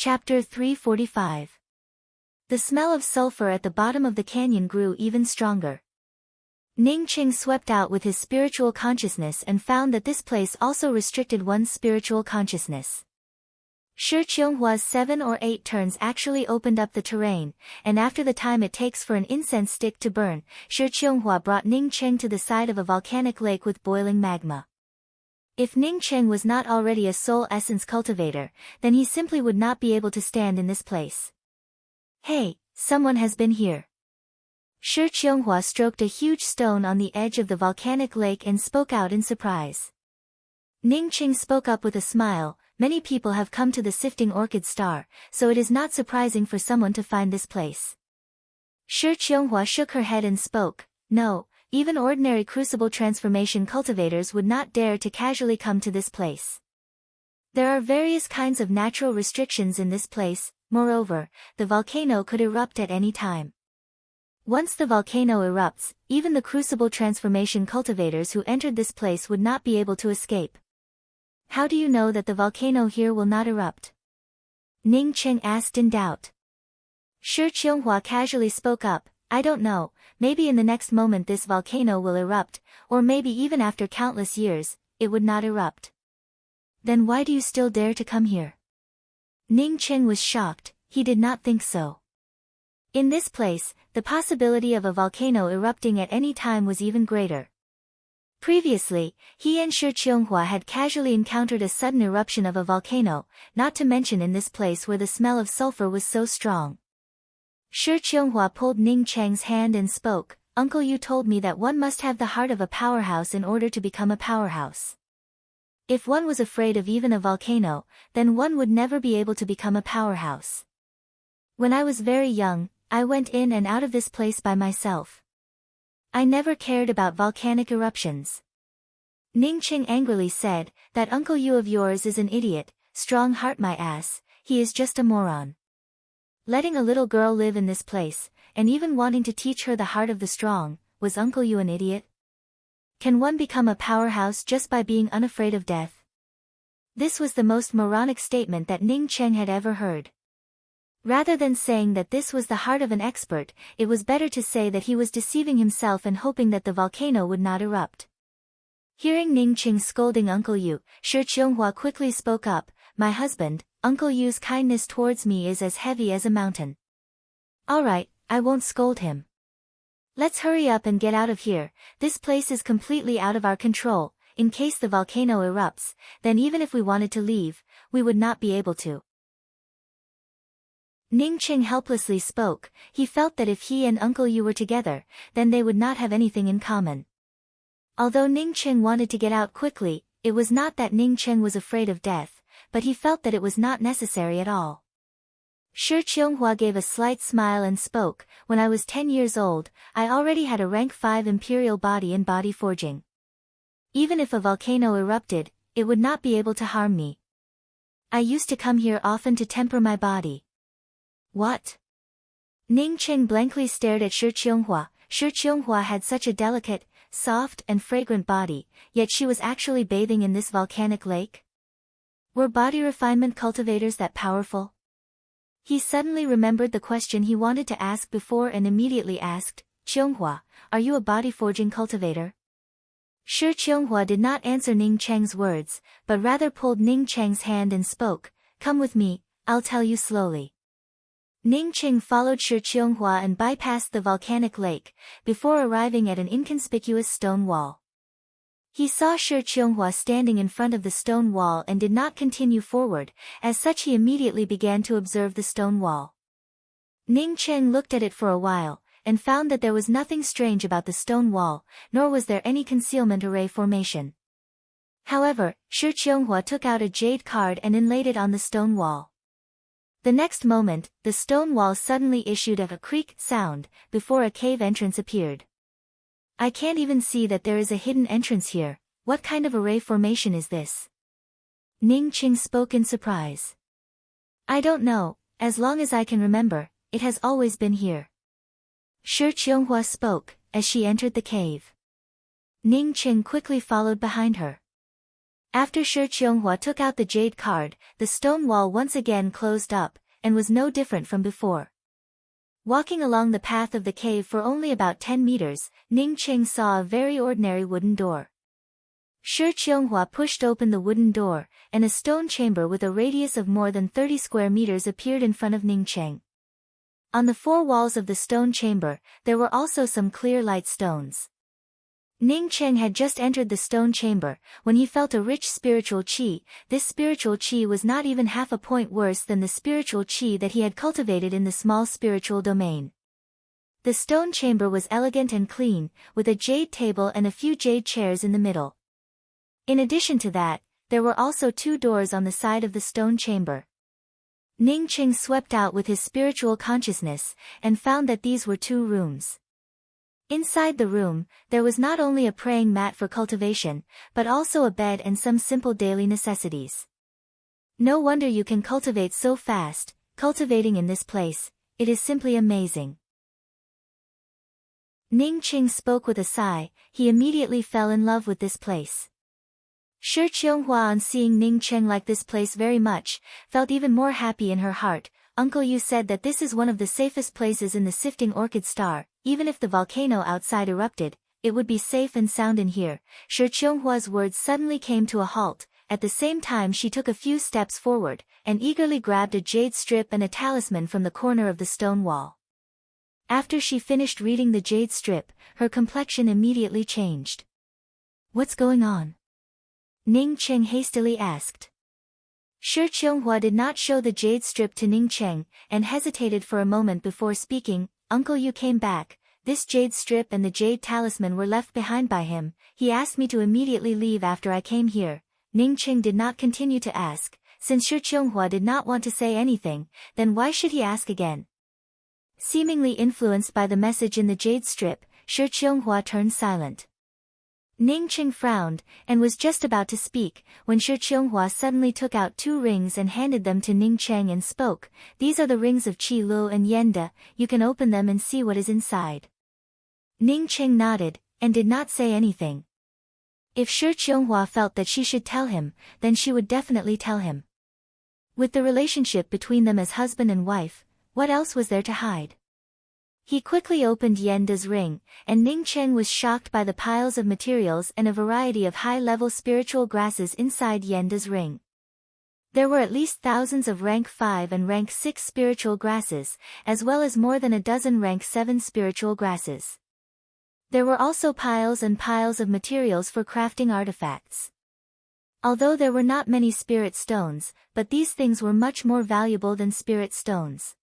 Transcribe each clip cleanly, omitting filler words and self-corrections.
Chapter 345. The smell of sulfur at the bottom of the canyon grew even stronger. Ning Qing swept out with his spiritual consciousness and found that this place also restricted one's spiritual consciousness. Shi Qionghua's 7 or 8 turns actually opened up the terrain, and after the time it takes for an incense stick to burn, Shi Qionghua brought Ning Qing to the side of a volcanic lake with boiling magma. If Ning Qing was not already a soul essence cultivator, then he simply would not be able to stand in this place. Hey, someone has been here. Shi Qionghua stroked a huge stone on the edge of the volcanic lake and spoke out in surprise. Ning Qing spoke up with a smile. Many people have come to the sifting orchid star, so it is not surprising for someone to find this place. Shi Qionghua shook her head and spoke, no, even ordinary crucible transformation cultivators would not dare to casually come to this place. There are various kinds of natural restrictions in this place, moreover, the volcano could erupt at any time. Once the volcano erupts, even the crucible transformation cultivators who entered this place would not be able to escape. How do you know that the volcano here will not erupt? Ning Qing asked in doubt. Shi Qionghua casually spoke up, I don't know, maybe in the next moment this volcano will erupt, or maybe even after countless years, it would not erupt. Then why do you still dare to come here? Ning Qing was shocked, he did not think so. In this place, the possibility of a volcano erupting at any time was even greater. Previously, he and Shi Qionghua had casually encountered a sudden eruption of a volcano, not to mention in this place where the smell of sulfur was so strong. Shi Qionghua pulled Ning Cheng's hand and spoke, Uncle, you told me that one must have the heart of a powerhouse in order to become a powerhouse. If one was afraid of even a volcano, then one would never be able to become a powerhouse. When I was very young, I went in and out of this place by myself. I never cared about volcanic eruptions. Ning Qing angrily said, that Uncle Yu of yours is an idiot, strong heart my ass, he is just a moron. Letting a little girl live in this place, and even wanting to teach her the heart of the strong, was Uncle Yu an idiot? Can one become a powerhouse just by being unafraid of death? This was the most moronic statement that Ning Qing had ever heard. Rather than saying that this was the heart of an expert, it was better to say that he was deceiving himself and hoping that the volcano would not erupt. Hearing Ning Qing scolding Uncle Yu, Shi Qionghua quickly spoke up, my husband, Uncle Yu's kindness towards me is as heavy as a mountain. Alright, I won't scold him. Let's hurry up and get out of here, this place is completely out of our control, in case the volcano erupts, then even if we wanted to leave, we would not be able to. Ning Qing helplessly spoke, he felt that if he and Uncle Yu were together, then they would not have anything in common. Although Ning Qing wanted to get out quickly, it was not that Ning Qing was afraid of death, but he felt that it was not necessary at all. Shi Qionghua gave a slight smile and spoke, when I was 10 years old, I already had a rank 5 imperial body in body forging. Even if a volcano erupted, it would not be able to harm me. I used to come here often to temper my body. What? Ning Qing blankly stared at Shi Qionghua. Shi Qionghua had such a delicate, soft and fragrant body, yet she was actually bathing in this volcanic lake? Were body refinement cultivators that powerful? He suddenly remembered the question he wanted to ask before and immediately asked, Qionghua, are you a body forging cultivator? Shi Qionghua did not answer Ning Cheng's words, but rather pulled Ning Cheng's hand and spoke, come with me, I'll tell you slowly. Ning Qing followed Shi Qionghua and bypassed the volcanic lake, before arriving at an inconspicuous stone wall. He saw Shi Qionghua standing in front of the stone wall and did not continue forward, as such he immediately began to observe the stone wall. Ning Qing looked at it for a while, and found that there was nothing strange about the stone wall, nor was there any concealment array formation. However, Shi Qionghua took out a jade card and inlaid it on the stone wall. The next moment, the stone wall suddenly issued a creak sound, before a cave entrance appeared. I can't even see that there is a hidden entrance here, what kind of array formation is this? Ning Qing spoke in surprise. I don't know, as long as I can remember, it has always been here. Shi Qionghua spoke, as she entered the cave. Ning Qing quickly followed behind her. After Shi Qianghua took out the jade card, the stone wall once again closed up, and was no different from before. Walking along the path of the cave for only about 10 meters, Ning Qing saw a very ordinary wooden door. Shi Qianghua pushed open the wooden door, and a stone chamber with a radius of more than 30 square meters appeared in front of Ning Qing. On the 4 walls of the stone chamber, there were also some clear light stones. Ning Qing had just entered the stone chamber, when he felt a rich spiritual qi. This spiritual qi was not even half a point worse than the spiritual qi that he had cultivated in the small spiritual domain. The stone chamber was elegant and clean, with a jade table and a few jade chairs in the middle. In addition to that, there were also 2 doors on the side of the stone chamber. Ning Qing swept out with his spiritual consciousness, and found that these were 2 rooms. Inside the room, there was not only a praying mat for cultivation, but also a bed and some simple daily necessities. No wonder you can cultivate so fast. Cultivating in this place, it is simply amazing. Ning Qing spoke with a sigh. He immediately fell in love with this place. Shi Qianghua, on seeing Ning Qing like this place very much, felt even more happy in her heart. Uncle, you said that this is one of the safest places in the sifting orchid star. Even if the volcano outside erupted, it would be safe and sound in here. Shi Qianghua's words suddenly came to a halt. At the same time she took a few steps forward, and eagerly grabbed a jade strip and a talisman from the corner of the stone wall. After she finished reading the jade strip, her complexion immediately changed. What's going on? Ning Qing hastily asked. Shi Qianghua did not show the jade strip to Ning Qing, and hesitated for a moment before speaking. Uncle, you came back. This jade strip and the jade talisman were left behind by him. He asked me to immediately leave after I came here. Ning Qing did not continue to ask. Since Shi Qianghua did not want to say anything, then why should he ask again? Seemingly influenced by the message in the jade strip, Shi Qianghua turned silent. Ning Qing frowned, and was just about to speak, when Shi Qianghua suddenly took out 2 rings and handed them to Ning Qing and spoke. These are the rings of Qi Lu and Yenda. You can open them and see what is inside. Ning Qing nodded, and did not say anything. If Shi Qianghua felt that she should tell him, then she would definitely tell him. With the relationship between them as husband and wife, what else was there to hide? He quickly opened Yenda's ring, and Ning Qing was shocked by the piles of materials and a variety of high-level spiritual grasses inside Yenda's ring. There were at least thousands of rank 5 and rank 6 spiritual grasses, as well as more than a dozen rank 7 spiritual grasses. There were also piles and piles of materials for crafting artifacts. Although there were not many spirit stones, but these things were much more valuable than spirit stones.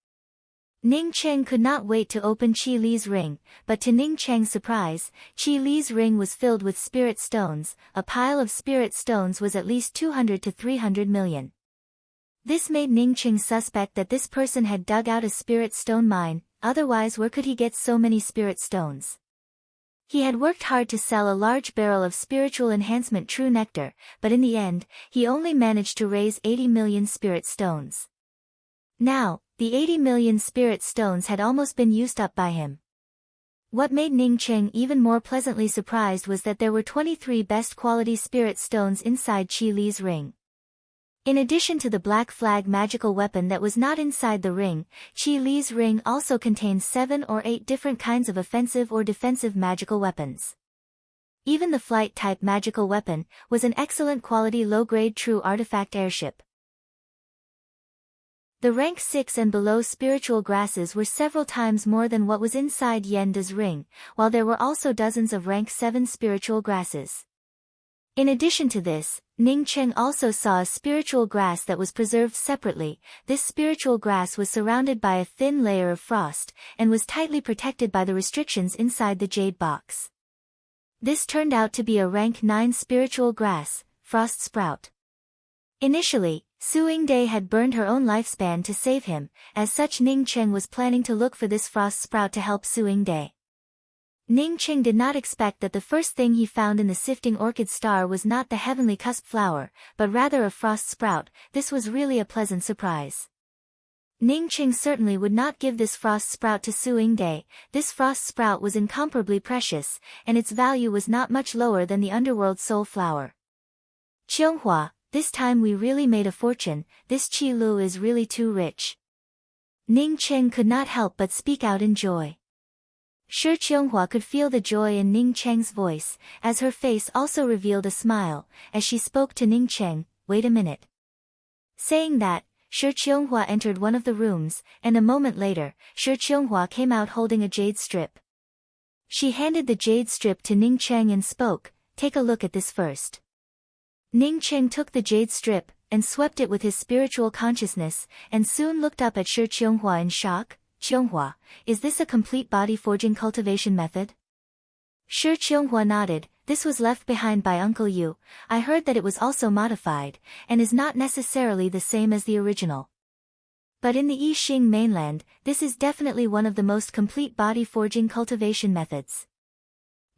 Ning Qing could not wait to open Qi Li's ring, but to Ning Cheng's surprise, Qi Li's ring was filled with spirit stones. A pile of spirit stones was at least 200 to 300 million. This made Ning Qing suspect that this person had dug out a spirit stone mine, otherwise where could he get so many spirit stones? He had worked hard to sell a large barrel of spiritual enhancement true nectar, but in the end, he only managed to raise 80 million spirit stones. Now, the 80 million spirit stones had almost been used up by him. What made Ning Qing even more pleasantly surprised was that there were 23 best quality spirit stones inside Qi Li's ring. In addition to the black flag magical weapon that was not inside the ring, Qi Li's ring also contained 7 or 8 different kinds of offensive or defensive magical weapons. Even the flight-type magical weapon was an excellent quality low-grade true artifact airship. The rank 6 and below spiritual grasses were several times more than what was inside Yenda's ring, while there were also dozens of rank 7 spiritual grasses. In addition to this, Ning Qing also saw a spiritual grass that was preserved separately. This spiritual grass was surrounded by a thin layer of frost, and was tightly protected by the restrictions inside the jade box. This turned out to be a rank 9 spiritual grass, Frost Sprout. Initially, Su Yingde had burned her own lifespan to save him, as such Ning Qing was planning to look for this frost sprout to help Su Yingde. Ning Qing did not expect that the first thing he found in the sifting orchid star was not the heavenly cusp flower, but rather a frost sprout. This was really a pleasant surprise. Ning Qing certainly would not give this frost sprout to Su Yingde. This frost sprout was incomparably precious, and its value was not much lower than the underworld soul flower. Qianghua, this time we really made a fortune, this Qi Lu is really too rich. Ning Cheng could not help but speak out in joy. Shi Qianghua could feel the joy in Ning Cheng's voice, as her face also revealed a smile, as she spoke to Ning Cheng, wait a minute. Saying that, Shi Qianghua entered one of the rooms, and a moment later, Shi Qianghua came out holding a jade strip. She handed the jade strip to Ning Cheng and spoke, take a look at this first. Ning Cheng took the jade strip, and swept it with his spiritual consciousness, and soon looked up at Shi Qianghua in shock. Qianghua, is this a complete body forging cultivation method? Shi Qianghua nodded, this was left behind by Uncle Yu, I heard that it was also modified, and is not necessarily the same as the original. But in the Yixing mainland, this is definitely one of the most complete body forging cultivation methods.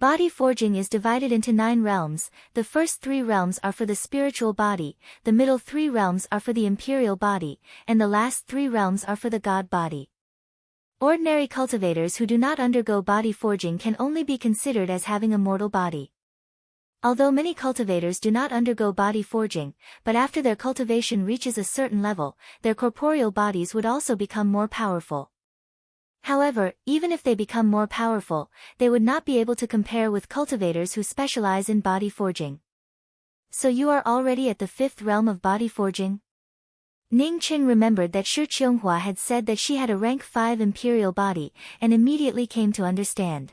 Body forging is divided into 9 realms, the first 3 realms are for the spiritual body, the middle 3 realms are for the imperial body, and the last 3 realms are for the god body. Ordinary cultivators who do not undergo body forging can only be considered as having a mortal body. Although many cultivators do not undergo body forging, but after their cultivation reaches a certain level, their corporeal bodies would also become more powerful. However, even if they become more powerful, they would not be able to compare with cultivators who specialize in body forging. So you are already at the 5th realm of body forging? Ning Cheng remembered that Shi Qianghua had said that she had a rank 5 imperial body, and immediately came to understand.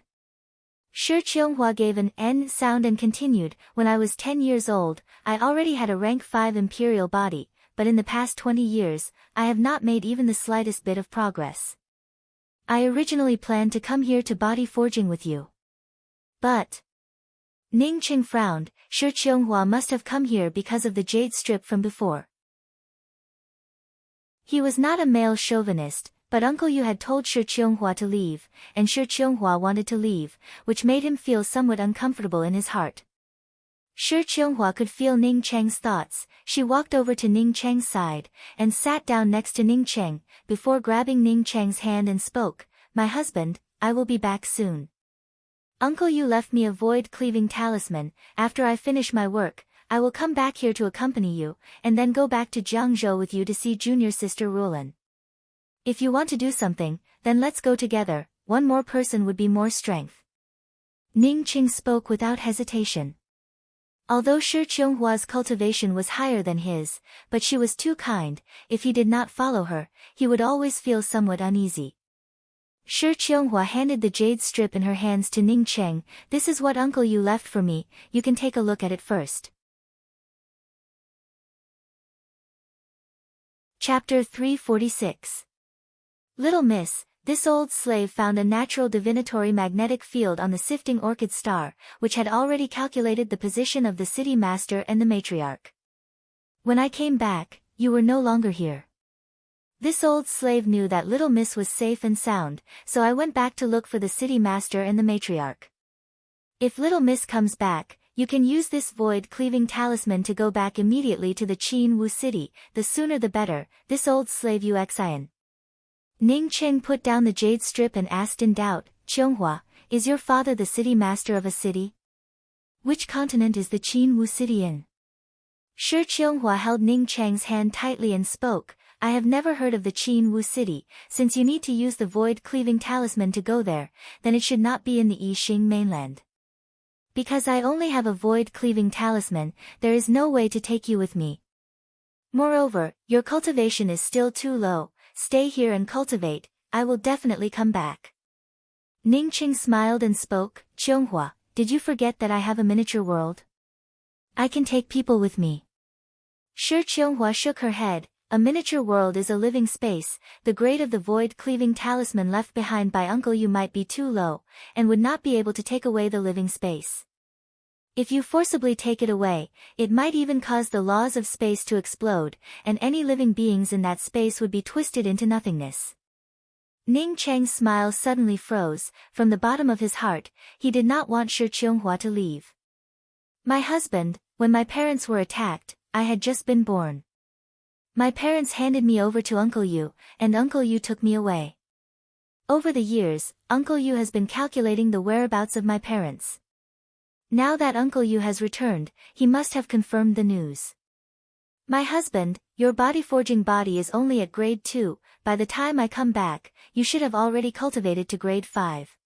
Shi Qianghua gave an N sound and continued, when I was 10 years old, I already had a rank 5 imperial body, but in the past 20 years, I have not made even the slightest bit of progress. I originally planned to come here to body forging with you. But... Ning Cheng frowned, Shi Qianghua must have come here because of the jade strip from before. He was not a male chauvinist, but Uncle Yu had told Shi Qianghua to leave, and Shi Qianghua wanted to leave, which made him feel somewhat uncomfortable in his heart. Shi Qianghua could feel Ning Cheng's thoughts, she walked over to Ning Cheng's side, and sat down next to Ning Cheng, before grabbing Ning Cheng's hand and spoke, my husband, I will be back soon. Uncle Yu left me a void-cleaving talisman, after I finish my work, I will come back here to accompany you, and then go back to Jiangzhou with you to see junior sister Rulan. If you want to do something, then let's go together, one more person would be more strength. Ning Cheng spoke without hesitation. Although Shi Qianghua's cultivation was higher than his, but she was too kind, if he did not follow her, he would always feel somewhat uneasy. Shi Qianghua handed the jade strip in her hands to Ning Cheng, this is what Uncle Yu left for me, you can take a look at it first. Chapter 346. Little Miss, this old slave found a natural divinatory magnetic field on the sifting orchid star, which had already calculated the position of the city master and the matriarch. When I came back, you were no longer here. This old slave knew that Little Miss was safe and sound, so I went back to look for the city master and the matriarch. If Little Miss comes back, you can use this void-cleaving talisman to go back immediately to the Qin Wu city, the sooner the better, this old slave Uxian. Ning Cheng put down the jade strip and asked in doubt, Qianghua, is your father the city master of a city? Which continent is the Qin Wu city in? Shi Qianghua held Ning Cheng's hand tightly and spoke, I have never heard of the Qin Wu city, since you need to use the void-cleaving talisman to go there, then it should not be in the Yixing mainland. Because I only have a void-cleaving talisman, there is no way to take you with me. Moreover, your cultivation is still too low, stay here and cultivate, I will definitely come back. Ning Cheng smiled and spoke, Qianghua, did you forget that I have a miniature world? I can take people with me. Shi Qianghua shook her head, a miniature world is a living space, the grade of the void-cleaving talisman left behind by Uncle Yu might be too low, and would not be able to take away the living space. If you forcibly take it away, it might even cause the laws of space to explode, and any living beings in that space would be twisted into nothingness. Ning Cheng's smile suddenly froze, from the bottom of his heart, he did not want Shi Qianghua to leave. My husband, when my parents were attacked, I had just been born. My parents handed me over to Uncle Yu, and Uncle Yu took me away. Over the years, Uncle Yu has been calculating the whereabouts of my parents. Now that Uncle Yu has returned, he must have confirmed the news. My husband, your body-forging body is only at grade 2, by the time I come back, you should have already cultivated to grade 5.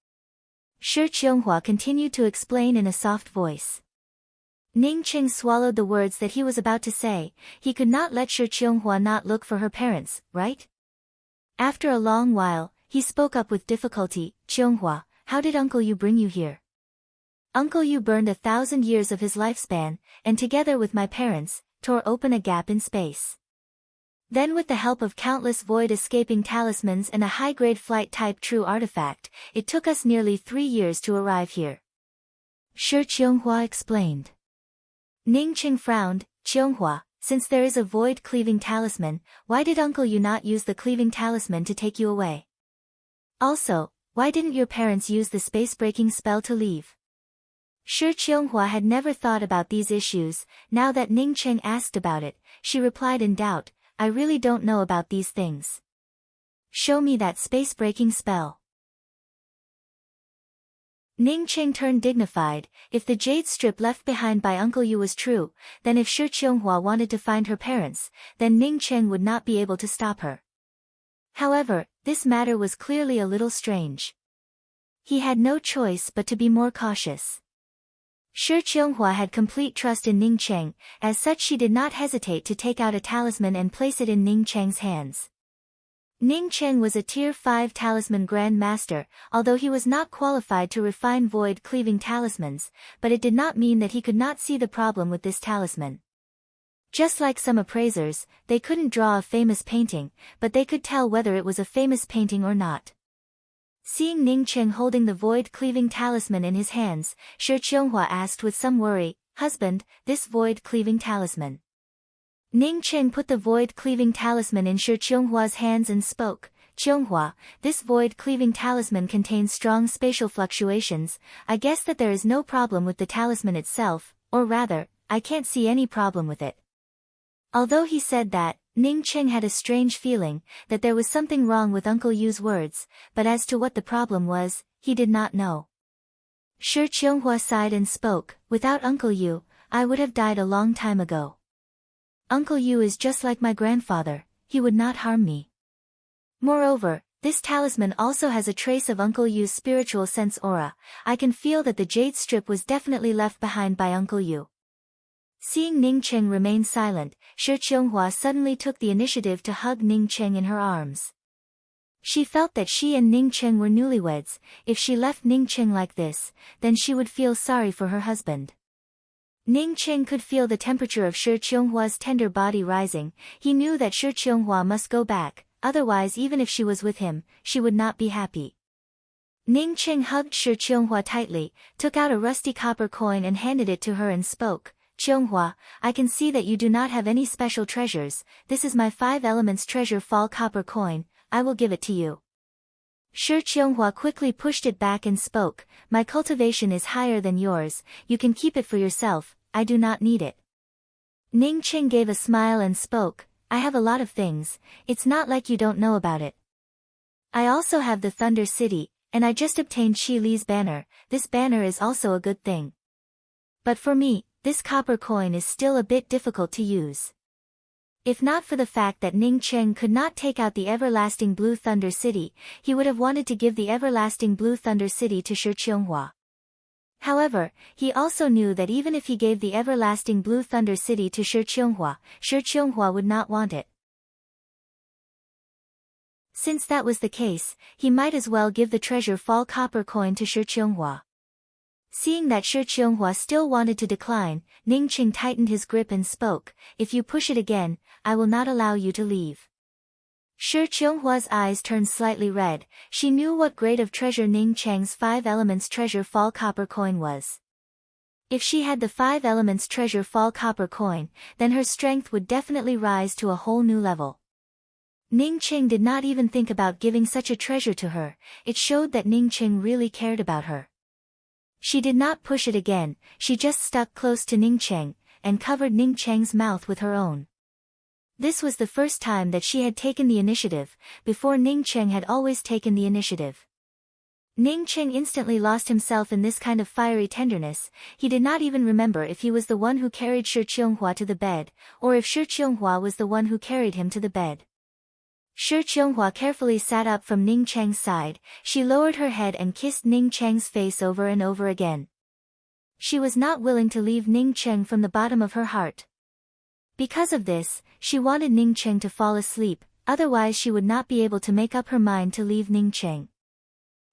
Shi Qianghua continued to explain in a soft voice. Ning Qing swallowed the words that he was about to say. He could not let Shi Qianghua not look for her parents, right? After a long while, he spoke up with difficulty. Qianghua, how did Uncle Yu bring you here? Uncle Yu burned 1,000 years of his lifespan, and together with my parents, tore open a gap in space. Then with the help of countless void-escaping talismans and a high-grade flight-type true artifact, it took us nearly 3 years to arrive here. Shi Qianghua explained. Ning Qing frowned. Qianghua, since there is a void-cleaving talisman, why did Uncle Yu not use the cleaving talisman to take you away? Also, why didn't your parents use the space-breaking spell to leave? Shi Qianghua had never thought about these issues. Now that Ning Qing asked about it, she replied in doubt, I really don't know about these things. Show me that space-breaking spell. Ning Qing turned dignified. If the jade strip left behind by Uncle Yu was true, then if Shi Qianghua wanted to find her parents, then Ning Qing would not be able to stop her. However, this matter was clearly a little strange. He had no choice but to be more cautious. Shi Qianghua had complete trust in Ning Qing, as such she did not hesitate to take out a talisman and place it in Ning Qing's hands. Ning Qing was a Tier 5 talisman Grand Master, although he was not qualified to refine void-cleaving talismans, but it did not mean that he could not see the problem with this talisman. Just like some appraisers, they couldn't draw a famous painting, but they could tell whether it was a famous painting or not. Seeing Ning Qing holding the void-cleaving talisman in his hands, Shi Qianghua asked with some worry, Husband, this void-cleaving talisman. Ning Qing put the void-cleaving talisman in Shi Qianghua's hands and spoke, Qianghua, this void-cleaving talisman contains strong spatial fluctuations. I guess that there is no problem with the talisman itself, or rather, I can't see any problem with it. Although he said that, Ning Qing had a strange feeling that there was something wrong with Uncle Yu's words, but as to what the problem was, he did not know. Shi Qianghua sighed and spoke, without Uncle Yu, I would have died a long time ago. Uncle Yu is just like my grandfather, he would not harm me. Moreover, this talisman also has a trace of Uncle Yu's spiritual sense aura. I can feel that the jade strip was definitely left behind by Uncle Yu. Seeing Ning Qing remain silent, Shi Qianghua suddenly took the initiative to hug Ning Qing in her arms. She felt that she and Ning Qing were newlyweds. If she left Ning Qing like this, then she would feel sorry for her husband. Ning Qing could feel the temperature of Shi Qianghua's tender body rising. He knew that Shi Qianghua must go back, otherwise even if she was with him, she would not be happy. Ning Qing hugged Shi Qianghua tightly, took out a rusty copper coin and handed it to her and spoke, Qianghua, I can see that you do not have any special treasures. This is my 5 elements treasure fall copper coin, I will give it to you. Shi Qianghua quickly pushed it back and spoke, my cultivation is higher than yours, you can keep it for yourself, I do not need it. Ning Qing gave a smile and spoke, I have a lot of things, it's not like you don't know about it. I also have the Thunder City, and I just obtained Shi Li's banner, this banner is also a good thing. But for me, this copper coin is still a bit difficult to use. If not for the fact that Ning Qing could not take out the everlasting Blue Thunder City, he would have wanted to give the everlasting Blue Thunder City to Shi Qianghua. However, he also knew that even if he gave the everlasting Blue Thunder City to Shi Qianghua would not want it. Since that was the case, he might as well give the treasure fall copper coin to Shi Qianghua. Seeing that Shi Qianghua still wanted to decline, Ning Qing tightened his grip and spoke, if you push it again, I will not allow you to leave. Shi Qianghua's eyes turned slightly red. She knew what grade of treasure Ning Cheng's 5 elements treasure fall copper coin was. If she had the 5 elements treasure fall copper coin, then her strength would definitely rise to a whole new level. Ning Qing did not even think about giving such a treasure to her. It showed that Ning Qing really cared about her. She did not push it again, she just stuck close to Ning Qing, and covered Ning Cheng's mouth with her own. This was the first time that she had taken the initiative. Before Ning Qing had always taken the initiative. Ning Cheng instantly lost himself in this kind of fiery tenderness. He did not even remember if he was the one who carried Shi Qianghua to the bed, or if Shi Qianghua was the one who carried him to the bed. Shi Qianghua carefully sat up from Ning Cheng's side. She lowered her head and kissed Ning Cheng's face over and over again. She was not willing to leave Ning Cheng from the bottom of her heart. Because of this, she wanted Ning Cheng to fall asleep, otherwise she would not be able to make up her mind to leave Ning Cheng.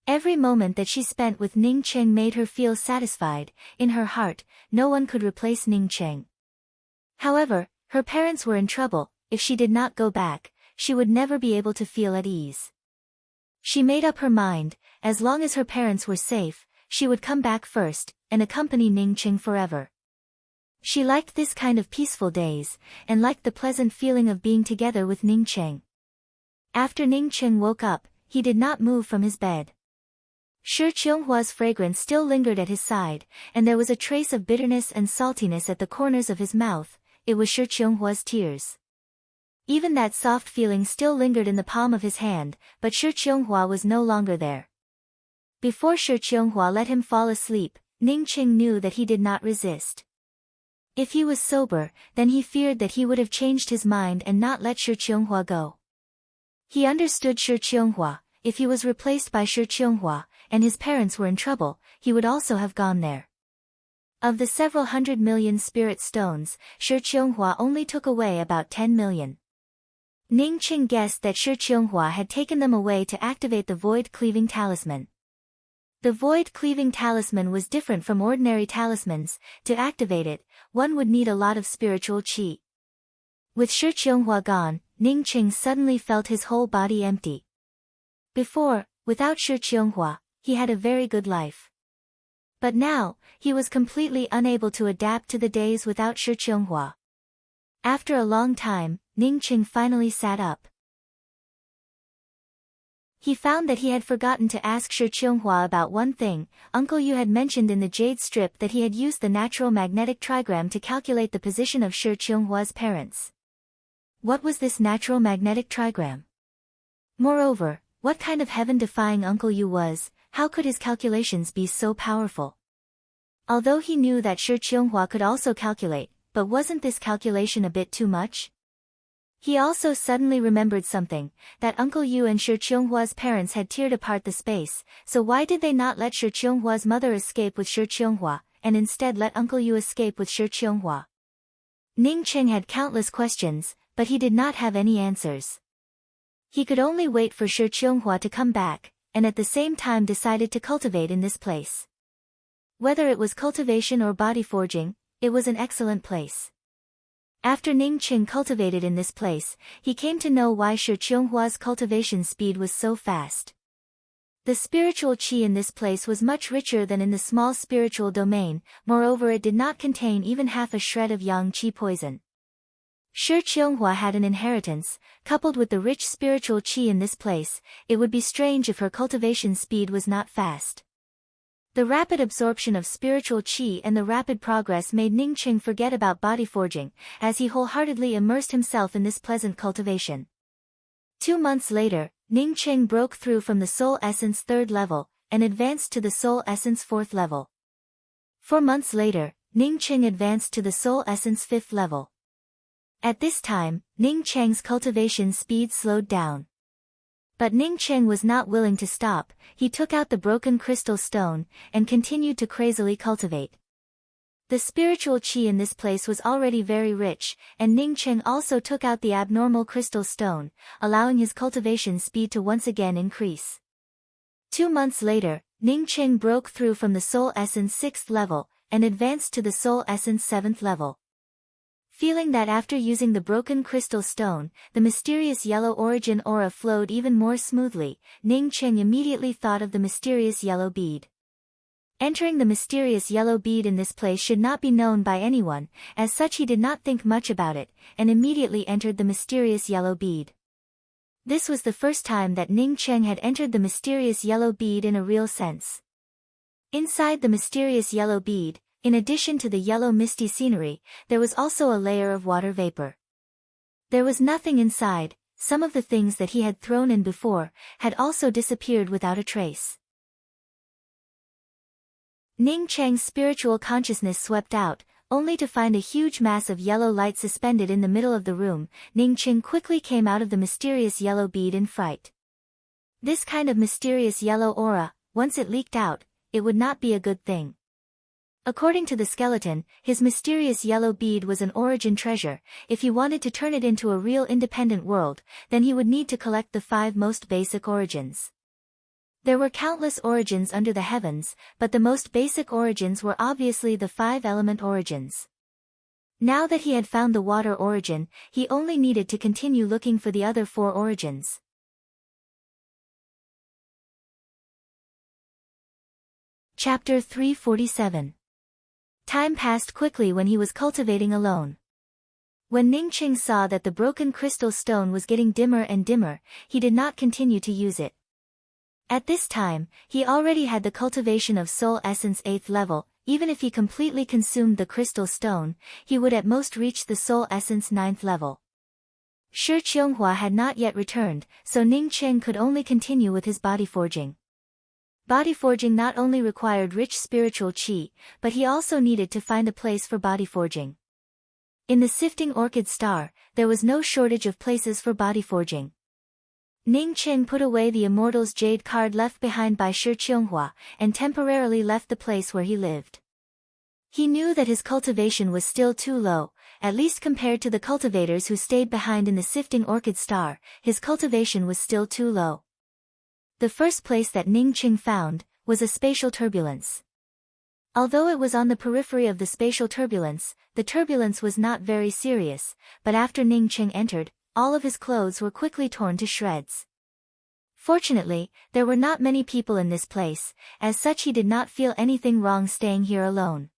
Every moment that she spent with Ning Cheng made her feel satisfied. In her heart, no one could replace Ning Cheng. However, her parents were in trouble. If she did not go back, she would never be able to feel at ease. She made up her mind, as long as her parents were safe, she would come back first, and accompany Ning Cheng forever. She liked this kind of peaceful days, and liked the pleasant feeling of being together with Ning Cheng. After Ning Cheng woke up, he did not move from his bed. Shi Qianghua's fragrance still lingered at his side, and there was a trace of bitterness and saltiness at the corners of his mouth. It was Shi Qianghua's tears. Even that soft feeling still lingered in the palm of his hand, but Shi Qianghua was no longer there. Before Shi Qianghua let him fall asleep, Ning Cheng knew that he did not resist. If he was sober, then he feared that he would have changed his mind and not let Shi Qianghua go. He understood Shi Qianghua. If he was replaced by Shi Qianghua, and his parents were in trouble, he would also have gone there. Of the several 100 million spirit stones, Shi Qianghua only took away about 10 million. Ning Cheng guessed that Shi Qianghua had taken them away to activate the void-cleaving talisman. The void-cleaving talisman was different from ordinary talismans. To activate it, one would need a lot of spiritual qi. With Shi Qianghua gone, Ning Cheng suddenly felt his whole body empty. Before, without Shi Qianghua, he had a very good life. But now, he was completely unable to adapt to the days without Shi Qianghua. After a long time, Ning Cheng finally sat up. He found that he had forgotten to ask Shi Qianghua about one thing. Uncle Yu had mentioned in the jade strip that he had used the natural magnetic trigram to calculate the position of Shi Qianghua's parents. What was this natural magnetic trigram? Moreover, what kind of heaven-defying Uncle Yu was? How could his calculations be so powerful? Although he knew that Shi Qianghua could also calculate, but wasn't this calculation a bit too much? He also suddenly remembered something, that Uncle Yu and Shi Qianghua's parents had teared apart the space, so why did they not let Shi Qianghua's mother escape with Shi Qianghua, and instead let Uncle Yu escape with Shi Qianghua? Ning Cheng had countless questions, but he did not have any answers. He could only wait for Shi Qianghua to come back, and at the same time decided to cultivate in this place. Whether it was cultivation or body forging, it was an excellent place. After Ning Cheng cultivated in this place, he came to know why Shi Qianghua's cultivation speed was so fast. The spiritual qi in this place was much richer than in the small spiritual domain. Moreover, it did not contain even half a shred of yang qi poison. Shi Qianghua had an inheritance, coupled with the rich spiritual qi in this place. It would be strange if her cultivation speed was not fast. The rapid absorption of spiritual qi and the rapid progress made Ning Cheng forget about body forging, as he wholeheartedly immersed himself in this pleasant cultivation. 2 months later, Ning Cheng broke through from the soul essence 3rd level, and advanced to the soul essence 4th level. 4 months later, Ning Cheng advanced to the soul essence 5th level. At this time, Ning Cheng's cultivation speed slowed down. But Ning Cheng was not willing to stop. He took out the broken crystal stone, and continued to crazily cultivate. The spiritual qi in this place was already very rich, and Ning Cheng also took out the abnormal crystal stone, allowing his cultivation speed to once again increase. 2 months later, Ning Cheng broke through from the soul essence 6th level, and advanced to the soul essence 7th level. Feeling that after using the broken crystal stone, the mysterious yellow origin aura flowed even more smoothly, Ning Cheng immediately thought of the mysterious yellow bead. Entering the mysterious yellow bead in this place should not be known by anyone. As such, he did not think much about it, and immediately entered the mysterious yellow bead. This was the first time that Ning Cheng had entered the mysterious yellow bead in a real sense. Inside the mysterious yellow bead, in addition to the yellow misty scenery, there was also a layer of water vapor. There was nothing inside. Some of the things that he had thrown in before had also disappeared without a trace. Ning Cheng's spiritual consciousness swept out, only to find a huge mass of yellow light suspended in the middle of the room. Ning Cheng quickly came out of the mysterious yellow bead in fright. This kind of mysterious yellow aura, once it leaked out, it would not be a good thing. According to the skeleton, his mysterious yellow bead was an origin treasure. If he wanted to turn it into a real independent world, then he would need to collect the 5 most basic origins. There were countless origins under the heavens, but the most basic origins were obviously the 5-element origins. Now that he had found the water origin, he only needed to continue looking for the other 4 origins. Chapter 347. Time passed quickly when he was cultivating alone. When Ning Cheng saw that the broken crystal stone was getting dimmer and dimmer, he did not continue to use it. At this time, he already had the cultivation of soul essence 8th level. Even if he completely consumed the crystal stone, he would at most reach the soul essence 9th level. Shi Qianghua had not yet returned, so Ning Cheng could only continue with his body forging. Body forging not only required rich spiritual qi, but he also needed to find a place for body forging. In the sifting orchid star, there was no shortage of places for body forging. Ning Cheng put away the Immortal's jade card left behind by Shi Qianghua, and temporarily left the place where he lived. He knew that his cultivation was still too low, at least compared to the cultivators who stayed behind in the sifting orchid star. His cultivation was still too low. The first place that Ning Cheng found was a spatial turbulence. Although it was on the periphery of the spatial turbulence, the turbulence was not very serious, but after Ning Cheng entered, all of his clothes were quickly torn to shreds. Fortunately, there were not many people in this place, as such he did not feel anything wrong staying here alone.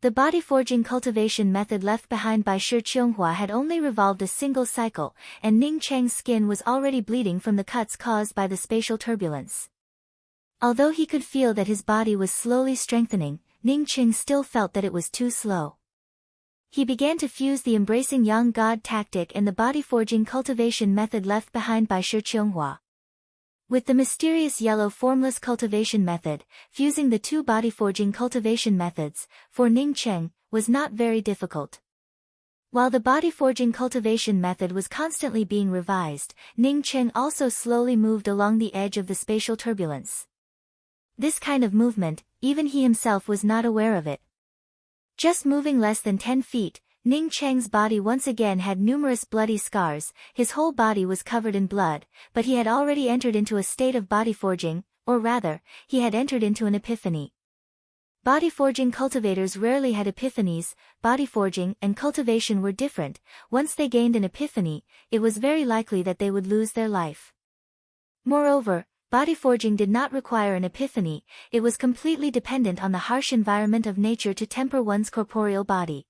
The body forging cultivation method left behind by Shi Qianghua had only revolved a single cycle, and Ning Cheng's skin was already bleeding from the cuts caused by the spatial turbulence. Although he could feel that his body was slowly strengthening, Ning Cheng still felt that it was too slow. He began to fuse the embracing young god tactic and the body forging cultivation method left behind by Shi Qianghua. With the mysterious yellow formless cultivation method, fusing the 2 body forging cultivation methods, for Ning Cheng, was not very difficult. While the body forging cultivation method was constantly being revised, Ning Cheng also slowly moved along the edge of the spatial turbulence. This kind of movement, even he himself was not aware of it. Just moving less than 10 feet, Ning Cheng's body once again had numerous bloody scars. His whole body was covered in blood, but he had already entered into a state of body forging, or rather, he had entered into an epiphany. Body forging cultivators rarely had epiphanies. Body forging and cultivation were different. Once they gained an epiphany, it was very likely that they would lose their life. Moreover, body forging did not require an epiphany. It was completely dependent on the harsh environment of nature to temper one's corporeal body.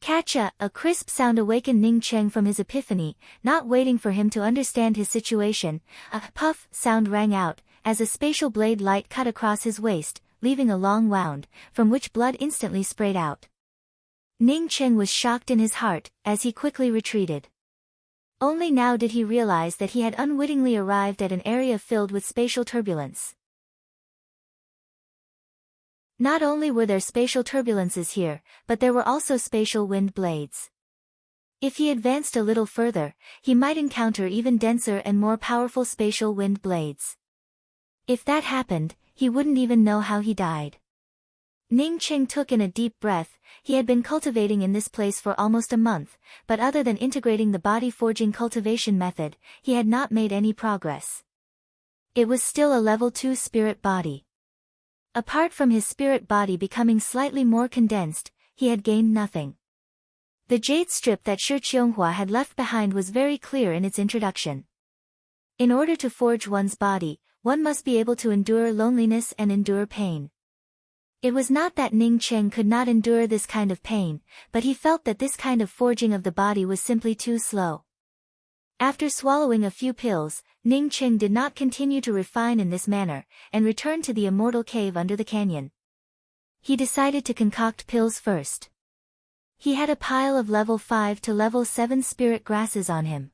Catcha! A crisp sound awakened Ning Cheng from his epiphany. Not waiting for him to understand his situation, a puff sound rang out, as a spatial blade light cut across his waist, leaving a long wound, from which blood instantly sprayed out. Ning Cheng was shocked in his heart, as he quickly retreated. Only now did he realize that he had unwittingly arrived at an area filled with spatial turbulence. Not only were there spatial turbulences here, but there were also spatial wind blades. If he advanced a little further, he might encounter even denser and more powerful spatial wind blades. If that happened, he wouldn't even know how he died. Ning Cheng took in a deep breath. He had been cultivating in this place for almost a month, but other than integrating the body forging cultivation method, he had not made any progress. It was still a level 2 spirit body. Apart from his spirit body becoming slightly more condensed, he had gained nothing. The jade strip that Shi Qianghua had left behind was very clear in its introduction. In order to forge one's body, one must be able to endure loneliness and endure pain. It was not that Ning Cheng could not endure this kind of pain, but he felt that this kind of forging of the body was simply too slow. After swallowing a few pills, Ning Cheng did not continue to refine in this manner, and returned to the immortal cave under the canyon. He decided to concoct pills first. He had a pile of level 5 to level 7 spirit grasses on him.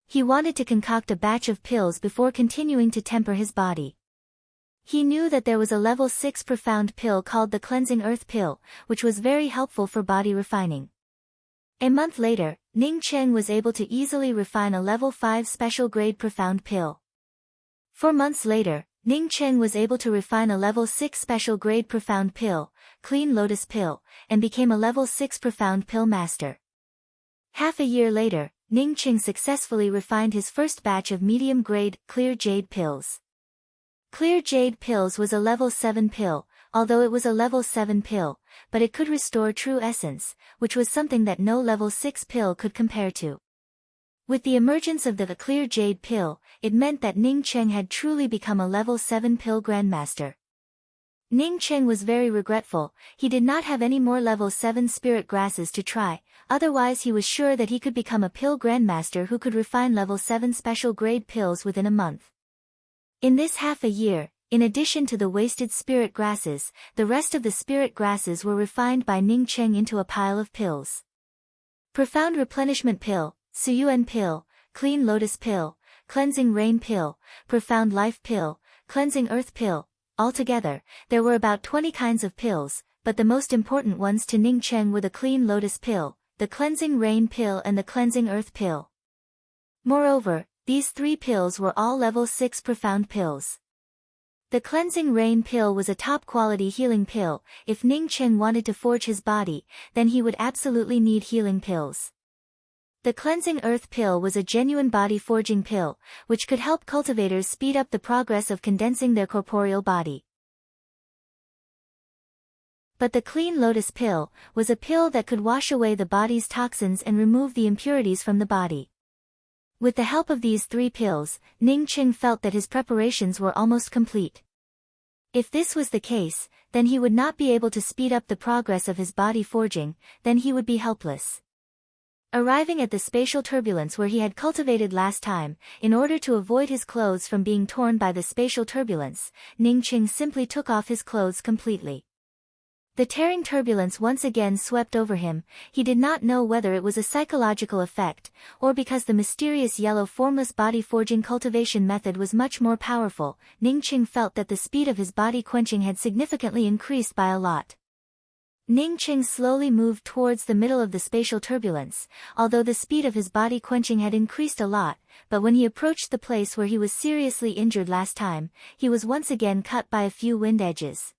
He wanted to concoct a batch of pills before continuing to temper his body. He knew that there was a level 6 profound pill called the Cleansing Earth Pill, which was very helpful for body refining. A month later, Ning Cheng was able to easily refine a level 5 special grade profound pill. 4 months later, Ning Cheng was able to refine a level 6 special grade profound pill, Clean Lotus Pill, and became a level 6 profound pill master. Half a year later, Ning Cheng successfully refined his first batch of medium grade, Clear Jade pills. Clear Jade pills was a level 7 pill, although it was a level 7 pill, but it could restore true essence, which was something that no level 6 pill could compare to. With the emergence of the Clear Jade pill, it meant that Ning Cheng had truly become a level 7 pill grandmaster. Ning Cheng was very regretful. He did not have any more level 7 spirit grasses to try, otherwise he was sure that he could become a pill grandmaster who could refine level 7 special grade pills within a month. In this half a year, in addition to the wasted spirit grasses, the rest of the spirit grasses were refined by Ning Cheng into a pile of pills. Profound Replenishment Pill, Suyuan Pill, Clean Lotus Pill, Cleansing Rain Pill, Profound Life Pill, Cleansing Earth Pill. Altogether, there were about 20 kinds of pills, but the most important ones to Ning Cheng were the Clean Lotus Pill, the Cleansing Rain Pill and the Cleansing Earth Pill. Moreover, these 3 pills were all level 6 profound pills. The Cleansing Rain Pill was a top-quality healing pill. If Ning Cheng wanted to forge his body, then he would absolutely need healing pills. The Cleansing Earth Pill was a genuine body-forging pill, which could help cultivators speed up the progress of condensing their corporeal body. But the Clean Lotus Pill was a pill that could wash away the body's toxins and remove the impurities from the body. With the help of these 3 pills, Ning Cheng felt that his preparations were almost complete. If this was the case, then he would not be able to speed up the progress of his body forging, then he would be helpless. Arriving at the spatial turbulence where he had cultivated last time, in order to avoid his clothes from being torn by the spatial turbulence, Ning Cheng simply took off his clothes completely. The tearing turbulence once again swept over him. He did not know whether it was a psychological effect, or because the mysterious yellow formless body forging cultivation method was much more powerful. Ning Cheng felt that the speed of his body quenching had significantly increased by a lot. Ning Cheng slowly moved towards the middle of the spatial turbulence, although the speed of his body quenching had increased a lot, but when he approached the place where he was seriously injured last time, he was once again cut by a few wind edges.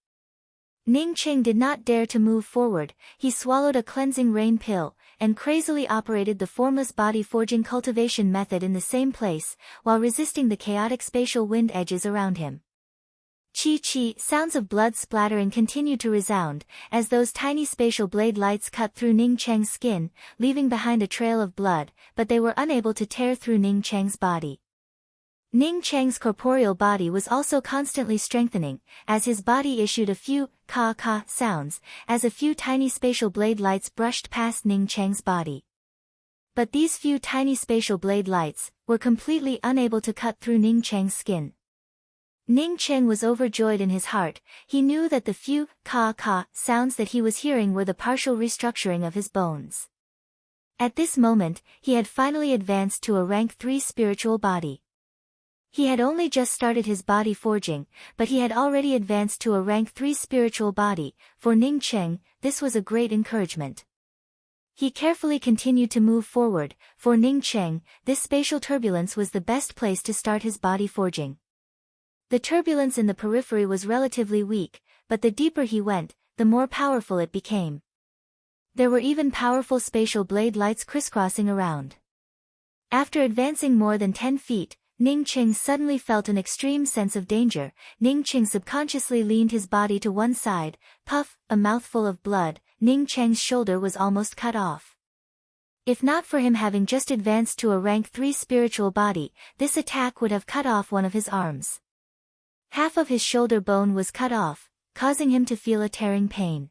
Ning Cheng did not dare to move forward. He swallowed a Cleansing Rain Pill, and crazily operated the formless body forging cultivation method in the same place, while resisting the chaotic spatial wind edges around him. Chi-chi, sounds of blood splattering continued to resound, as those tiny spatial blade lights cut through Ning Cheng's skin, leaving behind a trail of blood, but they were unable to tear through Ning Cheng's body. Ning Cheng's corporeal body was also constantly strengthening, as his body issued a few ka-ka sounds, as a few tiny spatial blade lights brushed past Ning Cheng's body. But these few tiny spatial blade lights were completely unable to cut through Ning Cheng's skin. Ning Cheng was overjoyed in his heart. He knew that the few ka-ka sounds that he was hearing were the partial restructuring of his bones. At this moment, he had finally advanced to a rank 3 spiritual body. He had only just started his body forging, but he had already advanced to a rank 3 spiritual body. For Ning Cheng, this was a great encouragement. He carefully continued to move forward. For Ning Cheng, this spatial turbulence was the best place to start his body forging. The turbulence in the periphery was relatively weak, but the deeper he went, the more powerful it became. There were even powerful spatial blade lights crisscrossing around. After advancing more than 10 feet, Ning Cheng suddenly felt an extreme sense of danger. Ning Cheng subconsciously leaned his body to one side. Puff, a mouthful of blood. Ning Cheng's shoulder was almost cut off. If not for him having just advanced to a rank 3 spiritual body, this attack would have cut off one of his arms. Half of his shoulder bone was cut off, causing him to feel a tearing pain.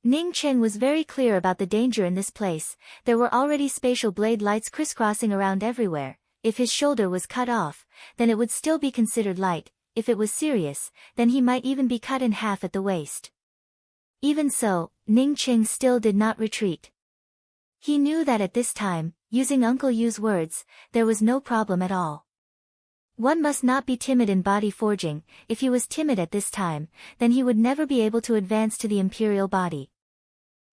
Ning Cheng was very clear about the danger in this place. There were already spatial blade lights crisscrossing around everywhere. If his shoulder was cut off, then it would still be considered light. If it was serious, then he might even be cut in half at the waist. Even so, Ning Cheng still did not retreat. He knew that at this time, using Uncle Yu's words, there was no problem at all. One must not be timid in body forging. If he was timid at this time, then he would never be able to advance to the imperial body.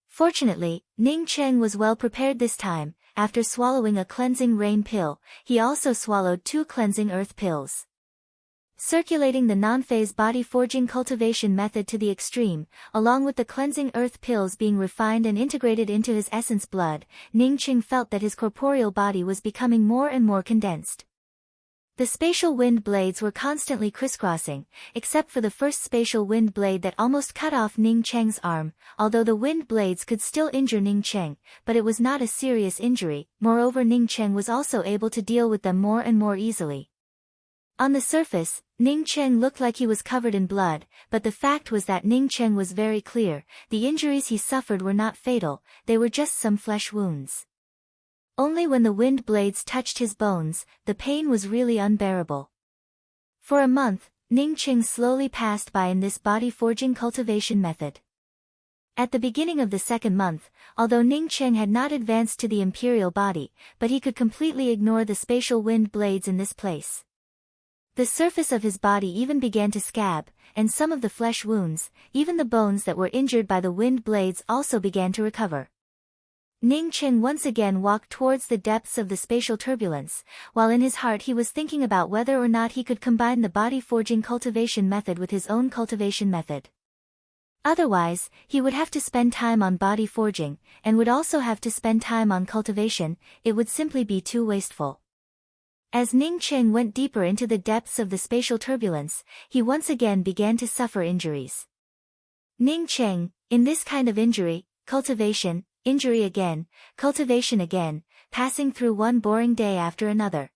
Fortunately, Ning Cheng was well prepared this time. After swallowing a cleansing rain pill, he also swallowed 2 cleansing earth pills. Circulating the non-phase body forging cultivation method to the extreme, along with the cleansing earth pills being refined and integrated into his essence blood, Ning Cheng felt that his corporeal body was becoming more and more condensed. The spatial wind blades were constantly crisscrossing, except for the first spatial wind blade that almost cut off Ning Cheng's arm, although the wind blades could still injure Ning Cheng, but it was not a serious injury. Moreover, Ning Cheng was also able to deal with them more and more easily. On the surface, Ning Cheng looked like he was covered in blood, but the fact was that Ning Cheng was very clear. The injuries he suffered were not fatal, they were just some flesh wounds. Only when the wind blades touched his bones, the pain was really unbearable. For a month, Ning Cheng slowly passed by in this body forging cultivation method. At the beginning of the second month, although Ning Cheng had not advanced to the imperial body, but he could completely ignore the spatial wind blades in this place. The surface of his body even began to scab, and some of the flesh wounds, even the bones that were injured by the wind blades also began to recover. Ning Cheng once again walked towards the depths of the spatial turbulence, while in his heart he was thinking about whether or not he could combine the body forging cultivation method with his own cultivation method. Otherwise, he would have to spend time on body forging, and would also have to spend time on cultivation. It would simply be too wasteful. As Ning Cheng went deeper into the depths of the spatial turbulence, he once again began to suffer injuries. Ning Cheng, in this kind of injury, cultivation, injury again, cultivation again, passing through one boring day after another.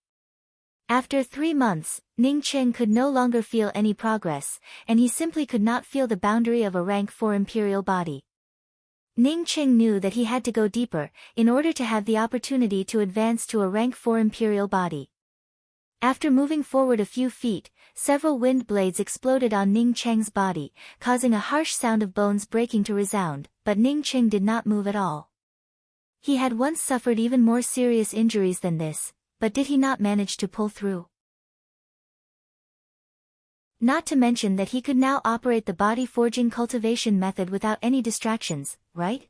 After 3 months, Ning Cheng could no longer feel any progress, and he simply could not feel the boundary of a rank 4 imperial body. Ning Cheng knew that he had to go deeper, in order to have the opportunity to advance to a rank 4 imperial body. After moving forward a few feet, several wind blades exploded on Ning Cheng's body, causing a harsh sound of bones breaking to resound, but Ning Cheng did not move at all. He had once suffered even more serious injuries than this, but did he not manage to pull through? Not to mention that he could now operate the body forging cultivation method without any distractions, right?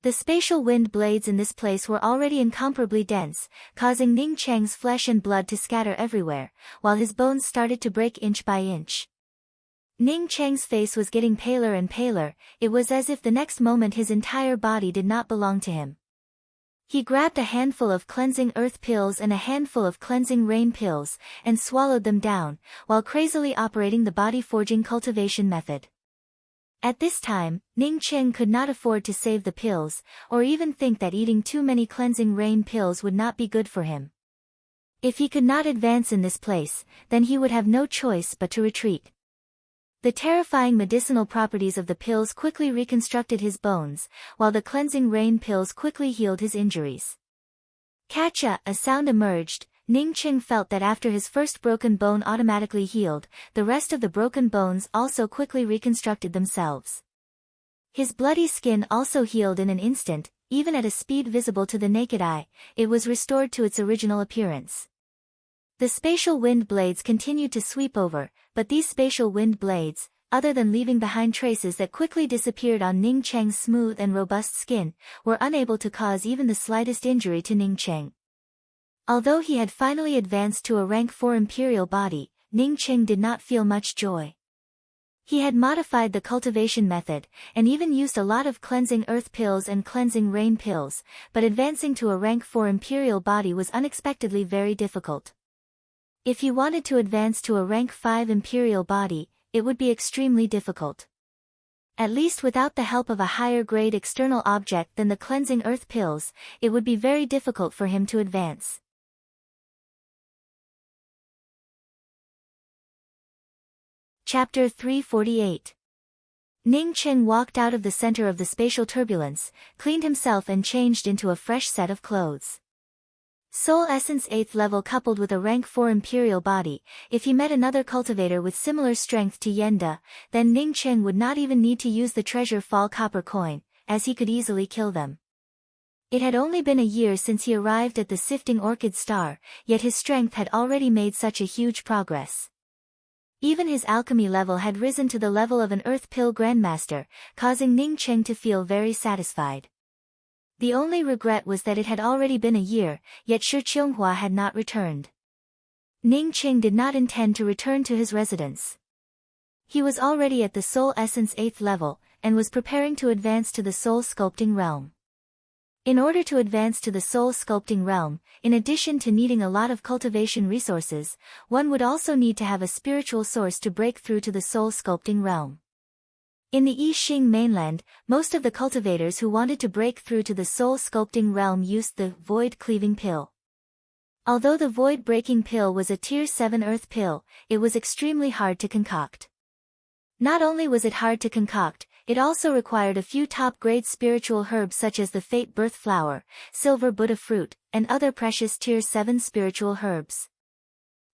The spatial wind blades in this place were already incomparably dense, causing Ning Cheng's flesh and blood to scatter everywhere, while his bones started to break inch by inch. Ning Cheng's face was getting paler and paler. It was as if the next moment his entire body did not belong to him. He grabbed a handful of cleansing earth pills and a handful of cleansing rain pills, and swallowed them down, while crazily operating the body forging cultivation method. At this time, Ning Cheng could not afford to save the pills, or even think that eating too many cleansing rain pills would not be good for him. If he could not advance in this place, then he would have no choice but to retreat. The terrifying medicinal properties of the pills quickly reconstructed his bones, while the cleansing rain pills quickly healed his injuries. Catcha, a sound emerged. Ning Cheng felt that after his first broken bone automatically healed, the rest of the broken bones also quickly reconstructed themselves. His bloody skin also healed in an instant, even at a speed visible to the naked eye. It was restored to its original appearance. The spatial wind blades continued to sweep over, but these spatial wind blades, other than leaving behind traces that quickly disappeared on Ning Cheng's smooth and robust skin, were unable to cause even the slightest injury to Ning Cheng. Although he had finally advanced to a rank 4 imperial body, Ning Cheng did not feel much joy. He had modified the cultivation method, and even used a lot of cleansing earth pills and cleansing rain pills, but advancing to a rank 4 imperial body was unexpectedly very difficult. If he wanted to advance to a rank 5 imperial body, it would be extremely difficult. At least without the help of a higher grade external object than the cleansing earth pills, it would be very difficult for him to advance. Chapter 348. Ning Cheng walked out of the center of the spatial turbulence, cleaned himself and changed into a fresh set of clothes. Soul Essence 8th level coupled with a rank 4 imperial body. If he met another cultivator with similar strength to Yenda, then Ning Cheng would not even need to use the treasure fall copper coin, as he could easily kill them. It had only been a year since he arrived at the Sifting Orchid Star, yet his strength had already made such a huge progress. Even his alchemy level had risen to the level of an Earth Pill Grandmaster, causing Ning Cheng to feel very satisfied. The only regret was that it had already been a year, yet Shi Qianghua had not returned. Ning Cheng did not intend to return to his residence. He was already at the Soul Essence 8th level, and was preparing to advance to the Soul Sculpting Realm. In order to advance to the Soul Sculpting Realm, in addition to needing a lot of cultivation resources, one would also need to have a spiritual source to break through to the Soul Sculpting Realm. In the Yixing mainland, most of the cultivators who wanted to break through to the Soul Sculpting Realm used the Void Cleaving Pill. Although the Void Breaking Pill was a Tier 7 Earth Pill, it was extremely hard to concoct. Not only was it hard to concoct, it also required a few top-grade spiritual herbs such as the Fate Birth Flower, Silver Buddha Fruit, and other precious Tier 7 spiritual herbs.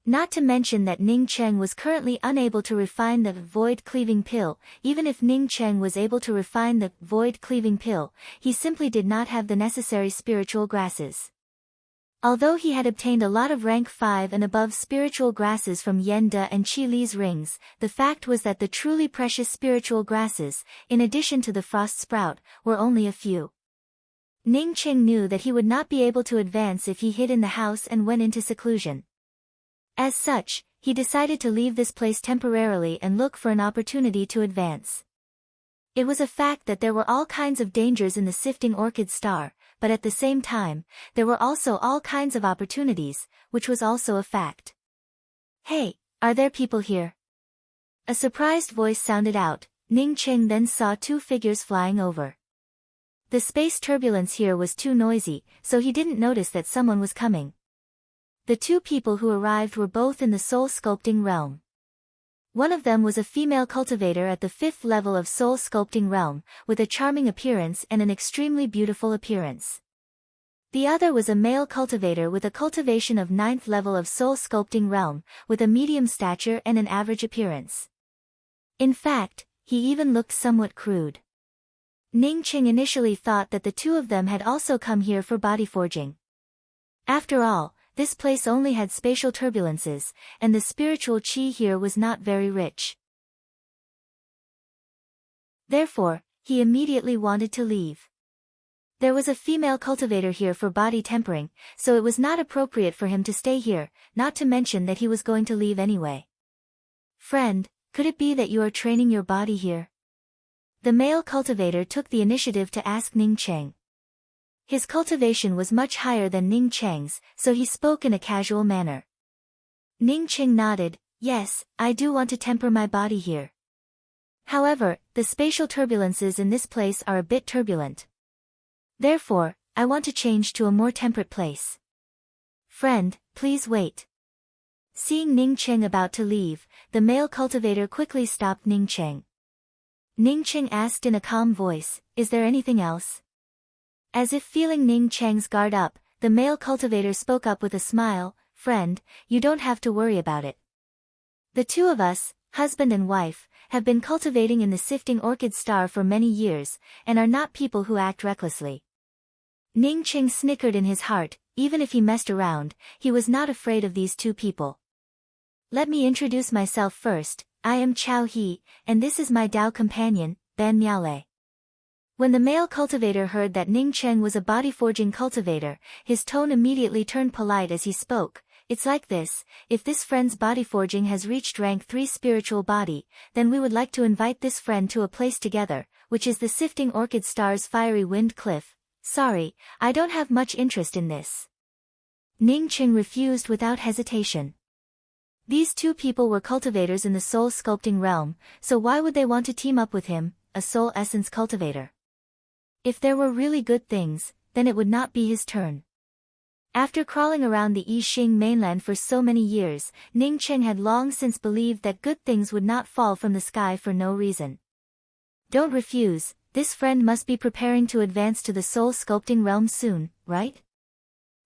Not to mention that Ning Cheng was currently unable to refine the Void Cleaving Pill. Even if Ning Cheng was able to refine the Void Cleaving Pill, he simply did not have the necessary spiritual grasses. Although he had obtained a lot of rank 5 and above spiritual grasses from Yen De and Qi Li's rings, the fact was that the truly precious spiritual grasses, in addition to the frost sprout, were only a few. Ning Cheng knew that he would not be able to advance if he hid in the house and went into seclusion. As such, he decided to leave this place temporarily and look for an opportunity to advance. It was a fact that there were all kinds of dangers in the Sifting Orchid Star, but at the same time, there were also all kinds of opportunities, which was also a fact. "Hey, are there people here?" A surprised voice sounded out. Ning Cheng then saw two figures flying over. The space turbulence here was too noisy, so he didn't notice that someone was coming. The two people who arrived were both in the Soul Sculpting Realm. One of them was a female cultivator at the 5th level of Soul Sculpting Realm, with a charming appearance and an extremely beautiful appearance. The other was a male cultivator with a cultivation of 9th level of Soul Sculpting Realm, with a medium stature and an average appearance. In fact, he even looked somewhat crude. Ning Cheng initially thought that the two of them had also come here for body forging. After all, this place only had spatial turbulences, and the spiritual qi here was not very rich. Therefore, he immediately wanted to leave. There was a female cultivator here for body tempering, so it was not appropriate for him to stay here, not to mention that he was going to leave anyway. "Friend, could it be that you are training your body here?" The male cultivator took the initiative to ask Ning Cheng. His cultivation was much higher than Ning Cheng's, so he spoke in a casual manner. Ning Cheng nodded. "Yes, I do want to temper my body here. However, the spatial turbulences in this place are a bit turbulent. Therefore, I want to change to a more temperate place. Friend, please wait." Seeing Ning Cheng about to leave, the male cultivator quickly stopped Ning Cheng. Ning Cheng asked in a calm voice, "Is there anything else?" As if feeling Ning Cheng's guard up, the male cultivator spoke up with a smile, "Friend, you don't have to worry about it. The two of us, husband and wife, have been cultivating in the Sifting Orchid Star for many years, and are not people who act recklessly." Ning Cheng snickered in his heart. Even if he messed around, he was not afraid of these two people. "Let me introduce myself first. I am Chao He, and this is my Dao companion, Ban Miaolei." When the male cultivator heard that Ning Cheng was a body-forging cultivator, his tone immediately turned polite as he spoke. "It's like this, if this friend's body forging has reached rank 3 spiritual body, then we would like to invite this friend to a place together, which is the Sifting Orchid Star's Fiery Wind Cliff. Sorry, I don't have much interest in this." Ning Cheng refused without hesitation. These two people were cultivators in the Soul Sculpting Realm, so why would they want to team up with him, a Soul Essence cultivator? If there were really good things, then it would not be his turn. After crawling around the Yixing mainland for so many years, Ning Cheng had long since believed that good things would not fall from the sky for no reason. Don't refuse, this friend must be preparing to advance to the Soul Sculpting Realm soon, right?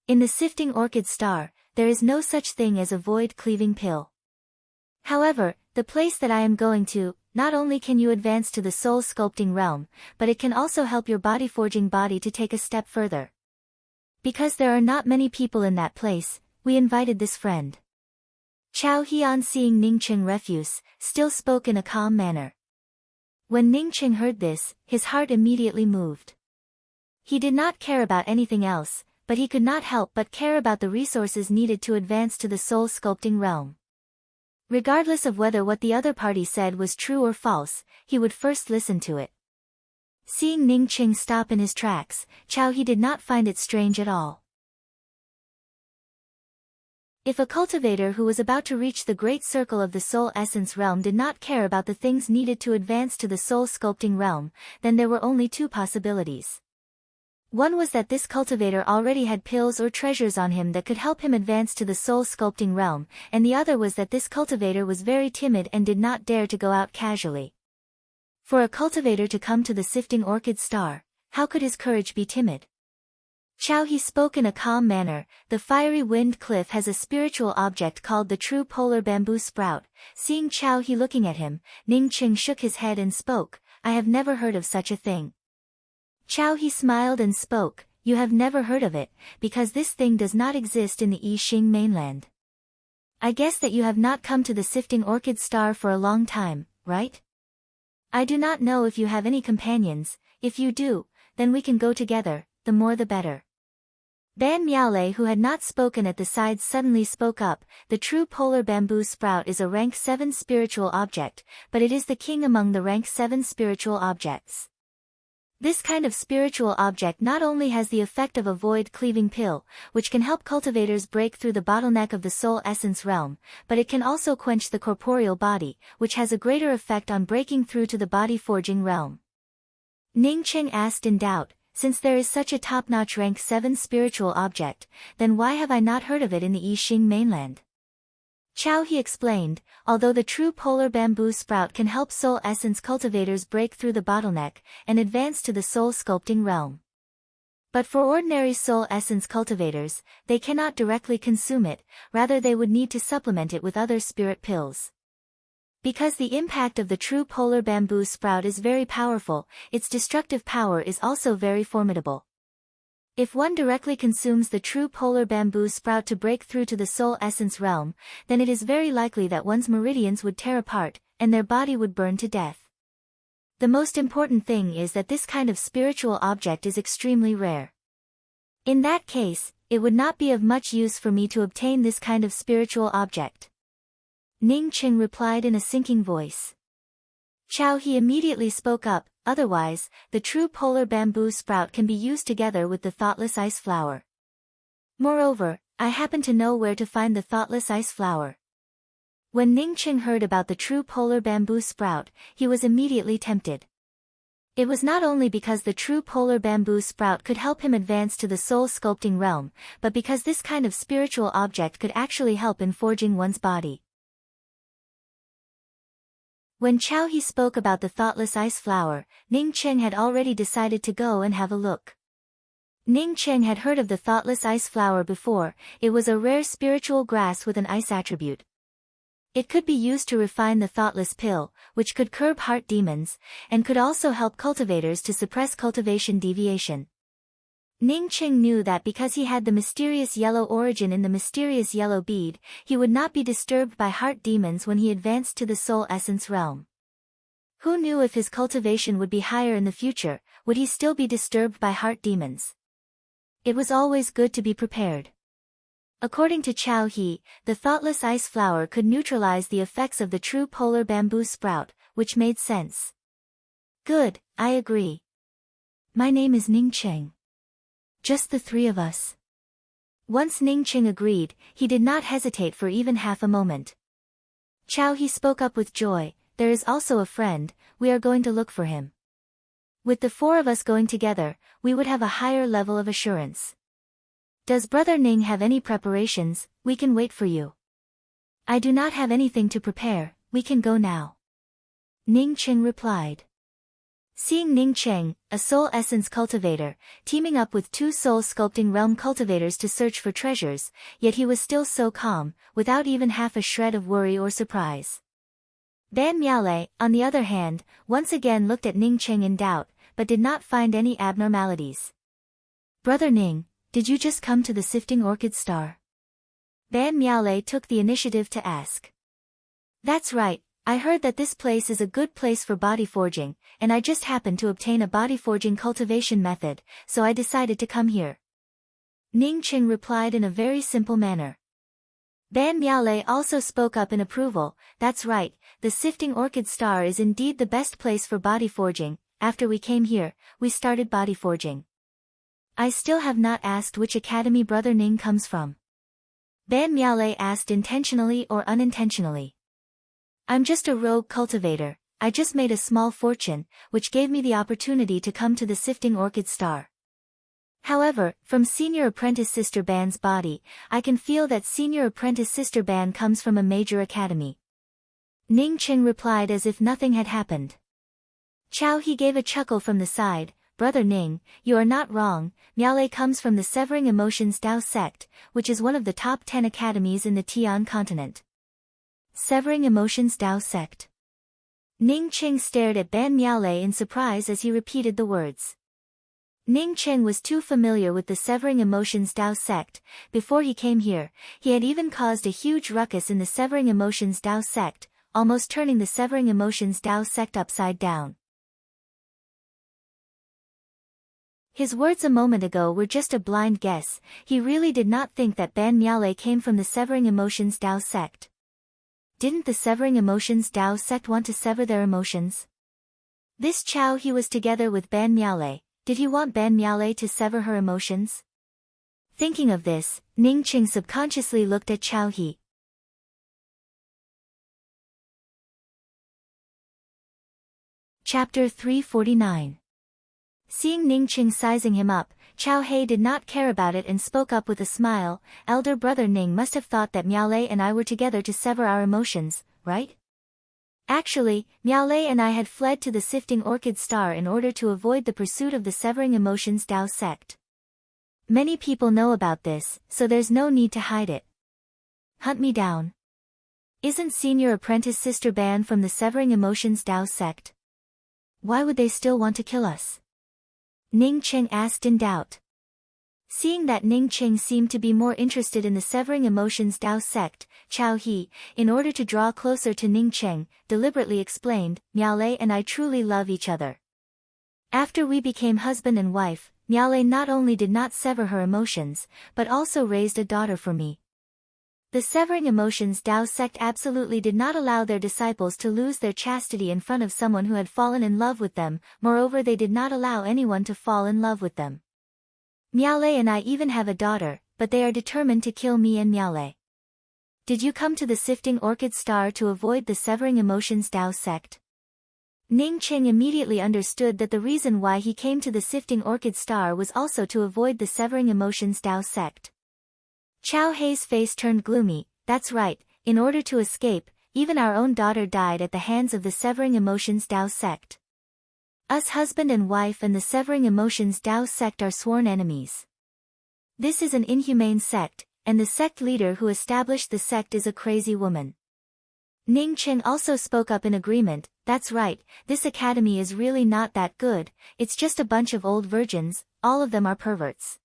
In the Sifting Orchid Star, there is no such thing as a Void Cleaving Pill. However, the place that I am going to, not only can you advance to the Soul Sculpting Realm, but it can also help your body forging body to take a step further. Because there are not many people in that place, we invited this friend. Chao Hian, seeing Ningqing refuse, still spoke in a calm manner. When Ningqing heard this, his heart immediately moved. He did not care about anything else, but he could not help but care about the resources needed to advance to the soul sculpting realm. Regardless of whether what the other party said was true or false, he would first listen to it. Seeing Ningqing stop in his tracks, Chao He did not find it strange at all. If a cultivator who was about to reach the great circle of the soul essence realm did not care about the things needed to advance to the soul sculpting realm, then there were only two possibilities. One was that this cultivator already had pills or treasures on him that could help him advance to the soul sculpting realm, and the other was that this cultivator was very timid and did not dare to go out casually. For a cultivator to come to the sifting orchid star, how could his courage be timid? Chao He spoke in a calm manner. The fiery wind cliff has a spiritual object called the true polar bamboo sprout. Seeing Chao He looking at him, Ningqing shook his head and spoke, I have never heard of such a thing. Chao He smiled and spoke, you have never heard of it, because this thing does not exist in the Yixing mainland. I guess that you have not come to the sifting orchid star for a long time, right? I do not know if you have any companions. If you do, then we can go together, the more the better. Ban Miaolei, who had not spoken at the sides, suddenly spoke up, the true polar bamboo sprout is a rank 7 spiritual object, but it is the king among the rank 7 spiritual objects. This kind of spiritual object not only has the effect of a void-cleaving pill, which can help cultivators break through the bottleneck of the soul essence realm, but it can also quench the corporeal body, which has a greater effect on breaking through to the body-forging realm. Ningqing asked in doubt, since there is such a top-notch rank 7 spiritual object, then why have I not heard of it in the Yixing mainland? Chao He explained, although the true polar bamboo sprout can help soul essence cultivators break through the bottleneck and advance to the soul sculpting realm. But for ordinary soul essence cultivators, they cannot directly consume it, rather they would need to supplement it with other spirit pills. Because the impact of the true polar bamboo sprout is very powerful, its destructive power is also very formidable. If one directly consumes the true polar bamboo sprout to break through to the soul essence realm, then it is very likely that one's meridians would tear apart, and their body would burn to death. The most important thing is that this kind of spiritual object is extremely rare. In that case, it would not be of much use for me to obtain this kind of spiritual object. Ningqing replied in a sinking voice. Chao He immediately spoke up, otherwise, the true polar bamboo sprout can be used together with the thoughtless ice flower. Moreover, I happen to know where to find the thoughtless ice flower. When Ningqing heard about the true polar bamboo sprout, he was immediately tempted. It was not only because the true polar bamboo sprout could help him advance to the soul sculpting realm, but because this kind of spiritual object could actually help in forging one's body. When Chao He spoke about the thoughtless ice flower, Ningqing had already decided to go and have a look. Ningqing had heard of the thoughtless ice flower before. It was a rare spiritual grass with an ice attribute. It could be used to refine the thoughtless pill, which could curb heart demons, and could also help cultivators to suppress cultivation deviation. Ningqing knew that because he had the mysterious yellow origin in the mysterious yellow bead, he would not be disturbed by heart demons when he advanced to the soul essence realm. Who knew if his cultivation would be higher in the future, would he still be disturbed by heart demons? It was always good to be prepared. According to Chao He, the thoughtless ice flower could neutralize the effects of the true polar bamboo sprout, which made sense. Good, I agree. My name is Ningqing. Just the three of us. Once Ningqing agreed, he did not hesitate for even half a moment. Chao He spoke up with joy, there is also a friend, we are going to look for him. With the four of us going together, we would have a higher level of assurance. Does Brother Ning have any preparations? We can wait for you. I do not have anything to prepare, we can go now. Ningqing replied. Seeing Ningqing, a soul essence cultivator, teaming up with two soul sculpting realm cultivators to search for treasures, yet he was still so calm, without even half a shred of worry or surprise. Ban Miaolei, on the other hand, once again looked at Ningqing in doubt, but did not find any abnormalities. Brother Ning, did you just come to the Sifting Orchid Star? Ban Miaolei took the initiative to ask. That's right, I heard that this place is a good place for body forging, and I just happened to obtain a body forging cultivation method, so I decided to come here. Ning Qing replied in a very simple manner. Ban Miaolei also spoke up in approval. That's right, the Sifting Orchid Star is indeed the best place for body forging. After we came here, we started body forging. I still have not asked which academy Brother Ning comes from. Ban Miaolei asked intentionally or unintentionally. I'm just a rogue cultivator, I just made a small fortune, which gave me the opportunity to come to the Sifting Orchid Star. However, from Senior Apprentice Sister Ban's body, I can feel that Senior Apprentice Sister Ban comes from a major academy. Ning Qing replied as if nothing had happened. Chao He gave a chuckle from the side. Brother Ning, you are not wrong, Miaolei comes from the Severing Emotions Dao sect, which is one of the top 10 academies in the Tian continent. Severing Emotions Dao sect. Ning Qing stared at Ban Miaolei in surprise as he repeated the words. Ning Qing was too familiar with the Severing Emotions Dao sect. Before he came here, he had even caused a huge ruckus in the Severing Emotions Dao sect, almost turning the Severing Emotions Dao sect upside down. His words a moment ago were just a blind guess. He really did not think that Ban Miaolei came from the Severing Emotions Dao sect. Didn't the Severing Emotions Dao sect want to sever their emotions? This Chao He was together with Ban Miaolei. Did he want Ban Miaolei to sever her emotions? Thinking of this, Ning Qing subconsciously looked at Chao He. Chapter 349. Seeing Ning Qing sizing him up, Chao He did not care about it and spoke up with a smile. Elder brother Ning must have thought that Miaolei and I were together to sever our emotions, right? Actually, Miaolei and I had fled to the Sifting Orchid Star in order to avoid the pursuit of the Severing Emotions Dao sect. Many people know about this, so there's no need to hide it. Hunt me down. Isn't Senior Apprentice Sister Ban from the Severing Emotions Dao sect? Why would they still want to kill us? Ning Qing asked in doubt. Seeing that Ning Qing seemed to be more interested in the Severing Emotions Dao sect, Chao He, in order to draw closer to Ning Qing, deliberately explained, Miaolei and I truly love each other. After we became husband and wife, Miaolei not only did not sever her emotions, but also raised a daughter for me. The Severing Emotions Dao sect absolutely did not allow their disciples to lose their chastity in front of someone who had fallen in love with them. Moreover, they did not allow anyone to fall in love with them. Miaolei and I even have a daughter, but they are determined to kill me and Miaolei. Did you come to the Sifting Orchid Star to avoid the Severing Emotions Dao sect? Ning Qing immediately understood that the reason why he came to the Sifting Orchid Star was also to avoid the Severing Emotions Dao sect. Chao Hei's face turned gloomy. That's right, in order to escape, even our own daughter died at the hands of the Severing Emotions Dao sect. Us husband and wife and the Severing Emotions Dao sect are sworn enemies. This is an inhumane sect, and the sect leader who established the sect is a crazy woman. Ning Qing also spoke up in agreement. That's right, this academy is really not that good, it's just a bunch of old virgins, all of them are perverts.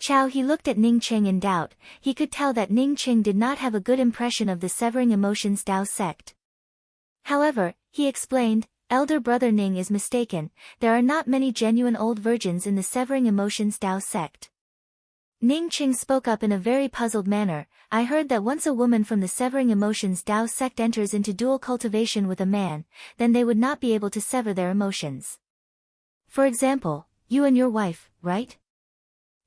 Chao He looked at Ning Qing in doubt. He could tell that Ning Qing did not have a good impression of the Severing Emotions Dao sect. However, he explained, Elder brother Ning is mistaken, there are not many genuine old virgins in the Severing Emotions Dao sect. Ning Qing spoke up in a very puzzled manner. I heard that once a woman from the Severing Emotions Dao sect enters into dual cultivation with a man, then they would not be able to sever their emotions. For example, you and your wife, right?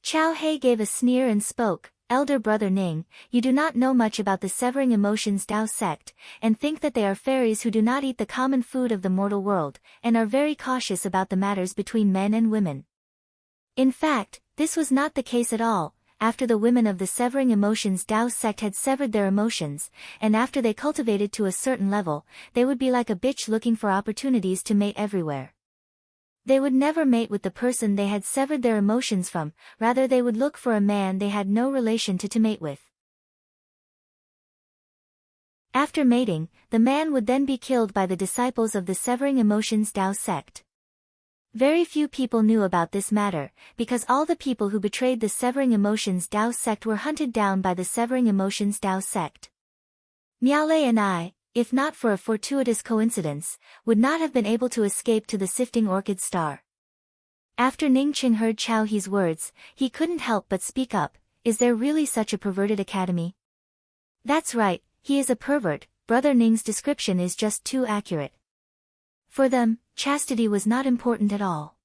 Chao He gave a sneer and spoke, Elder brother Ning, you do not know much about the Severing Emotions Dao sect, and think that they are fairies who do not eat the common food of the mortal world, and are very cautious about the matters between men and women. In fact, this was not the case at all. After the women of the Severing Emotions Dao sect had severed their emotions, and after they cultivated to a certain level, they would be like a bitch looking for opportunities to mate everywhere. They would never mate with the person they had severed their emotions from, rather they would look for a man they had no relation to mate with. After mating, the man would then be killed by the disciples of the Severing Emotions Dao sect. Very few people knew about this matter, because all the people who betrayed the Severing Emotions Tao sect were hunted down by the Severing Emotions Tao sect. Miaolei and I, if not for a fortuitous coincidence, would not have been able to escape to the Sifting Orchid Star. After Ningqing heard Chao He's words, he couldn't help but speak up. Is there really such a perverted academy? That's right, he is a pervert. Brother Ning's description is just too accurate. For them, chastity was not important at all.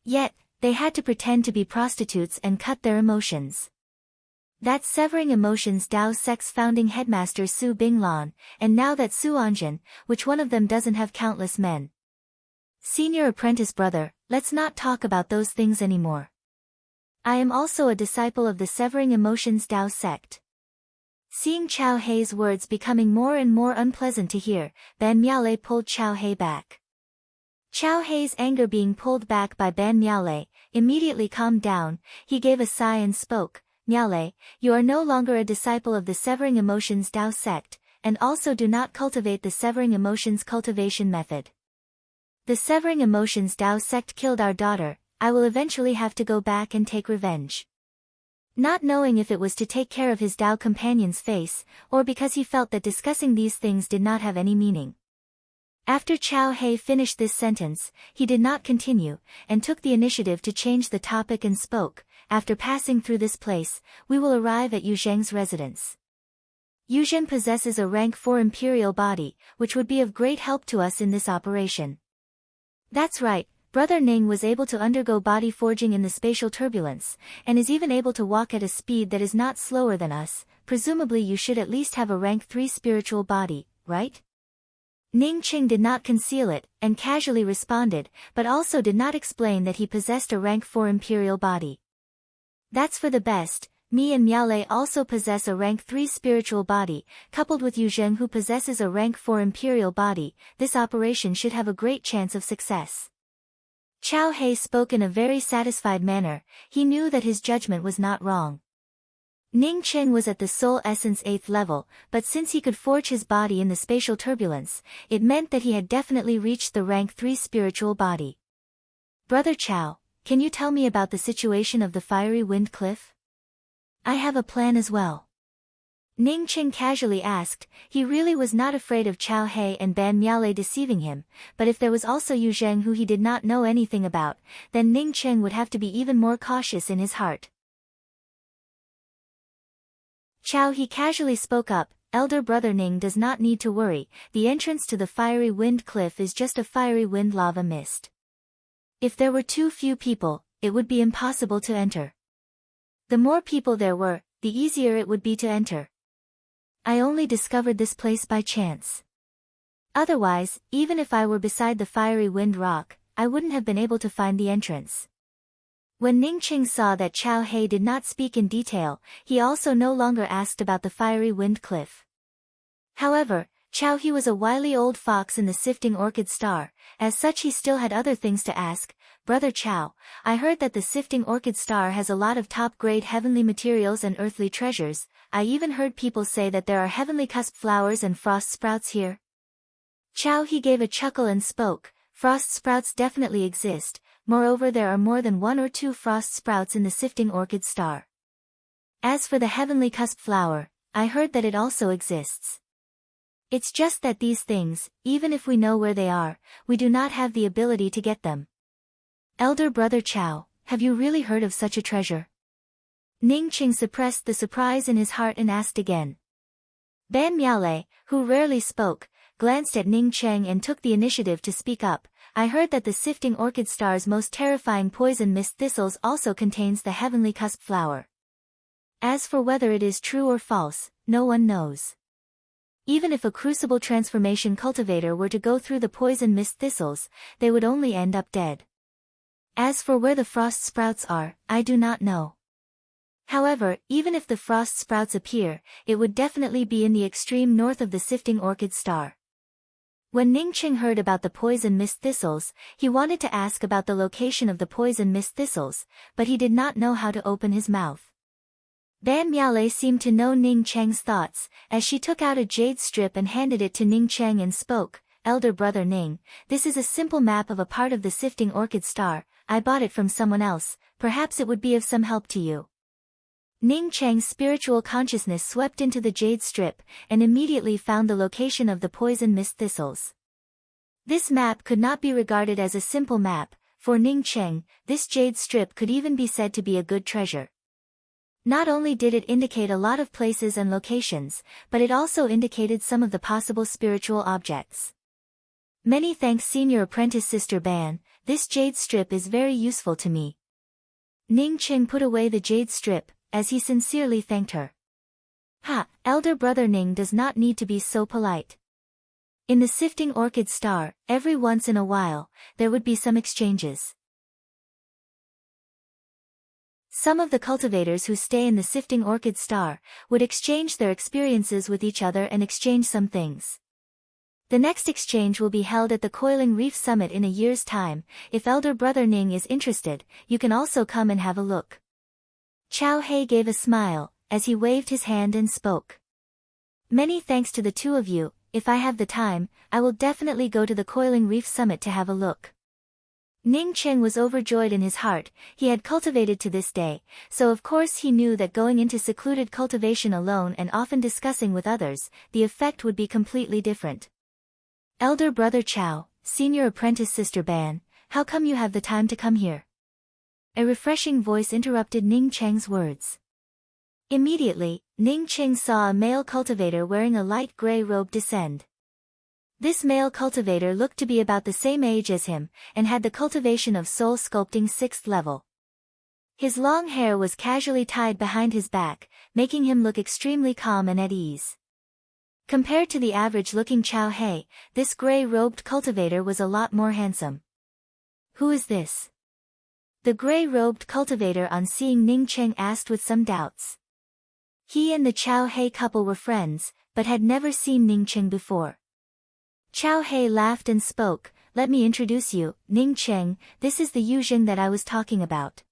Yet, they had to pretend to be prostitutes and cut their emotions. That Severing Emotions Tao sect's founding headmaster Su Binglan, and now that Su Anjin, which one of them doesn't have countless men? Senior apprentice brother, let's not talk about those things anymore. I am also a disciple of the Severing Emotions Tao sect. Seeing Chao Hei's words becoming more and more unpleasant to hear, Ban Miaolei pulled Chao Hei back. Chao Hei's anger being pulled back by Ban Miaolei immediately calmed down. He gave a sigh and spoke. Miaolei, you are no longer a disciple of the Severing Emotions Tao sect, and also do not cultivate the Severing Emotions cultivation method. The Severing Emotions Tao sect killed our daughter. I will eventually have to go back and take revenge. Not knowing if it was to take care of his Tao companion's face, or because he felt that discussing these things did not have any meaning. After Chao Hei finished this sentence, he did not continue, and took the initiative to change the topic and spoke. After passing through this place, we will arrive at Yu Zheng's residence. Yu Zheng possesses a rank 4 imperial body, which would be of great help to us in this operation. That's right, Brother Ning was able to undergo body forging in the spatial turbulence, and is even able to walk at a speed that is not slower than us. Presumably you should at least have a rank 3 spiritual body, right? Ning Qing did not conceal it, and casually responded, but also did not explain that he possessed a rank 4 imperial body. That's for the best. Me and Miaolei also possess a rank 3 spiritual body, coupled with Yu Zheng who possesses a rank 4 imperial body. This operation should have a great chance of success. Chao Hei spoke in a very satisfied manner. He knew that his judgment was not wrong. Ning Qing was at the soul essence 8th level, but since he could forge his body in the spatial turbulence, it meant that he had definitely reached the rank 3 spiritual body. Brother Chao, can you tell me about the situation of the fiery wind cliff? I have a plan as well. Ning Qing casually asked. He really was not afraid of Chao Hei and Ban Miaolei deceiving him, but if there was also Yu Zheng who he did not know anything about, then Ning Qing would have to be even more cautious in his heart. Chao He casually spoke up. Elder brother Ning does not need to worry. The entrance to the fiery wind cliff is just a fiery wind lava mist. If there were too few people, it would be impossible to enter. The more people there were, the easier it would be to enter. I only discovered this place by chance. Otherwise, even if I were beside the fiery wind rock, I wouldn't have been able to find the entrance. When Ning Qing saw that Chao Hei did not speak in detail, he also no longer asked about the fiery wind cliff. However, Chao He was a wily old fox in the Sifting Orchid Star. As such he still had other things to ask. Brother Chao, I heard that the Sifting Orchid Star has a lot of top-grade heavenly materials and earthly treasures. I even heard people say that there are heavenly cusp flowers and frost sprouts here. Chao He gave a chuckle and spoke. Frost sprouts definitely exist. Moreover, there are more than 1 or 2 frost sprouts in the Sifting Orchid Star. As for the heavenly cusp flower, I heard that it also exists. It's just that these things, even if we know where they are, we do not have the ability to get them. Elder brother Chao, have you really heard of such a treasure? Ning Qing suppressed the surprise in his heart and asked again. Ban Miaolei, who rarely spoke, glanced at Ning Qing and took the initiative to speak up. I heard that the Sifting Orchid Star's most terrifying poison mist thistles also contains the heavenly cusp flower. As for whether it is true or false, no one knows. Even if a crucible transformation cultivator were to go through the poison mist thistles, they would only end up dead. As for where the frost sprouts are, I do not know. However, even if the frost sprouts appear, it would definitely be in the extreme north of the Sifting Orchid Star. When Ning Qing heard about the poison mist thistles, he wanted to ask about the location of the poison mist thistles, but he did not know how to open his mouth. Ban Miaolei seemed to know Ning Cheng's thoughts, as she took out a jade strip and handed it to Ning Cheng and spoke. elder brother Ning, this is a simple map of a part of the sifting orchid star. I bought it from someone else, perhaps it would be of some help to you. Ning Cheng's spiritual consciousness swept into the jade strip, and immediately found the location of the poison mist thistles. This map could not be regarded as a simple map. For Ning Cheng, this jade strip could even be said to be a good treasure. Not only did it indicate a lot of places and locations, but it also indicated some of the possible spiritual objects. Many thanks Senior Apprentice Sister Ban, this jade strip is very useful to me. Ning Cheng put away the jade strip, as he sincerely thanked her. Ha, elder brother Ning does not need to be so polite. In the sifting orchid star, every once in a while, there would be some exchanges. Some of the cultivators who stay in the sifting orchid star would exchange their experiences with each other and exchange some things. The next exchange will be held at the Coiling Reef Summit in a year's time. If elder brother Ning is interested, you can also come and have a look. Chao Hei gave a smile, as he waved his hand and spoke. Many thanks to the two of you. If I have the time, I will definitely go to the Coiling Reef Summit to have a look. Ning Cheng was overjoyed in his heart. He had cultivated to this day, so of course he knew that going into secluded cultivation alone and often discussing with others, the effect would be completely different. Elder brother Chao, Senior Apprentice Sister Ban, how come you have the time to come here? A refreshing voice interrupted Ning Cheng's words. Immediately, Ning Cheng saw a male cultivator wearing a light gray robe descend. This male cultivator looked to be about the same age as him, and had the cultivation of soul sculpting 6th level. His long hair was casually tied behind his back, making him look extremely calm and at ease. Compared to the average-looking Chao Hei, this gray-robed cultivator was a lot more handsome. Who is this? The gray-robed cultivator on seeing Ning Cheng asked with some doubts. He and the Chao Hei couple were friends, but had never seen Ning Cheng before. Chao Hei laughed and spoke, let me introduce you, Ning Cheng, this is the Yuzheng that I was talking about.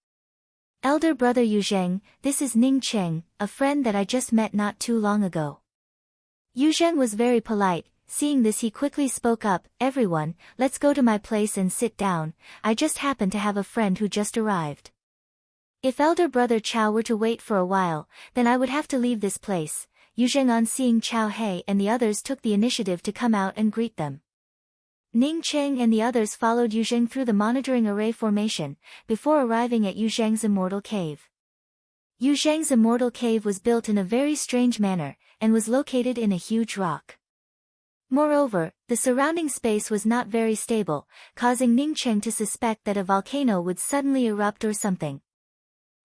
Elder brother Yuzheng, this is Ning Cheng, a friend that I just met not too long ago. Yuzheng was very polite. Seeing this he quickly spoke up, everyone, let's go to my place and sit down, I just happen to have a friend who just arrived. If elder brother Chao were to wait for a while, then I would have to leave this place. Yuzheng on seeing Chao Hei and the others took the initiative to come out and greet them. Ning Cheng and the others followed Yuzheng through the monitoring array formation, before arriving at Yuzheng's immortal cave. Yuzheng's immortal cave was built in a very strange manner, and was located in a huge rock. Moreover, the surrounding space was not very stable, causing Ning Cheng to suspect that a volcano would suddenly erupt or something.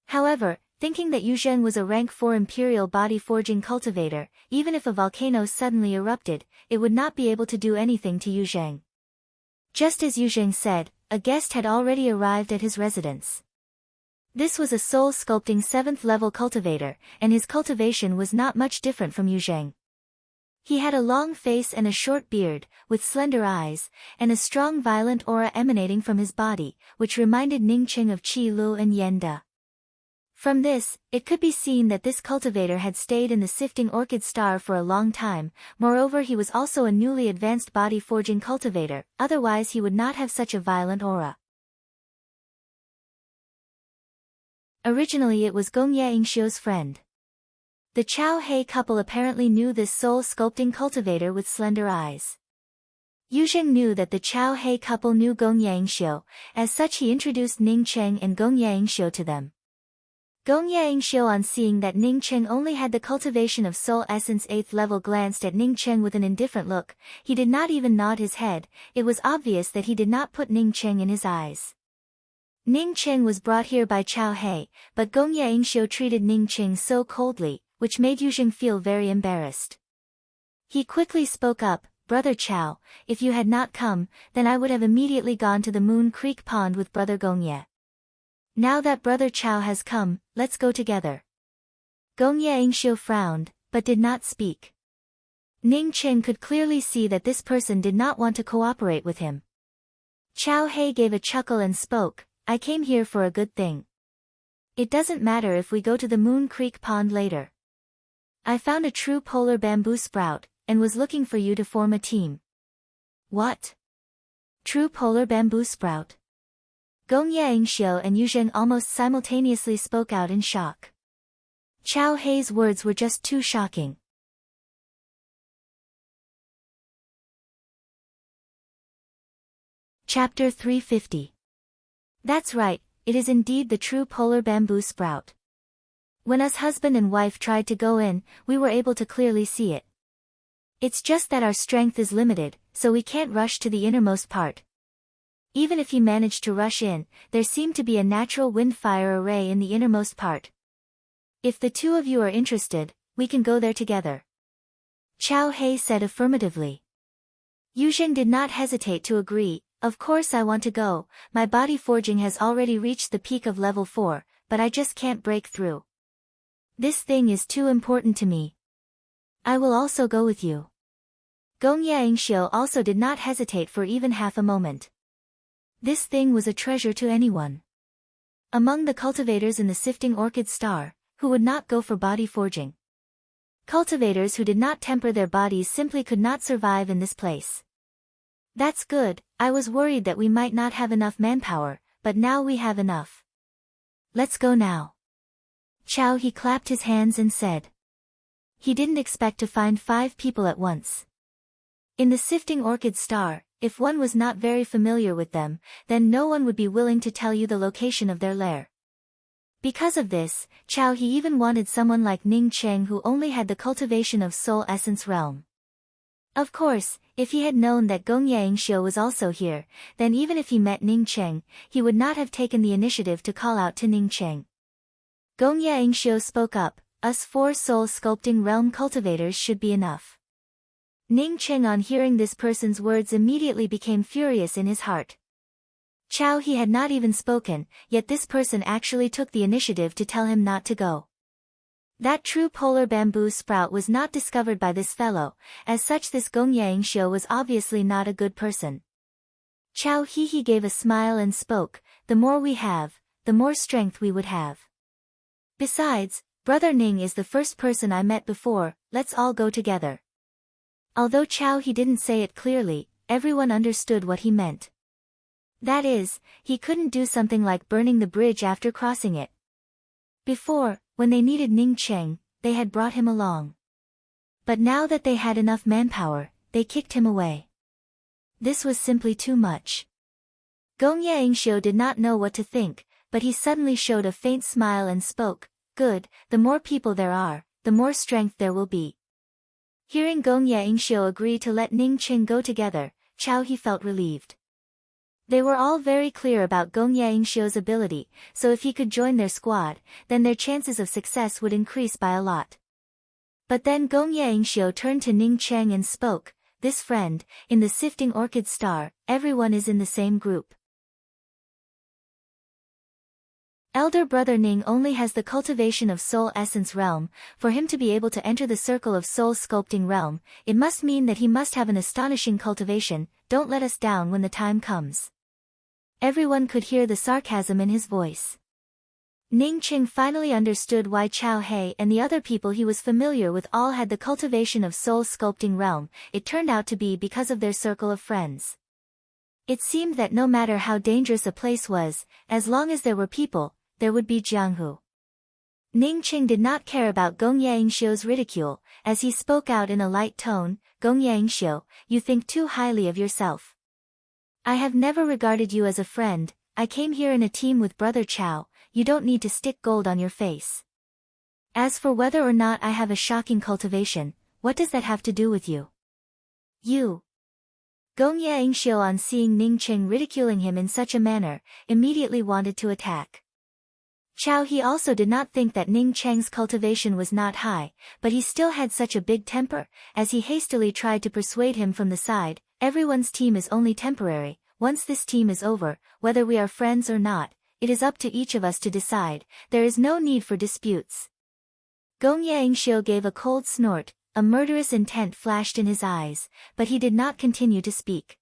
However, thinking that Yuzheng was a rank 4 imperial body forging cultivator, even if a volcano suddenly erupted, it would not be able to do anything to Yuzheng. Just as Yuzheng said, a guest had already arrived at his residence. This was a soul sculpting 7th level cultivator, and his cultivation was not much different from Yuzheng. He had a long face and a short beard, with slender eyes, and a strong violent aura emanating from his body, which reminded Ning Cheng of Qi Lu and Yan De. From this, it could be seen that this cultivator had stayed in the sifting orchid star for a long time. Moreover, he was also a newly advanced body forging cultivator, otherwise he would not have such a violent aura. Originally it was Gong Yingxiu's friend. The Chao Hei couple apparently knew this soul sculpting cultivator with slender eyes. Yuzheng knew that the Chao Hei couple knew Gong Yingxiu, as such he introduced Ning Cheng and Gong Yingxiu to them. Gong Yingxiu on seeing that Ning Cheng only had the cultivation of soul essence 8th level glanced at Ning Cheng with an indifferent look. He did not even nod his head. It was obvious that he did not put Ning Cheng in his eyes. Ning Cheng was brought here by Chao Hei, but Gong Yingxiu treated Ning Cheng so coldly, which made Yuzheng feel very embarrassed. He quickly spoke up, Brother Chao, if you had not come, then I would have immediately gone to the Moon Creek Pond with Brother Gongye. Now that Brother Chao has come, let's go together. Gongye Yingxiu frowned, but did not speak. Ning Cheng could clearly see that this person did not want to cooperate with him. Chao Hei gave a chuckle and spoke, I came here for a good thing. It doesn't matter if we go to the Moon Creek Pond later. I found a true polar bamboo sprout, and was looking for you to form a team. What? True polar bamboo sprout? Gong Yaingxiu and Yu Zheng almost simultaneously spoke out in shock. Chao Hei's words were just too shocking. Chapter 350. That's right, it is indeed the true polar bamboo sprout. When us husband and wife tried to go in, we were able to clearly see it. It's just that our strength is limited, so we can't rush to the innermost part. Even if you manage to rush in, there seemed to be a natural wind-fire array in the innermost part. If the two of you are interested, we can go there together. Chao Hei said affirmatively. Yu Zheng did not hesitate to agree. Of course I want to go, my body forging has already reached the peak of level 4, but I just can't break through. This thing is too important to me. I will also go with you. Gong Yaingxiu also did not hesitate for even half a moment. This thing was a treasure to anyone. Among the cultivators in the sifting orchid star, who would not go for body forging? Cultivators who did not temper their bodies simply could not survive in this place. That's good, I was worried that we might not have enough manpower, but now we have enough. Let's go now. Chao He clapped his hands and said. He didn't expect to find 5 people at once. In the sifting orchid star, if one was not very familiar with them, then no one would be willing to tell you the location of their lair. Because of this, Chao He even wanted someone like Ning Cheng who only had the cultivation of soul essence realm. Of course, if he had known that Gong Yaingxiu was also here, then even if he met Ning Cheng, he would not have taken the initiative to call out to Ning Cheng. Gong Yaingxiu spoke up, us 4 soul sculpting realm cultivators should be enough. Ning Cheng on hearing this person's words immediately became furious in his heart. Chao He had not even spoken, yet this person actually took the initiative to tell him not to go. That true polar bamboo sprout was not discovered by this fellow, as such this Gong Yaingxiu was obviously not a good person. Chao He gave a smile and spoke, the more we have, the more strength we would have. Besides, Brother Ning is the first person I met before, let's all go together. Although Chao He didn't say it clearly, everyone understood what he meant. That is, he couldn't do something like burning the bridge after crossing it. Before, when they needed Ning Cheng, they had brought him along. But now that they had enough manpower, they kicked him away. This was simply too much. Gong Yaingxiu did not know what to think, but he suddenly showed a faint smile and spoke, good, the more people there are, the more strength there will be. Hearing Gong Yaingxiu agree to let Ning Cheng go together, Chao He felt relieved. They were all very clear about Gong Yaingxiu's ability, so if he could join their squad, then their chances of success would increase by a lot. But then Gong Yaingxiu turned to Ning Cheng and spoke, this friend, in the sifting orchid star, everyone is in the same group. Elder brother Ning only has the cultivation of soul essence realm, for him to be able to enter the circle of soul sculpting realm, it must mean that he must have an astonishing cultivation, don't let us down when the time comes. Everyone could hear the sarcasm in his voice. Ning Cheng finally understood why Chao Hei and the other people he was familiar with all had the cultivation of soul sculpting realm, it turned out to be because of their circle of friends. It seemed that no matter how dangerous a place was, as long as there were people, there would be Jianghu. Ning Cheng did not care about Gong Yaingxiu's ridicule, as he spoke out in a light tone, Gong Yaingxiu, you think too highly of yourself. I have never regarded you as a friend, I came here in a team with Brother Chao, you don't need to stick gold on your face. As for whether or not I have a shocking cultivation, what does that have to do with you? You. Gong Yaingxiu on seeing Ning Cheng ridiculing him in such a manner, immediately wanted to attack. Chao He also did not think that Ning Cheng's cultivation was not high, but he still had such a big temper, as he hastily tried to persuade him from the side, everyone's team is only temporary, once this team is over, whether we are friends or not, it is up to each of us to decide, there is no need for disputes. Gong Yaingxiu gave a cold snort, a murderous intent flashed in his eyes, but he did not continue to speak.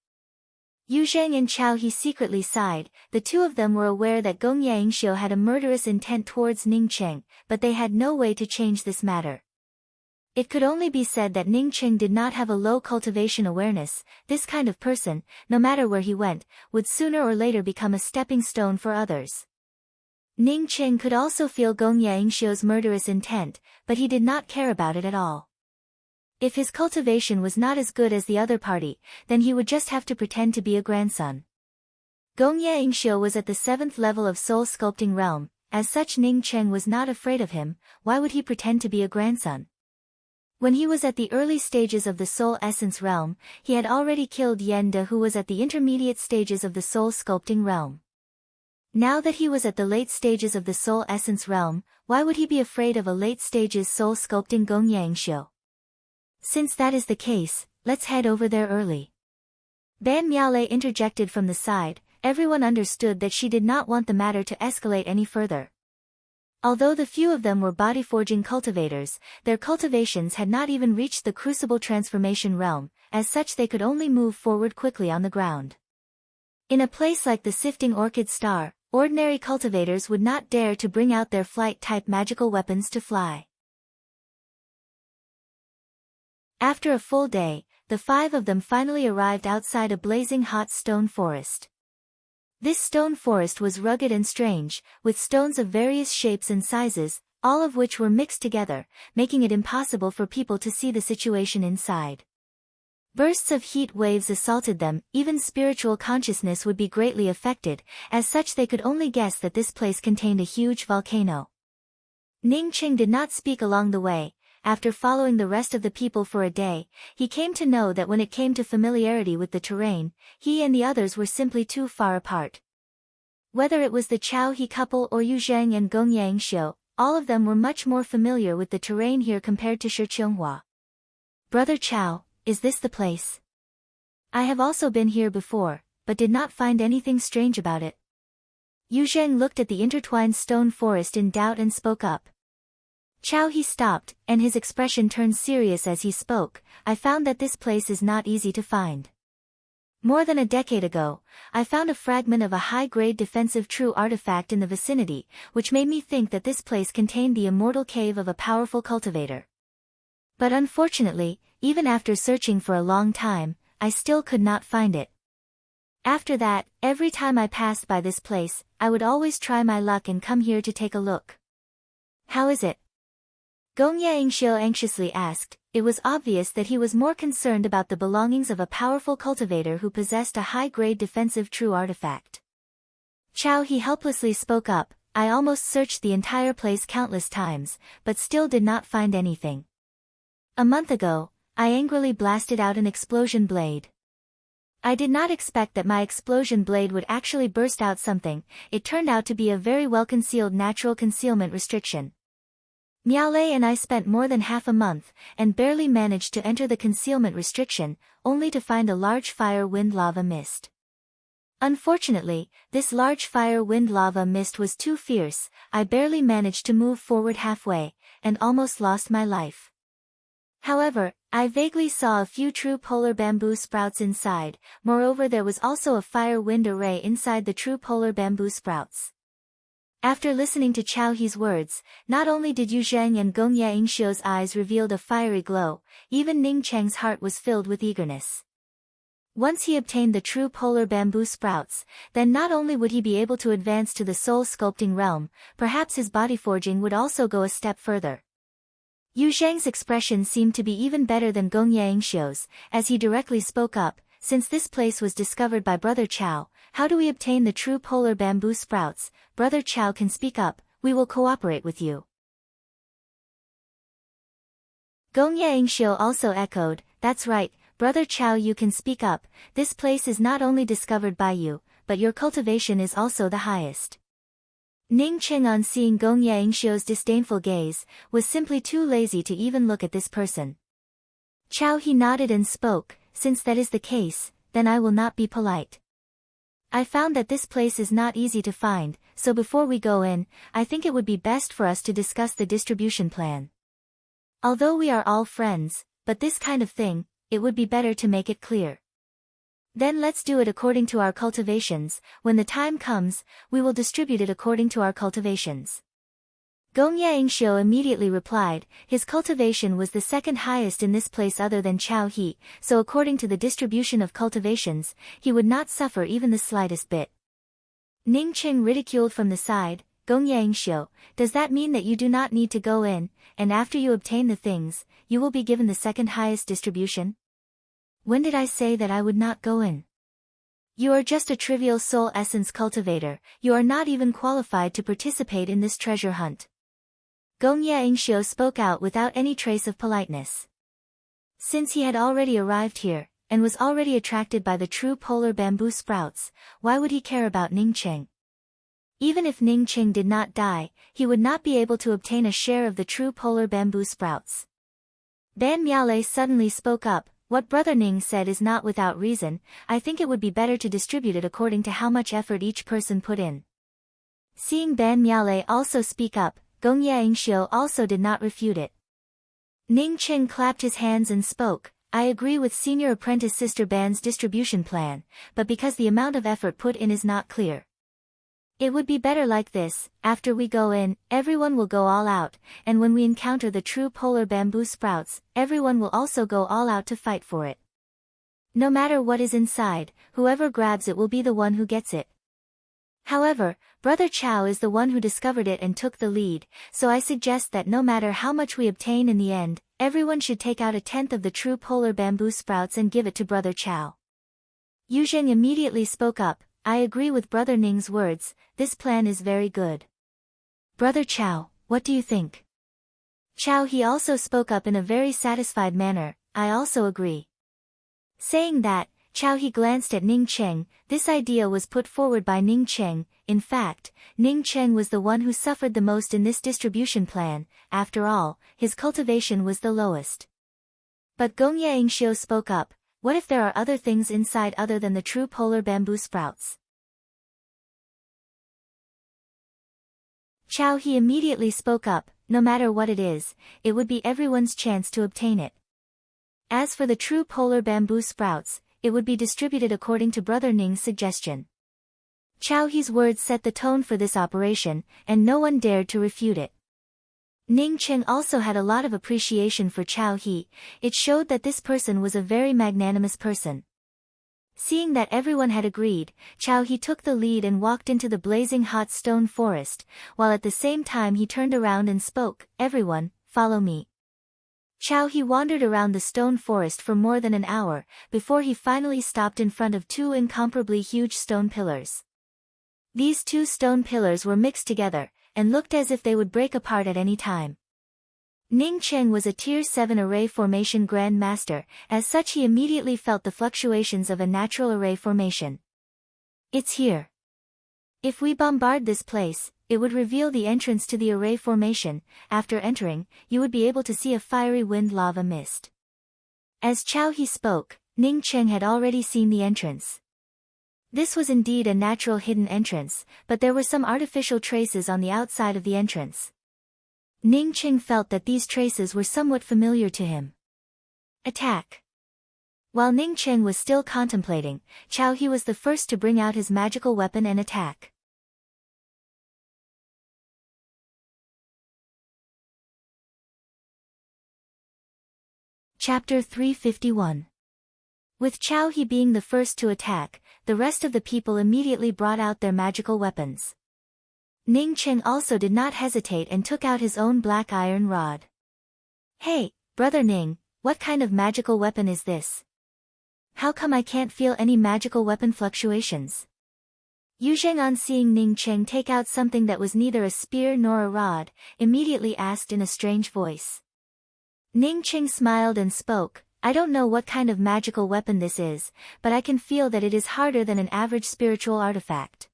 Yu Zheng and Chao He secretly sighed, the two of them were aware that Gong Yaingxiu had a murderous intent towards Ning Cheng, but they had no way to change this matter. It could only be said that Ning Qing did not have a low cultivation awareness. This kind of person, no matter where he went, would sooner or later become a stepping stone for others. Ning Qing could also feel Gong Yangxiu's murderous intent, but he did not care about it at all. If his cultivation was not as good as the other party, then he would just have to pretend to be a grandson. Gong Yangxiu was at the 7th level of soul sculpting realm. As such, Ning Qing was not afraid of him. Why would he pretend to be a grandson? When he was at the early stages of the soul essence realm, he had already killed Yen De, who was at the intermediate stages of the soul sculpting realm. Now that he was at the late stages of the soul essence realm, why would he be afraid of a late stages soul sculpting Gong Yangxiu? Since that is the case, let's head over there early. Ban Miaolei interjected from the side. Everyone understood that she did not want the matter to escalate any further. Although the few of them were body-forging cultivators, their cultivations had not even reached the crucible transformation realm, as such they could only move forward quickly on the ground. In a place like the Sifting Orchid Star, ordinary cultivators would not dare to bring out their flight-type magical weapons to fly. After a full day, the 5 of them finally arrived outside a blazing hot stone forest. This stone forest was rugged and strange, with stones of various shapes and sizes, all of which were mixed together, making it impossible for people to see the situation inside. Bursts of heat waves assaulted them. Even spiritual consciousness would be greatly affected. As such, they could only guess that this place contained a huge volcano. Ning Qing did not speak along the way. After following the rest of the people for a day, he came to know that when it came to familiarity with the terrain, he and the others were simply too far apart. Whether it was the Chao He couple or Yu Zheng and Gong Yangxiu, all of them were much more familiar with the terrain here compared to Shi Qinghua. Brother Chao, is this the place? I have also been here before, but did not find anything strange about it. Yu Zheng looked at the intertwined stone forest in doubt and spoke up. Chao He stopped, and his expression turned serious as he spoke. I found that this place is not easy to find. More than a decade ago, I found a fragment of a high-grade defensive true artifact in the vicinity, which made me think that this place contained the immortal cave of a powerful cultivator. But unfortunately, even after searching for a long time, I still could not find it. After that, every time I passed by this place, I would always try my luck and come here to take a look. How is it? Gong Yangxiu anxiously asked. It was obvious that he was more concerned about the belongings of a powerful cultivator who possessed a high-grade defensive true artifact. Chao He helplessly spoke up. I almost searched the entire place countless times, but still did not find anything. A month ago, I angrily blasted out an explosion blade. I did not expect that my explosion blade would actually burst out something. It turned out to be a very well-concealed natural concealment restriction. Miaolei and I spent more than half a month, and barely managed to enter the concealment restriction, only to find a large fire wind lava mist. Unfortunately, this large fire wind lava mist was too fierce. I barely managed to move forward halfway, and almost lost my life. However, I vaguely saw a few true polar bamboo sprouts inside. Moreover, there was also a fire wind array inside the true polar bamboo sprouts. After listening to Chao He's words, not only did Yu Zheng and Gong Yangxiu's eyes revealed a fiery glow, even Ning Cheng's heart was filled with eagerness. Once he obtained the true polar bamboo sprouts, then not only would he be able to advance to the soul sculpting realm, perhaps his body forging would also go a step further. Yu Zheng's expression seemed to be even better than Gong Yangxiu's, as he directly spoke up. Since this place was discovered by Brother Chao, how do we obtain the true polar bamboo sprouts? Brother Chao can speak up. We will cooperate with you. Gong Yangxiu also echoed, that's right, Brother Chao, you can speak up. This place is not only discovered by you, but your cultivation is also the highest. Ning Qing, on seeing Gong Yangxiu's disdainful gaze, was simply too lazy to even look at this person. Chao He nodded and spoke. Since that is the case, then I will not be polite. I found that this place is not easy to find, so before we go in, I think it would be best for us to discuss the distribution plan. Although we are all friends, but this kind of thing, it would be better to make it clear. Then let's do it according to our cultivations. When the time comes, we will distribute it according to our cultivations. Gong Yaingxiu immediately replied, his cultivation was the second highest in this place other than Chao He, so according to the distribution of cultivations, he would not suffer even the slightest bit. Ning Qing ridiculed from the side, Gong Yaingxiu, does that mean that you do not need to go in, and after you obtain the things, you will be given the second highest distribution? When did I say that I would not go in? You are just a trivial soul essence cultivator, you are not even qualified to participate in this treasure hunt. Gong Yaingxiu spoke out without any trace of politeness. Since he had already arrived here, and was already attracted by the true polar bamboo sprouts, why would he care about Ning Qing? Even if Ning Qing did not die, he would not be able to obtain a share of the true polar bamboo sprouts. Ban Miaolei suddenly spoke up, what Brother Ning said is not without reason, I think it would be better to distribute it according to how much effort each person put in. Seeing Ban Miaolei also speak up, Gong Yaingxiu also did not refute it. Ning Qing clapped his hands and spoke, I agree with Senior Apprentice Sister Ban's distribution plan, but because the amount of effort put in is not clear. It would be better like this, after we go in, everyone will go all out, and when we encounter the true polar bamboo sprouts, everyone will also go all out to fight for it. No matter what is inside, whoever grabs it will be the one who gets it. However, Brother Chao is the one who discovered it and took the lead, so I suggest that no matter how much we obtain in the end, everyone should take out 1/10 of the true polar bamboo sprouts and give it to Brother Chao. Yu Zheng immediately spoke up, I agree with Brother Ning's words, this plan is very good. Brother Chao, what do you think? Chao He also spoke up in a very satisfied manner, I also agree. Saying that, Chao He glanced at Ning Cheng, this idea was put forward by Ning Cheng, in fact, Ning Cheng was the one who suffered the most in this distribution plan, after all, his cultivation was the lowest. But Gong Yaingxiu spoke up, what if there are other things inside other than the true polar bamboo sprouts? Chao He immediately spoke up, no matter what it is, it would be everyone's chance to obtain it. As for the true polar bamboo sprouts, it would be distributed according to Brother Ning's suggestion. Chao He's words set the tone for this operation, and no one dared to refute it. Ning Qing also had a lot of appreciation for Chao He, it showed that this person was a very magnanimous person. Seeing that everyone had agreed, Chao He took the lead and walked into the blazing hot stone forest, while at the same time he turned around and spoke, everyone, follow me. Chao He wandered around the stone forest for more than an hour, before he finally stopped in front of 2 incomparably huge stone pillars. These 2 stone pillars were mixed together, and looked as if they would break apart at any time. Ning Cheng was a Tier 7 array formation Grand Master, as such he immediately felt the fluctuations of a natural array formation. It's here. If we bombard this place, it would reveal the entrance to the array formation, after entering, you would be able to see a fiery wind lava mist. As Chao He spoke, Ning Cheng had already seen the entrance. This was indeed a natural hidden entrance, but there were some artificial traces on the outside of the entrance. Ning Cheng felt that these traces were somewhat familiar to him. Attack! While Ning Cheng was still contemplating, Chao He was the first to bring out his magical weapon and attack. Chapter 351. With Chao He being the first to attack, the rest of the people immediately brought out their magical weapons. Ning Cheng also did not hesitate and took out his own black iron rod. Hey, Brother Ning, what kind of magical weapon is this? How come I can't feel any magical weapon fluctuations? Yu Zheng, on seeing Ning Cheng take out something that was neither a spear nor a rod, immediately asked in a strange voice. Ning Cheng smiled and spoke, I don't know what kind of magical weapon this is, but I can feel that it is harder than an average spiritual artifact.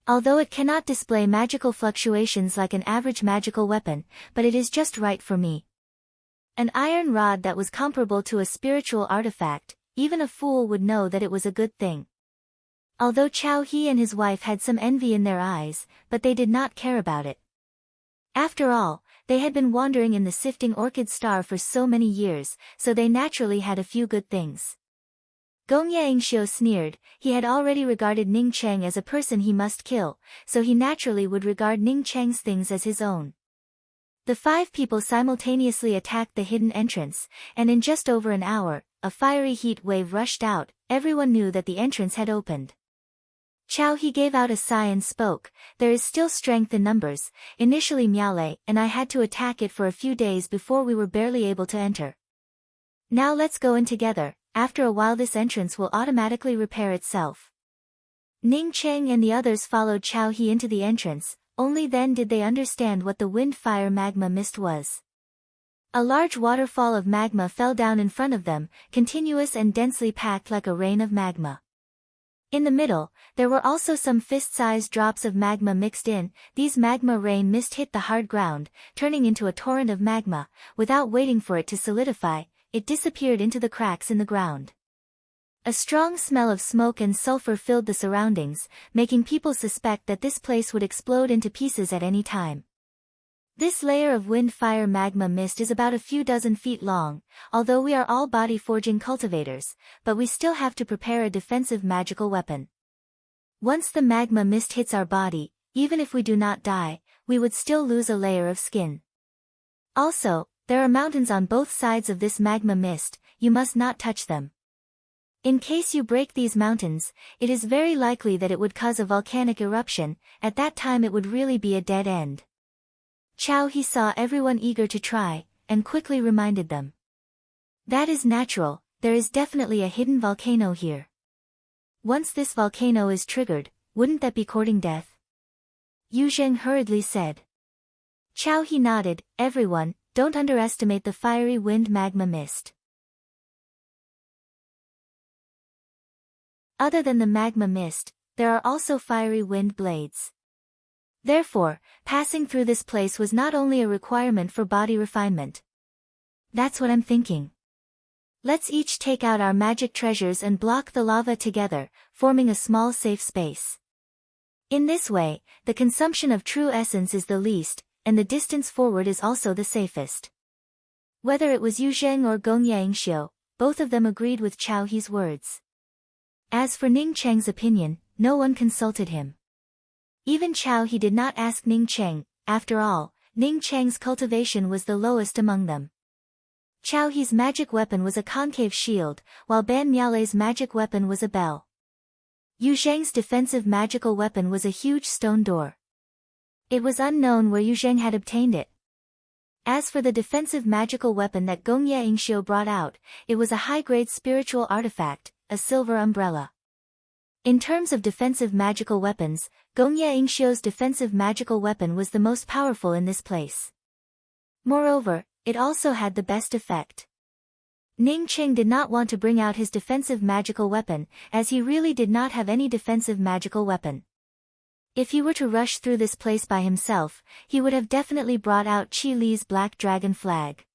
Although it cannot display magical fluctuations like an average magical weapon, but it is just right for me. An iron rod that was comparable to a spiritual artifact, even a fool would know that it was a good thing. Although Chao He and his wife had some envy in their eyes, but they did not care about it. After all, they had been wandering in the sifting orchid star for so many years, so they naturally had a few good things. Gong Yaingxiu sneered, he had already regarded Ning Cheng as a person he must kill, so he naturally would regard Ning Cheng's things as his own. The 5 people simultaneously attacked the hidden entrance, and in just over an hour, a fiery heat wave rushed out. Everyone knew that the entrance had opened. Chao He gave out a sigh and spoke, "There is still strength in numbers. Initially Miaolei and I had to attack it for a few days before we were barely able to enter. Now let's go in together. After a while this entrance will automatically repair itself." Ning Cheng and the others followed Chao He into the entrance. Only then did they understand what the wind-fire magma mist was. A large waterfall of magma fell down in front of them, continuous and densely packed like a rain of magma. In the middle, there were also some fist-sized drops of magma mixed in. These magma rain mist hit the hard ground, turning into a torrent of magma. Without waiting for it to solidify, it disappeared into the cracks in the ground. A strong smell of smoke and sulfur filled the surroundings, making people suspect that this place would explode into pieces at any time. This layer of wind-fire magma mist is about a few dozen feet long, although we are all body-forging cultivators, but we still have to prepare a defensive magical weapon. Once the magma mist hits our body, even if we do not die, we would still lose a layer of skin. Also, there are mountains on both sides of this magma mist. You must not touch them. In case you break these mountains, it is very likely that it would cause a volcanic eruption. At that time it would really be a dead end. Chao He saw everyone eager to try, and quickly reminded them. That is natural, there is definitely a hidden volcano here. Once this volcano is triggered, wouldn't that be courting death? Yu Zheng hurriedly said. Chao He nodded. Everyone, don't underestimate the fiery wind magma mist. Other than the magma mist, there are also fiery wind blades. Therefore, passing through this place was not only a requirement for body refinement. That's what I'm thinking. Let's each take out our magic treasures and block the lava together, forming a small safe space. In this way, the consumption of true essence is the least, and the distance forward is also the safest. Whether it was Yu Zheng or Gong Yangxiu, both of them agreed with Chao He's words. As for Ning Cheng's opinion, no one consulted him. Even Chao He did not ask Ning Cheng. After all, Ning Cheng's cultivation was the lowest among them. Chao He's magic weapon was a concave shield, while Ban Miaolei's magic weapon was a bell. Yu Zheng's defensive magical weapon was a huge stone door. It was unknown where Yu Zheng had obtained it. As for the defensive magical weapon that Gong Yangxiu brought out, it was a high-grade spiritual artifact, a silver umbrella. In terms of defensive magical weapons, Gong Yangxiu's defensive magical weapon was the most powerful in this place. Moreover, it also had the best effect. Ning Cheng did not want to bring out his defensive magical weapon, as he really did not have any defensive magical weapon. If he were to rush through this place by himself, he would have definitely brought out Qi Li's Black Dragon flag.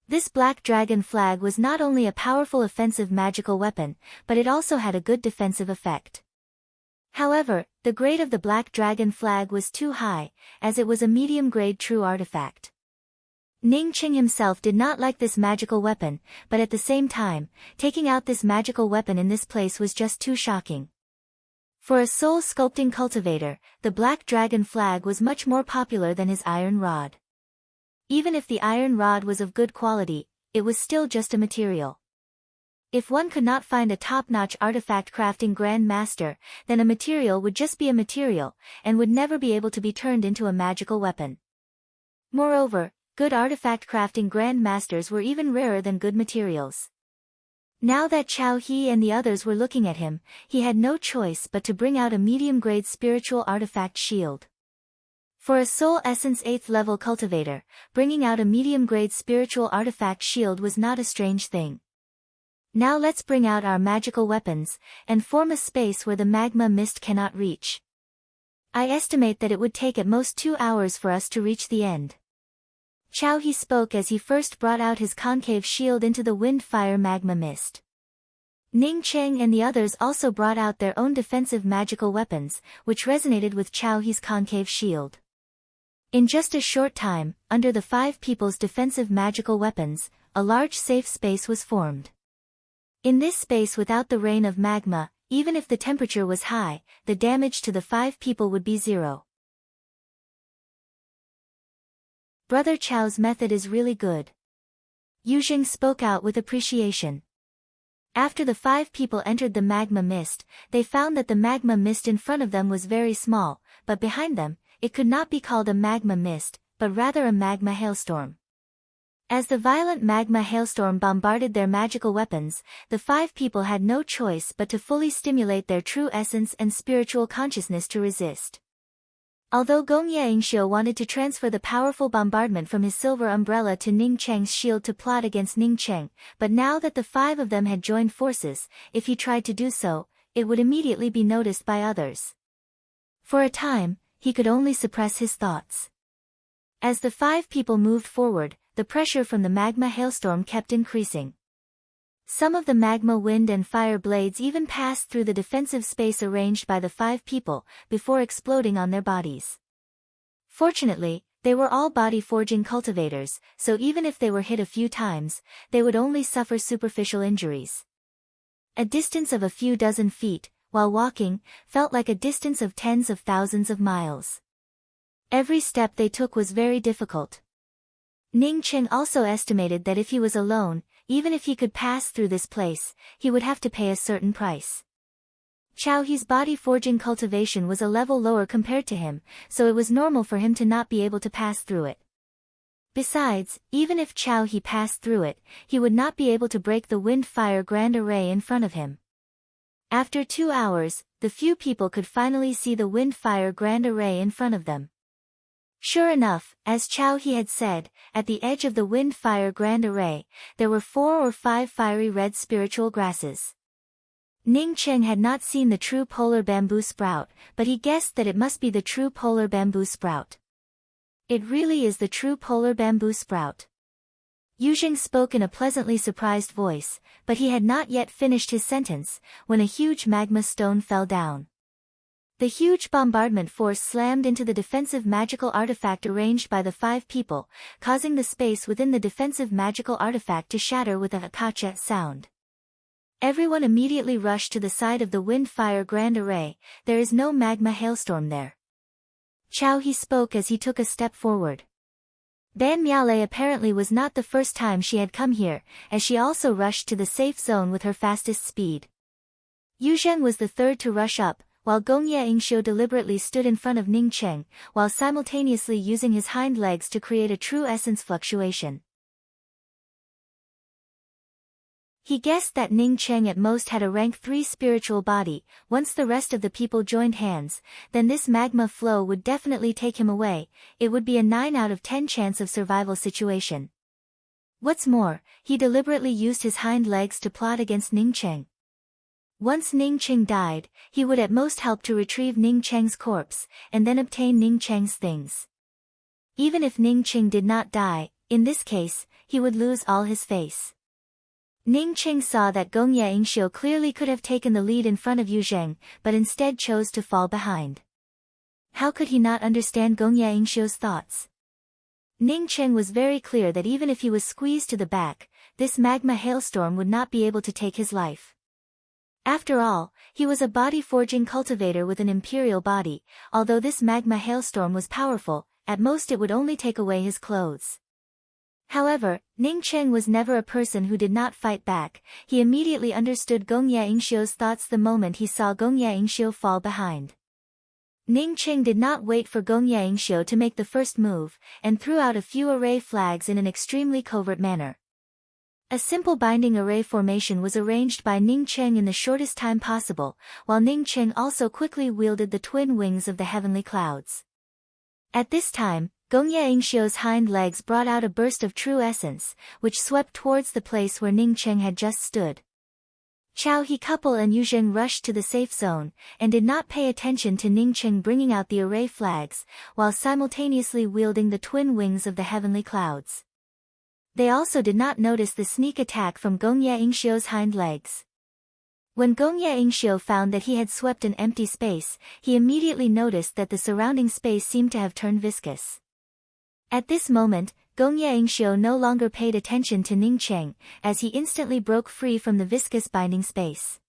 This Black Dragon flag was not only a powerful offensive magical weapon, but it also had a good defensive effect. However, the grade of the Black Dragon flag was too high, as it was a medium-grade true artifact. Ning Cheng himself did not like this magical weapon, but at the same time, taking out this magical weapon in this place was just too shocking. For a soul-sculpting cultivator, the Black Dragon flag was much more popular than his iron rod. Even if the iron rod was of good quality, it was still just a material. If one could not find a top-notch artifact crafting Grand Master, then a material would just be a material, and would never be able to be turned into a magical weapon. Moreover, good artifact crafting Grand Masters were even rarer than good materials. Now that Chao He and the others were looking at him, he had no choice but to bring out a medium-grade spiritual artifact shield. For a Soul Essence 8th level cultivator, bringing out a medium-grade spiritual artifact shield was not a strange thing. Now let's bring out our magical weapons, and form a space where the magma mist cannot reach. I estimate that it would take at most 2 hours for us to reach the end. Chao He spoke as he first brought out his concave shield into the wind-fire magma mist. Ning Cheng and the others also brought out their own defensive magical weapons, which resonated with Chao He's concave shield. In just a short time, under the 5 people's defensive magical weapons, a large safe space was formed. In this space without the rain of magma, even if the temperature was high, the damage to the 5 people would be 0. Brother Chao's method is really good. Yuzheng spoke out with appreciation. After the 5 people entered the magma mist, they found that the magma mist in front of them was very small, but behind them, it could not be called a magma mist, but rather a magma hailstorm. As the violent magma hailstorm bombarded their magical weapons, the 5 people had no choice but to fully stimulate their true essence and spiritual consciousness to resist. Although Gong Yaingxiu wanted to transfer the powerful bombardment from his silver umbrella to Ning Cheng's shield to plot against Ning Cheng, but now that the 5 of them had joined forces, if he tried to do so, it would immediately be noticed by others. For a time, he could only suppress his thoughts. As the 5 people moved forward, the pressure from the magma hailstorm kept increasing. Some of the magma wind and fire blades even passed through the defensive space arranged by the 5 people, before exploding on their bodies. Fortunately, they were all body-forging cultivators, so even if they were hit a few times, they would only suffer superficial injuries. A distance of a few dozen feet, while walking, felt like a distance of tens of thousands of miles. Every step they took was very difficult. Ning Cheng also estimated that if he was alone, even if he could pass through this place, he would have to pay a certain price. Chao He's body-forging cultivation was a level lower compared to him, so it was normal for him to not be able to pass through it. Besides, even if Chao He passed through it, he would not be able to break the wind-fire grand array in front of him. After 2 hours, the few people could finally see the wind-fire grand array in front of them. Sure enough, as Chao He had said, at the edge of the wind-fire grand array, there were 4 or 5 fiery red spiritual grasses. Ning Cheng had not seen the true polar bamboo sprout, but he guessed that it must be the true polar bamboo sprout. It really is the true polar bamboo sprout. Yuzheng spoke in a pleasantly surprised voice, but he had not yet finished his sentence, when a huge magma stone fell down. The huge bombardment force slammed into the defensive magical artifact arranged by the 5 people, causing the space within the defensive magical artifact to shatter with a akacha sound. Everyone immediately rushed to the side of the wind-fire grand array. There is no magma hailstorm there. Chao He spoke as he took a step forward. Ban Miaolei apparently was not the first time she had come here, as she also rushed to the safe zone with her fastest speed. Yuzheng was the third to rush up, while Gong Yaingxiu deliberately stood in front of Ning Cheng, while simultaneously using his hind legs to create a true essence fluctuation. He guessed that Ning Cheng at most had a rank 3 spiritual body. Once the rest of the people joined hands, then this magma flow would definitely take him away. It would be a 9 out of 10 chance of survival situation. What's more, he deliberately used his hind legs to plot against Ning Cheng. Once Ning Cheng died, he would at most help to retrieve Ning Cheng's corpse, and then obtain Ning Cheng's things. Even if Ning Cheng did not die, in this case, he would lose all his face. Ning Cheng saw that Gong Yaingxiu clearly could have taken the lead in front of Yuzheng, but instead chose to fall behind. How could he not understand Gong Yaingxiu's thoughts? Ning Cheng was very clear that even if he was squeezed to the back, this magma hailstorm would not be able to take his life. After all, he was a body-forging cultivator with an imperial body. Although this magma hailstorm was powerful, at most it would only take away his clothes. However, Ning Cheng was never a person who did not fight back. He immediately understood Gong Yaingxiu's thoughts the moment he saw Gong Yaingxiu fall behind. Ning Cheng did not wait for Gong Yaingxiu to make the first move, and threw out a few array flags in an extremely covert manner. A simple binding array formation was arranged by Ning Cheng in the shortest time possible, while Ning Cheng also quickly wielded the twin wings of the heavenly clouds. At this time, Gong Yaingxiu's hind legs brought out a burst of true essence, which swept towards the place where Ning Cheng had just stood. Chao He couple and Yuzheng rushed to the safe zone, and did not pay attention to Ning Cheng bringing out the array flags, while simultaneously wielding the twin wings of the heavenly clouds. They also did not notice the sneak attack from Gong Yaingxiu's hind legs. When Gong Yaingxiu found that he had swept an empty space, he immediately noticed that the surrounding space seemed to have turned viscous. At this moment, Gong Yaingxiu no longer paid attention to Ning Cheng, as he instantly broke free from the viscous binding space.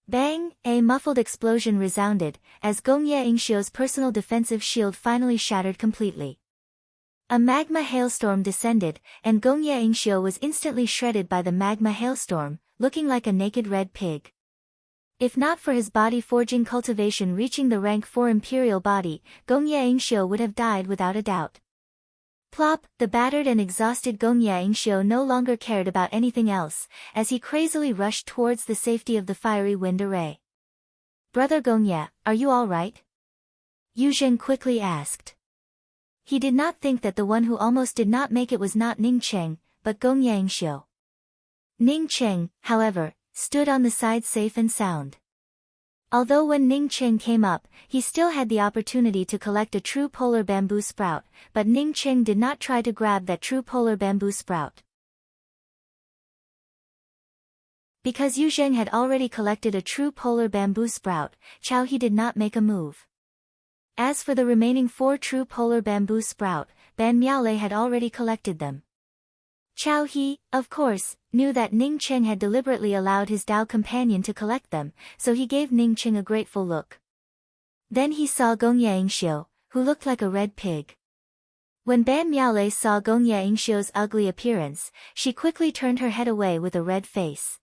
Bang! A muffled explosion resounded, as Gong Yaingxiu's personal defensive shield finally shattered completely. A magma hailstorm descended, and Gong Yaingxiu was instantly shredded by the magma hailstorm, looking like a naked red pig. If not for his body forging cultivation reaching the rank 4 imperial body, Gong Yaingxiu would have died without a doubt. Plop, the battered and exhausted Gong Yaingxiu no longer cared about anything else, as he crazily rushed towards the safety of the fiery wind array. Brother Gongya, are you all right? Yu Zheng quickly asked. He did not think that the one who almost did not make it was not Ning Cheng, but Gong Yaingxiu. Ning Cheng, however, stood on the side safe and sound. Although when Ning Cheng came up, he still had the opportunity to collect a true polar bamboo sprout, but Ning Cheng did not try to grab that true polar bamboo sprout. Because Yu Zheng had already collected a true polar bamboo sprout, Chao He did not make a move. As for the remaining 4 true polar bamboo sprout, Ban Miaolei had already collected them. Chao He, of course, knew that Ning Cheng had deliberately allowed his Dao companion to collect them, so he gave Ning Cheng a grateful look. Then he saw Gong Yaingxiu, who looked like a red pig. When Ban Miaolei saw Gong Yaingxiu's ugly appearance, she quickly turned her head away with a red face.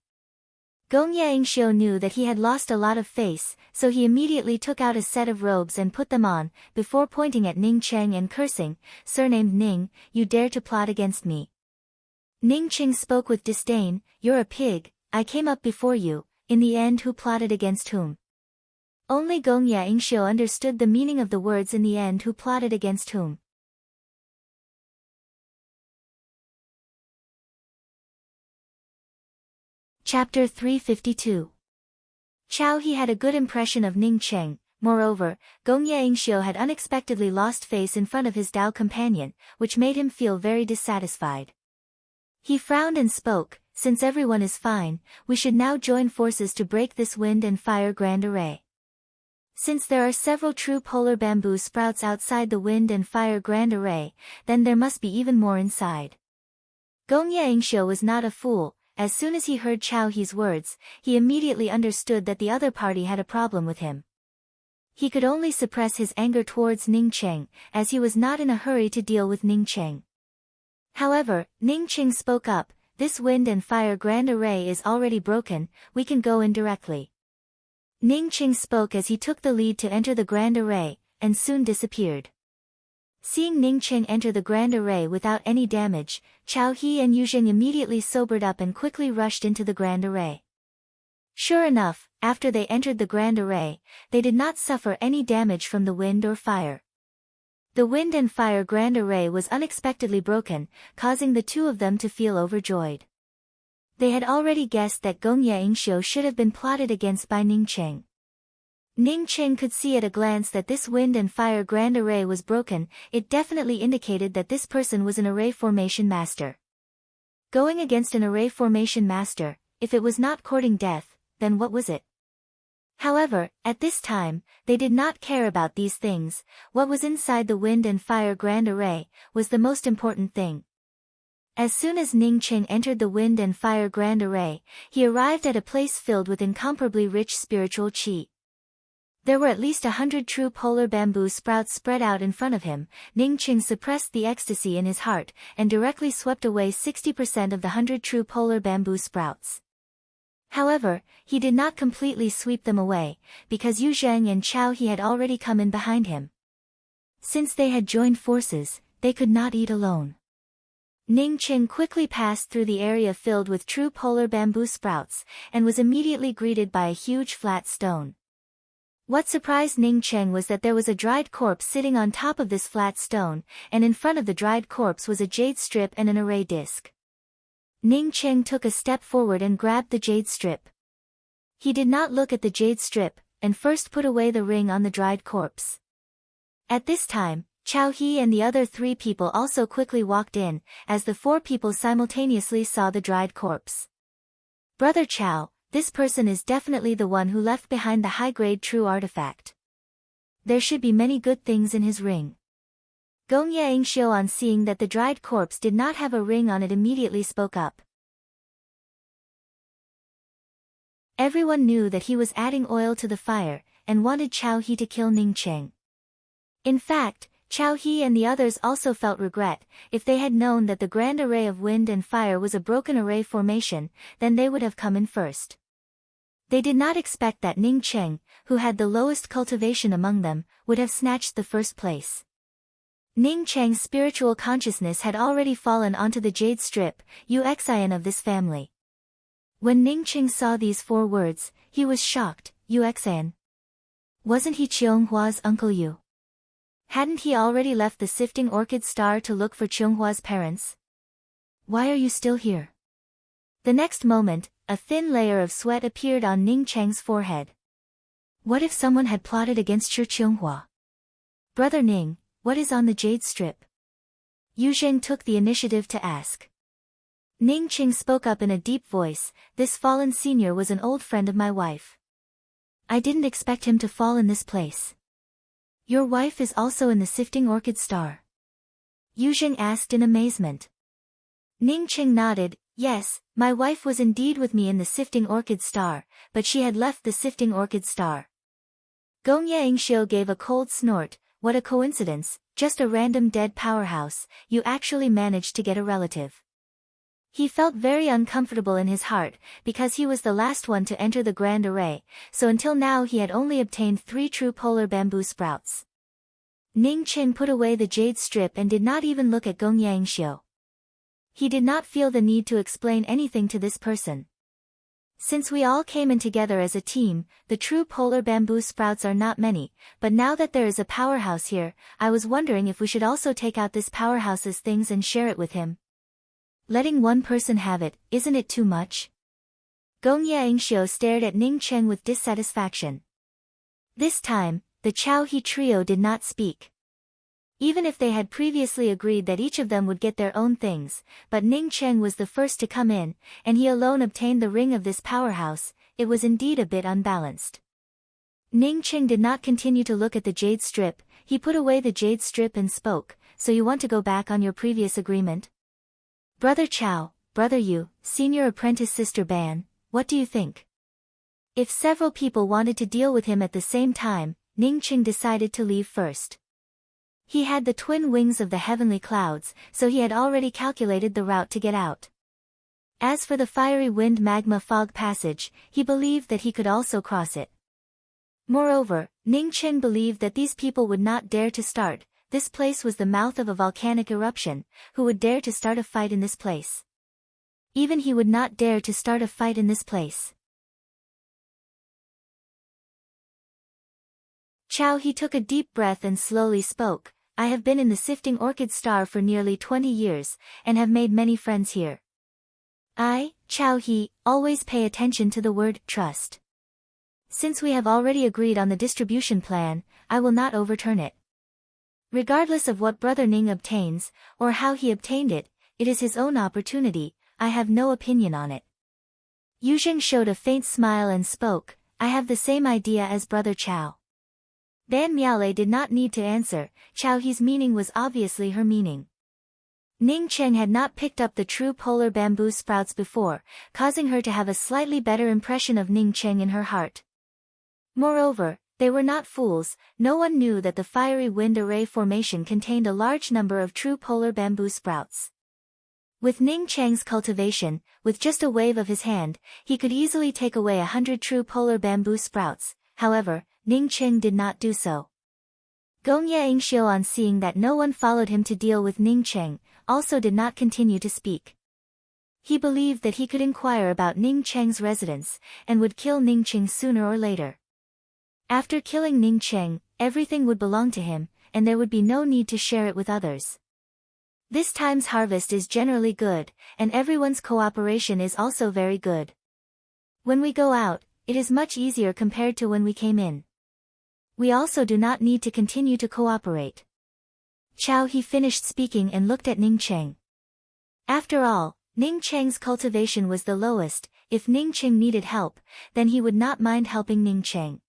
Gong Yaingxiu knew that he had lost a lot of face, so he immediately took out a set of robes and put them on, before pointing at Ning Cheng and cursing, "Surnamed Ning, you dare to plot against me." Ning Cheng spoke with disdain, "You're a pig, I came up before you, in the end who plotted against whom?" Only Gong Yaingxiu understood the meaning of the words "in the end who plotted against whom." Chapter 352. Chao He had a good impression of Ning Cheng. Moreover, Gong Yaingxiu had unexpectedly lost face in front of his Dao companion, which made him feel very dissatisfied. He frowned and spoke, "Since everyone is fine, we should now join forces to break this wind and fire grand array. Since there are several true polar bamboo sprouts outside the wind and fire grand array, then there must be even more inside." Gong Yaingxiu was not a fool. As soon as he heard Chao He's words, he immediately understood that the other party had a problem with him. He could only suppress his anger towards Ning Cheng, as he was not in a hurry to deal with Ning Cheng. However, Ning Cheng spoke up, "This wind and fire grand array is already broken, we can go in directly." Ning Cheng spoke as he took the lead to enter the grand array, and soon disappeared. Seeing Ning Cheng enter the grand array without any damage, Chao He and Yu Zheng immediately sobered up and quickly rushed into the grand array. Sure enough, after they entered the grand array, they did not suffer any damage from the wind or fire. The wind and fire grand array was unexpectedly broken, causing the two of them to feel overjoyed. They had already guessed that Gong Yaingxiu should have been plotted against by Ning Cheng. Ning Cheng could see at a glance that this wind and fire grand array was broken. It definitely indicated that this person was an array formation master. Going against an array formation master, if it was not courting death, then what was it? However, at this time, they did not care about these things. What was inside the wind and fire grand array was the most important thing. As soon as Ning Cheng entered the wind and fire grand array, he arrived at a place filled with incomparably rich spiritual qi. There were at least 100 true polar bamboo sprouts spread out in front of him. Ning Cheng suppressed the ecstasy in his heart, and directly swept away 60% of the 100 true polar bamboo sprouts. However, he did not completely sweep them away, because Yu Zheng and Chao He had already come in behind him. Since they had joined forces, they could not eat alone. Ning Cheng quickly passed through the area filled with true polar bamboo sprouts, and was immediately greeted by a huge flat stone. What surprised Ning Cheng was that there was a dried corpse sitting on top of this flat stone, and in front of the dried corpse was a jade strip and an array disc. Ning Cheng took a step forward and grabbed the jade strip. He did not look at the jade strip, and first put away the ring on the dried corpse. At this time, Chao He and the other 3 people also quickly walked in, as the 4 people simultaneously saw the dried corpse. "Brother Chao, this person is definitely the one who left behind the high-grade true artifact. There should be many good things in his ring." Gong Yaingxiu, on seeing that the dried corpse did not have a ring on it, immediately spoke up. Everyone knew that he was adding oil to the fire, and wanted Chao He to kill Ning Cheng. In fact, Chao He and the others also felt regret. If they had known that the grand array of wind and fire was a broken array formation, then they would have come in first. They did not expect that Ning Cheng, who had the lowest cultivation among them, would have snatched the first place. Ning Cheng's spiritual consciousness had already fallen onto the jade strip, Uxian of this family. When Ning Cheng saw these 4 words, he was shocked. Uxian. Wasn't he Cheonghua's Uncle Yu? Hadn't he already left the sifting orchid star to look for Cheonghua's parents? Why are you still here? The next moment, a thin layer of sweat appeared on Ning Cheng's forehead. What if someone had plotted against Cheonghua? Brother Ning, what is on the jade strip? Yu Zheng took the initiative to ask. Ning Cheng spoke up in a deep voice, this fallen senior was an old friend of my wife. I didn't expect him to fall in this place. Your wife is also in the sifting orchid star? Yu Zheng asked in amazement. Ning Cheng nodded, yes, my wife was indeed with me in the sifting orchid star, but she had left the sifting orchid star. Gong Yangxiu gave a cold snort, what a coincidence, just a random dead powerhouse, you actually managed to get a relative. He felt very uncomfortable in his heart, because he was the last one to enter the grand array, so until now he had only obtained 3 true polar bamboo sprouts. Ning Cheng put away the jade strip and did not even look at Gong Yangxiu. He did not feel the need to explain anything to this person. Since we all came in together as a team, the true polar bamboo sprouts are not many, but now that there is a powerhouse here, I was wondering if we should also take out this powerhouse's things and share it with him. Letting one person have it, isn't it too much? Gong Yangxiu stared at Ning Cheng with dissatisfaction. This time, the Chao He trio did not speak. Even if they had previously agreed that each of them would get their own things, but Ning Cheng was the first to come in, and he alone obtained the ring of this powerhouse, it was indeed a bit unbalanced. Ning Cheng did not continue to look at the jade strip, he put away the jade strip and spoke, so you want to go back on your previous agreement? Brother Chao, Brother Yu, Senior Apprentice Sister Ban, what do you think? If several people wanted to deal with him at the same time, Ning Cheng decided to leave first. He had the twin wings of the heavenly clouds, so he had already calculated the route to get out. As for the fiery wind magma fog passage, he believed that he could also cross it. Moreover, Ning Cheng believed that these people would not dare to start. This place was the mouth of a volcanic eruption, who would dare to start a fight in this place? Even he would not dare to start a fight in this place. Chao He took a deep breath and slowly spoke, I have been in the sifting orchid star for nearly 20 years, and have made many friends here. I, Chao He, always pay attention to the word trust. Since we have already agreed on the distribution plan, I will not overturn it. Regardless of what Brother Ning obtains, or how he obtained it, it is his own opportunity, I have no opinion on it. Yu Zheng showed a faint smile and spoke, I have the same idea as Brother Chao. Ban Miaolei did not need to answer, Chao He's meaning was obviously her meaning. Ning Cheng had not picked up the true polar bamboo sprouts before, causing her to have a slightly better impression of Ning Cheng in her heart. Moreover, they were not fools, no one knew that the fiery wind array formation contained a large number of true polar bamboo sprouts. With Ning Cheng's cultivation, with just a wave of his hand, he could easily take away 100 true polar bamboo sprouts, however, Ning Cheng did not do so. Gong Yangxiu, on seeing that no one followed him to deal with Ning Cheng, also did not continue to speak. He believed that he could inquire about Ning Cheng's residence, and would kill Ning Cheng sooner or later. After killing Ning Cheng, everything would belong to him, and there would be no need to share it with others. This time's harvest is generally good, and everyone's cooperation is also very good. When we go out, it is much easier compared to when we came in. We also do not need to continue to cooperate. Chao He finished speaking and looked at Ning Cheng. After all, Ning Cheng's cultivation was the lowest, if Ning Cheng needed help, then he would not mind helping Ning Cheng.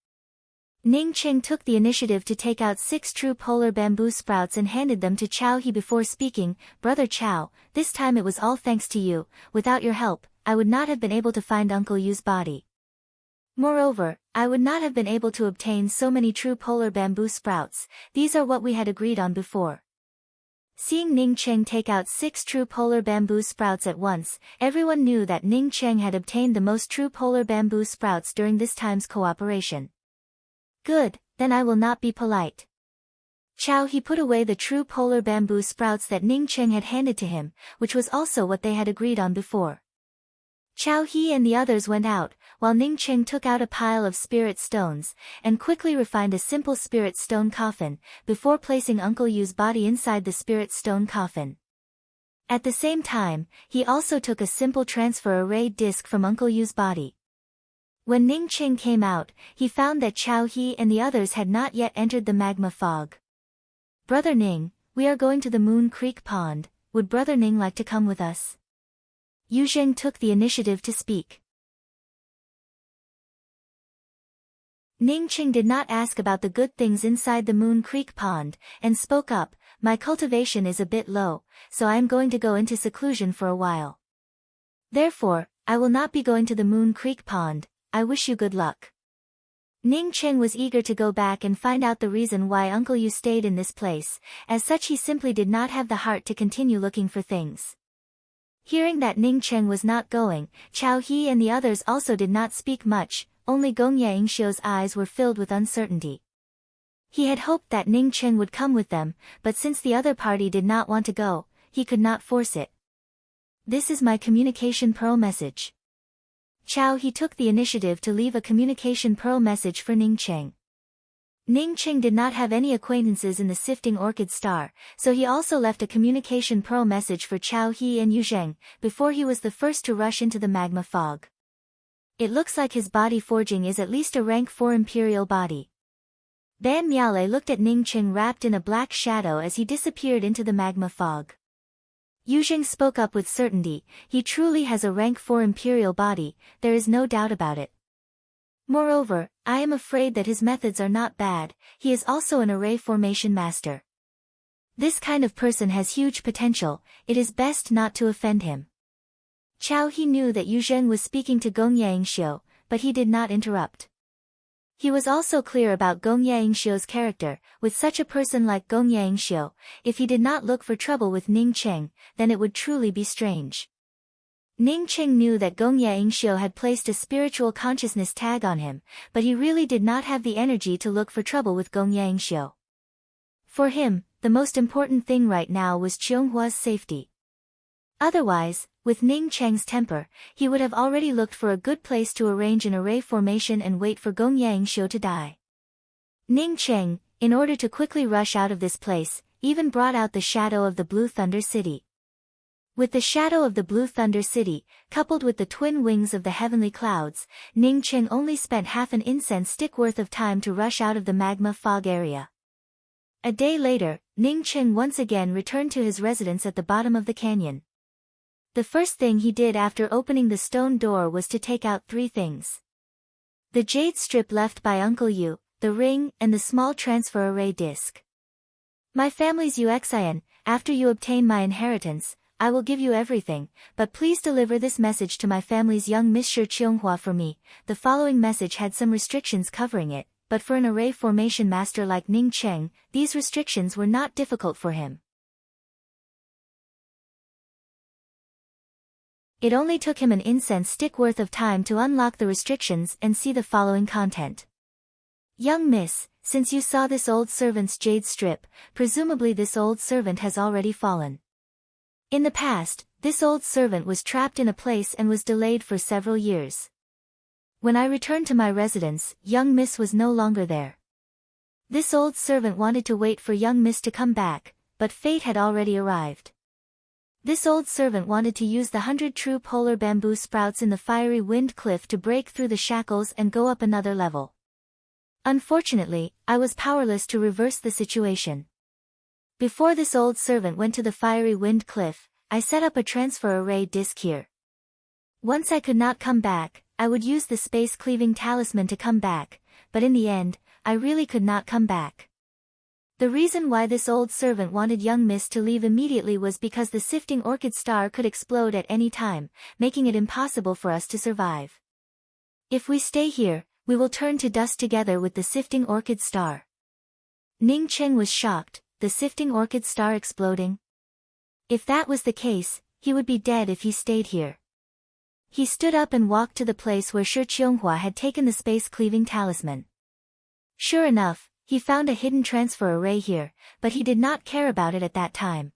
Ning Cheng took the initiative to take out 6 true polar bamboo sprouts and handed them to Chao He before speaking, Brother Chao, this time it was all thanks to you, without your help, I would not have been able to find Uncle Yu's body. Moreover, I would not have been able to obtain so many true polar bamboo sprouts. These are what we had agreed on before. Seeing Ning Cheng take out 6 true polar bamboo sprouts at once, everyone knew that Ning Cheng had obtained the most true polar bamboo sprouts during this time's cooperation. Good, then I will not be polite. Chow He put away the true polar bamboo sprouts that Ning Cheng had handed to him, which was also what they had agreed on before. Chow He and the others went out, while Ning Cheng took out a pile of spirit stones, and quickly refined a simple spirit stone coffin, before placing Uncle Yu's body inside the spirit stone coffin. At the same time, he also took a simple transfer array disc from Uncle Yu's body. When Ning Cheng came out, he found that Chow He and the others had not yet entered the magma fog. Brother Ning, we are going to the Moon Creek Pond, would Brother Ning like to come with us? Yu Zheng took the initiative to speak. Ning Cheng did not ask about the good things inside the Moon Creek Pond, and spoke up, my cultivation is a bit low, so I am going to go into seclusion for a while. Therefore, I will not be going to the Moon Creek Pond. I wish you good luck. Ning Cheng was eager to go back and find out the reason why Uncle Yu stayed in this place, as such he simply did not have the heart to continue looking for things. Hearing that Ning Cheng was not going, Chow He and the others also did not speak much, only Gong Yangxiu's eyes were filled with uncertainty. He had hoped that Ning Cheng would come with them, but since the other party did not want to go, he could not force it. This is my communication pearl message. Chow He took the initiative to leave a communication pearl message for Ning Cheng. Ning Cheng did not have any acquaintances in the sifting orchid star, so he also left a communication pearl message for Chow He and Yu Zheng, before he was the first to rush into the magma fog. It looks like his body forging is at least a rank 4 imperial body. Ban Miale looked at Ning Cheng wrapped in a black shadow as he disappeared into the magma fog. Yu Zheng spoke up with certainty, he truly has a rank 4 imperial body, there is no doubt about it. Moreover, I am afraid that his methods are not bad, he is also an array formation master. This kind of person has huge potential, it is best not to offend him. Chow He knew that Yu Zheng was speaking to Gong Yangxiu, but he did not interrupt. He was also clear about Gong Yangxiu's character, with such a person like Gong Yangxiu, if he did not look for trouble with Ning Cheng, then it would truly be strange. Ning Cheng knew that Gong Yangxiu had placed a spiritual consciousness tag on him, but he really did not have the energy to look for trouble with Gong Yangxiu. For him, the most important thing right now was Cheonghua's safety. Otherwise, with Ning Cheng's temper, he would have already looked for a good place to arrange an array formation and wait for Gong Yangxiu to die. Ning Cheng, in order to quickly rush out of this place, even brought out the shadow of the Blue Thunder City. With the shadow of the Blue Thunder City, coupled with the twin wings of the heavenly clouds, Ning Cheng only spent half an incense stick worth of time to rush out of the magma fog area. A day later, Ning Cheng once again returned to his residence at the bottom of the canyon. The first thing he did after opening the stone door was to take out 3 things. The jade strip left by Uncle Yu, the ring, and the small transfer array disc. My family's Uxian, after you obtain my inheritance, I will give you everything, but please deliver this message to my family's young Monsieur Cheonghua for me. The following message had some restrictions covering it, but for an array formation master like Ning Cheng, these restrictions were not difficult for him. It only took him an incense stick worth of time to unlock the restrictions and see the following content. Young miss, since you saw this old servant's jade strip, presumably this old servant has already fallen. In the past, this old servant was trapped in a place and was delayed for several years. When I returned to my residence, young miss was no longer there. This old servant wanted to wait for young miss to come back, but fate had already arrived. This old servant wanted to use the 100 true polar bamboo sprouts in the fiery wind cliff to break through the shackles and go up another level. Unfortunately, I was powerless to reverse the situation. Before this old servant went to the fiery wind cliff, I set up a transfer array disc here. Once I could not come back, I would use the space-cleaving talisman to come back, but in the end, I really could not come back. The reason why this old servant wanted young miss to leave immediately was because the sifting orchid star could explode at any time, making it impossible for us to survive. If we stay here, we will turn to dust together with the sifting orchid star. Ning Cheng was shocked, the sifting orchid star exploding? If that was the case, he would be dead if he stayed here. He stood up and walked to the place where Shi Qianghua had taken the space-cleaving talisman. Sure enough, he found a hidden transfer array here, but he did not care about it at that time.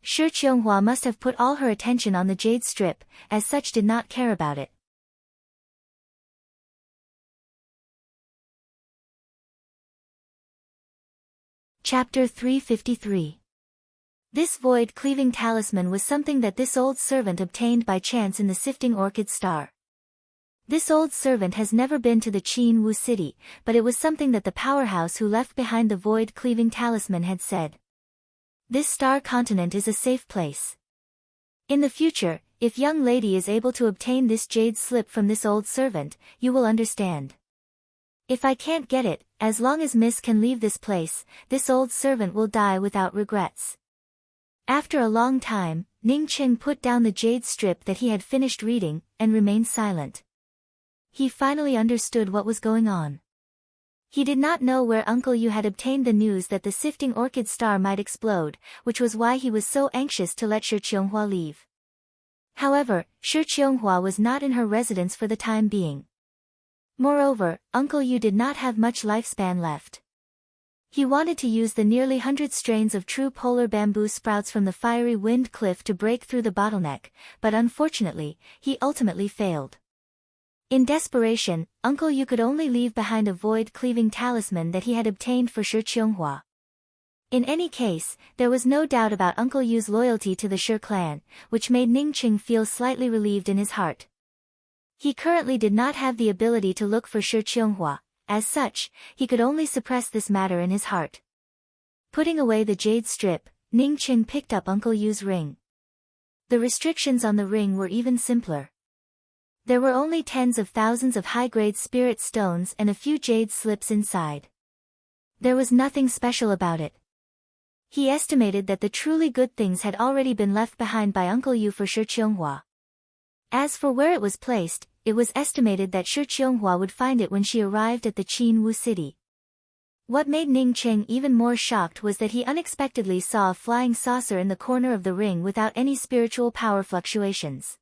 Shi Qianghua must have put all her attention on the jade strip, as such did not care about it. Chapter 353. This void-cleaving talisman was something that this old servant obtained by chance in the sifting orchid star. This old servant has never been to the Qin Wu city, but it was something that the powerhouse who left behind the void-cleaving talisman had said. This star continent is a safe place. In the future, if young lady is able to obtain this jade slip from this old servant, you will understand. If I can't get it, as long as Miss can leave this place, this old servant will die without regrets. After a long time, Ning Cheng put down the jade strip that he had finished reading, and remained silent. He finally understood what was going on. He did not know where Uncle Yu had obtained the news that the sifting orchid star might explode, which was why he was so anxious to let Shi Qianghua leave. However, Shi Qianghua was not in her residence for the time being. Moreover, Uncle Yu did not have much lifespan left. He wanted to use the nearly 100 strains of true polar bamboo sprouts from the fiery wind cliff to break through the bottleneck, but unfortunately, he ultimately failed. In desperation, Uncle Yu could only leave behind a void-cleaving talisman that he had obtained for Shi Qianghua. In any case, there was no doubt about Uncle Yu's loyalty to the Shi clan, which made Ning Cheng feel slightly relieved in his heart. He currently did not have the ability to look for Shi Qianghua. As such, he could only suppress this matter in his heart. Putting away the jade strip, Ning Cheng picked up Uncle Yu's ring. The restrictions on the ring were even simpler. There were only tens of thousands of high-grade spirit stones and a few jade slips inside. There was nothing special about it. He estimated that the truly good things had already been left behind by Uncle Yu for Shi Qianghua. As for where it was placed, it was estimated that Shi Qianghua would find it when she arrived at the Qin Wu city. What made Ning Cheng even more shocked was that he unexpectedly saw a flying saucer in the corner of the ring without any spiritual power fluctuations.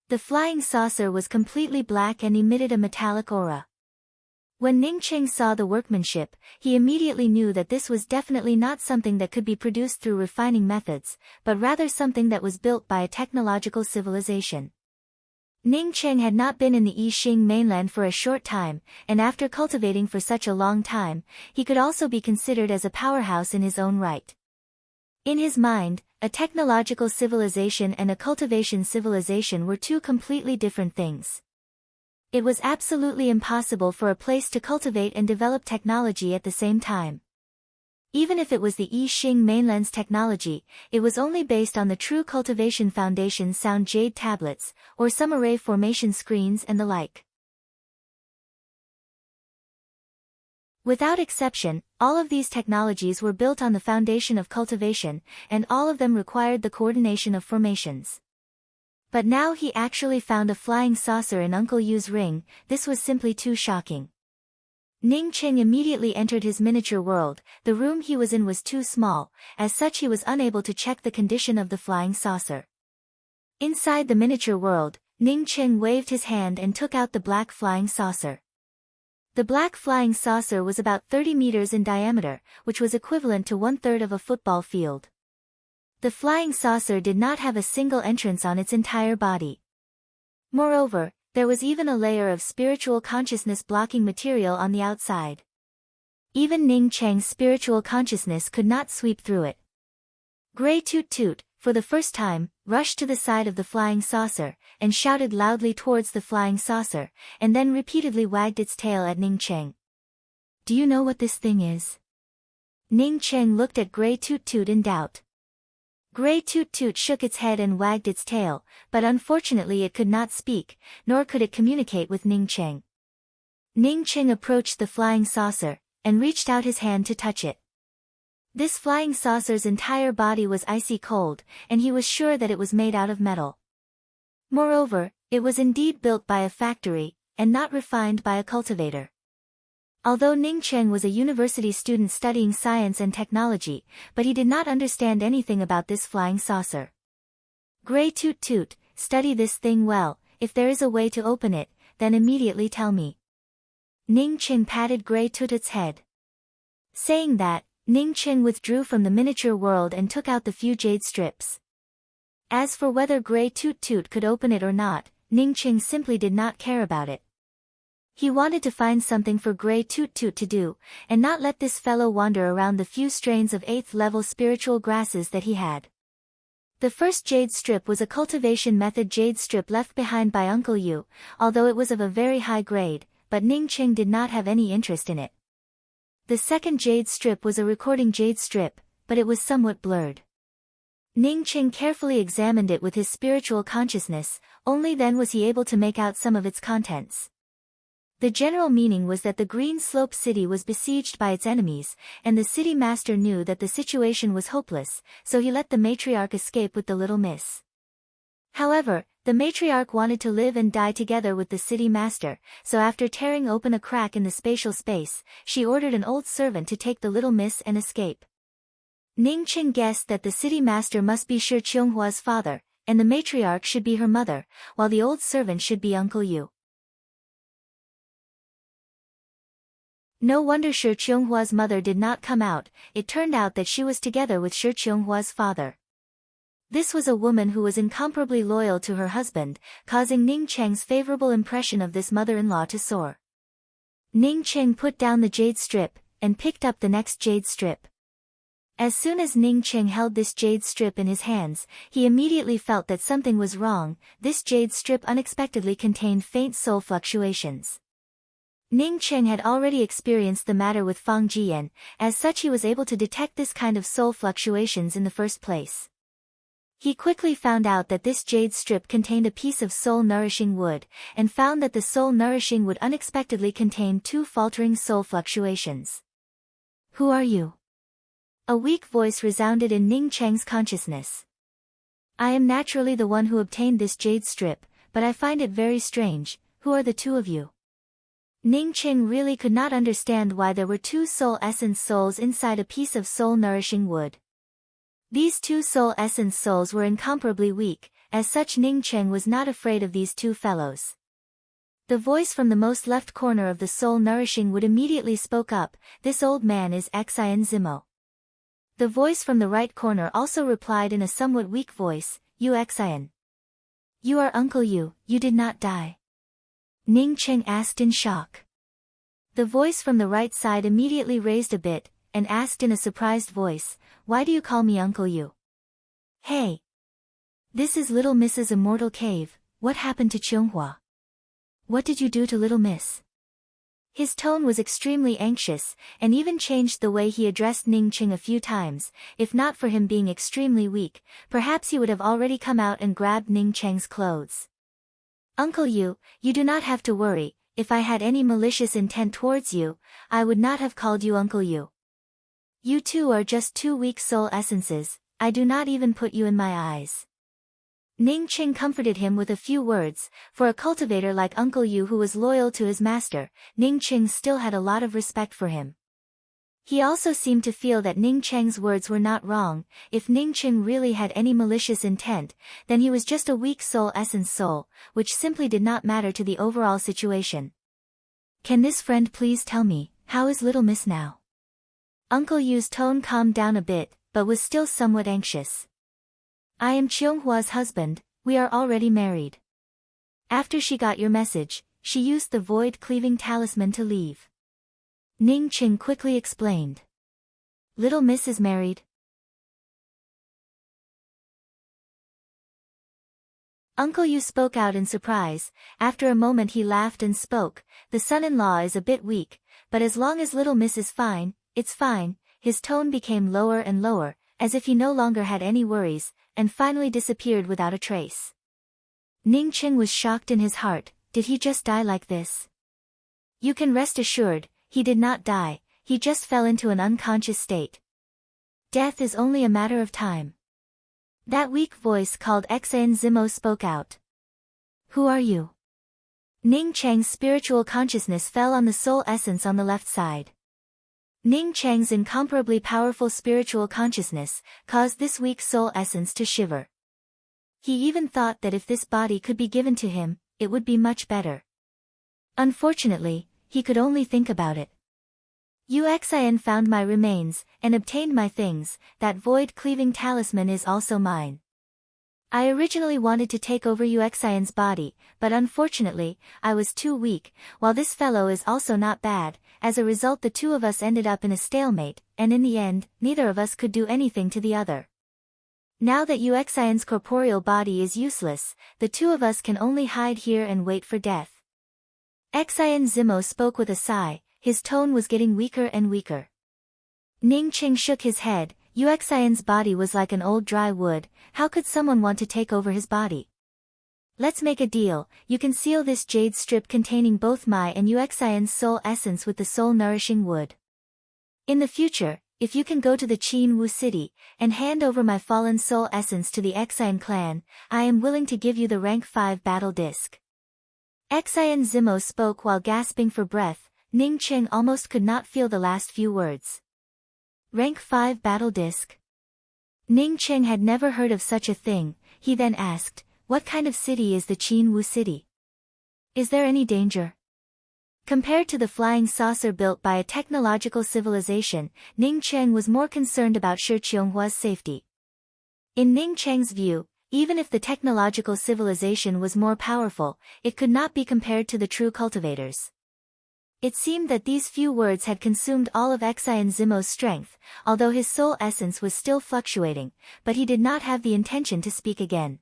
The flying saucer was completely black and emitted a metallic aura. When Ning Cheng saw the workmanship, he immediately knew that this was definitely not something that could be produced through refining methods, but rather something that was built by a technological civilization. Ning Cheng had not been in the Yixing mainland for a short time, and after cultivating for such a long time, he could also be considered as a powerhouse in his own right. In his mind, a technological civilization and a cultivation civilization were two completely different things. It was absolutely impossible for a place to cultivate and develop technology at the same time. Even if it was the Yixing mainland's technology, it was only based on the true cultivation foundation sound jade tablets, or some array formation screens and the like. Without exception, all of these technologies were built on the foundation of cultivation, and all of them required the coordination of formations. But now he actually found a flying saucer in Uncle Yu's ring. This was simply too shocking. Ning Cheng immediately entered his miniature world. The room he was in was too small, as such he was unable to check the condition of the flying saucer. Inside the miniature world, Ning Cheng waved his hand and took out the black flying saucer. The black flying saucer was about 30 meters in diameter, which was equivalent to 1/3 of a football field. The flying saucer did not have a single entrance on its entire body. Moreover, there was even a layer of spiritual consciousness blocking material on the outside. Even Ning Cheng's spiritual consciousness could not sweep through it. Gray Toot Toot, for the first time, rushed to the side of the flying saucer, and shouted loudly towards the flying saucer, and then repeatedly wagged its tail at Ning Cheng. "Do you know what this thing is?" Ning Cheng looked at Gray Toot Toot in doubt. Gray Toot Toot shook its head and wagged its tail, but unfortunately it could not speak, nor could it communicate with Ning Cheng. Ning Cheng approached the flying saucer, and reached out his hand to touch it. This flying saucer's entire body was icy cold, and he was sure that it was made out of metal. Moreover, it was indeed built by a factory, and not refined by a cultivator. Although Ning Cheng was a university student studying science and technology, but he did not understand anything about this flying saucer. Gray Toot Toot, study this thing well, if there is a way to open it, then immediately tell me. Ning Cheng patted Gray Toot Toot's head. Saying that, Ning Cheng withdrew from the miniature world and took out the few jade strips. As for whether Gray Toot Toot could open it or not, Ning Cheng simply did not care about it. He wanted to find something for Gray Toot Toot to do, and not let this fellow wander around the few strains of 8th level spiritual grasses that he had. The first jade strip was a cultivation method jade strip left behind by Uncle Yu, although it was of a very high grade, but Ning Cheng did not have any interest in it. The second jade strip was a recording jade strip, but it was somewhat blurred. Ning Cheng carefully examined it with his spiritual consciousness, only then was he able to make out some of its contents. The general meaning was that the Green Slope city was besieged by its enemies, and the city master knew that the situation was hopeless, so he let the matriarch escape with the little miss. However, the matriarch wanted to live and die together with the city master, so after tearing open a crack in the spatial space, she ordered an old servant to take the little miss and escape. Ning Cheng guessed that the city master must be Shi Qionghua's father, and the matriarch should be her mother, while the old servant should be Uncle Yu. No wonder Shi Qionghua's mother did not come out, it turned out that she was together with Shi Qionghua's father. This was a woman who was incomparably loyal to her husband, causing Ning Cheng's favorable impression of this mother-in-law to soar. Ning Cheng put down the jade strip, and picked up the next jade strip. As soon as Ning Cheng held this jade strip in his hands, he immediately felt that something was wrong. This jade strip unexpectedly contained faint soul fluctuations. Ning Cheng had already experienced the matter with Fang Jiyan, as such he was able to detect this kind of soul fluctuations in the first place. He quickly found out that this jade strip contained a piece of soul-nourishing wood, and found that the soul-nourishing wood unexpectedly contained 2 faltering soul fluctuations. Who are you? A weak voice resounded in Ning Cheng's consciousness. I am naturally the one who obtained this jade strip, but I find it very strange. Who are the two of you? Ning Cheng really could not understand why there were 2 soul essence souls inside a piece of soul-nourishing wood. These 2 soul essence souls were incomparably weak, as such Ning Cheng was not afraid of these 2 fellows. The voice from the most left corner of the soul-nourishing wood immediately spoke up, this old man is Xian Zimo. The voice from the right corner also replied in a somewhat weak voice, You Xian. You are Uncle Yu, you did not die. Ning Cheng asked in shock. The voice from the right side immediately raised a bit, and asked in a surprised voice, Why do you call me Uncle Yu? Hey! This is Little Miss's immortal cave, what happened to Qianghua? What did you do to Little Miss? His tone was extremely anxious, and even changed the way he addressed Ning Cheng a few times. If not for him being extremely weak, perhaps he would have already come out and grabbed Ning Cheng's clothes. Uncle Yu, you do not have to worry, if I had any malicious intent towards you, I would not have called you Uncle Yu. You two are just 2 weak soul essences, I do not even put you in my eyes. Ning Cheng comforted him with a few words. For a cultivator like Uncle Yu who was loyal to his master, Ning Cheng still had a lot of respect for him. He also seemed to feel that Ning Cheng's words were not wrong. If Ning Cheng really had any malicious intent, then he was just a weak soul essence soul, which simply did not matter to the overall situation. Can this friend please tell me, how is Little Miss now? Uncle Yu's tone calmed down a bit, but was still somewhat anxious. I am Qionghua's husband, we are already married. After she got your message, she used the void-cleaving talisman to leave. Ning Cheng quickly explained. Little Miss is married. Uncle Yu spoke out in surprise. After a moment he laughed and spoke, the son-in-law is a bit weak, but as long as Little Miss is fine, it's fine. His tone became lower and lower, as if he no longer had any worries, and finally disappeared without a trace. Ning Cheng was shocked in his heart. Did he just die like this? You can rest assured, he did not die, he just fell into an unconscious state. Death is only a matter of time. That weak voice called Xian Zimo spoke out. Who are you? Ning Cheng's spiritual consciousness fell on the soul essence on the left side. Ning Cheng's incomparably powerful spiritual consciousness caused this weak soul essence to shiver. He even thought that if this body could be given to him, it would be much better. Unfortunately, he could only think about it. Uxian found my remains, and obtained my things. That void-cleaving talisman is also mine. I originally wanted to take over Uxian's body, but unfortunately, I was too weak. While this fellow is also not bad, as a result the two of us ended up in a stalemate, and in the end, neither of us could do anything to the other. Now that Uxian's corporeal body is useless, the two of us can only hide here and wait for death. Xian Zimo spoke with a sigh. His tone was getting weaker and weaker. Ning Cheng shook his head. Uxian's body was like an old dry wood. How could someone want to take over his body? Let's make a deal. You can seal this jade strip containing both my and Uxian's soul essence with the soul-nourishing wood. In the future, if you can go to the Qin Wu city, and hand over my fallen soul essence to the Xian clan, I am willing to give you the rank 5 battle disc. Xian Zimo spoke while gasping for breath. Ning Cheng almost could not feel the last few words. Rank 5 battle disc? Ning Cheng had never heard of such a thing. He then asked, what kind of city is the Qin Wu city? Is there any danger? Compared to the flying saucer built by a technological civilization, Ning Cheng was more concerned about Shi Qionghua's safety. In Ning Cheng's view, even if the technological civilization was more powerful, it could not be compared to the true cultivators. It seemed that these few words had consumed all of Xian Zimo's strength, although his soul essence was still fluctuating, but he did not have the intention to speak again.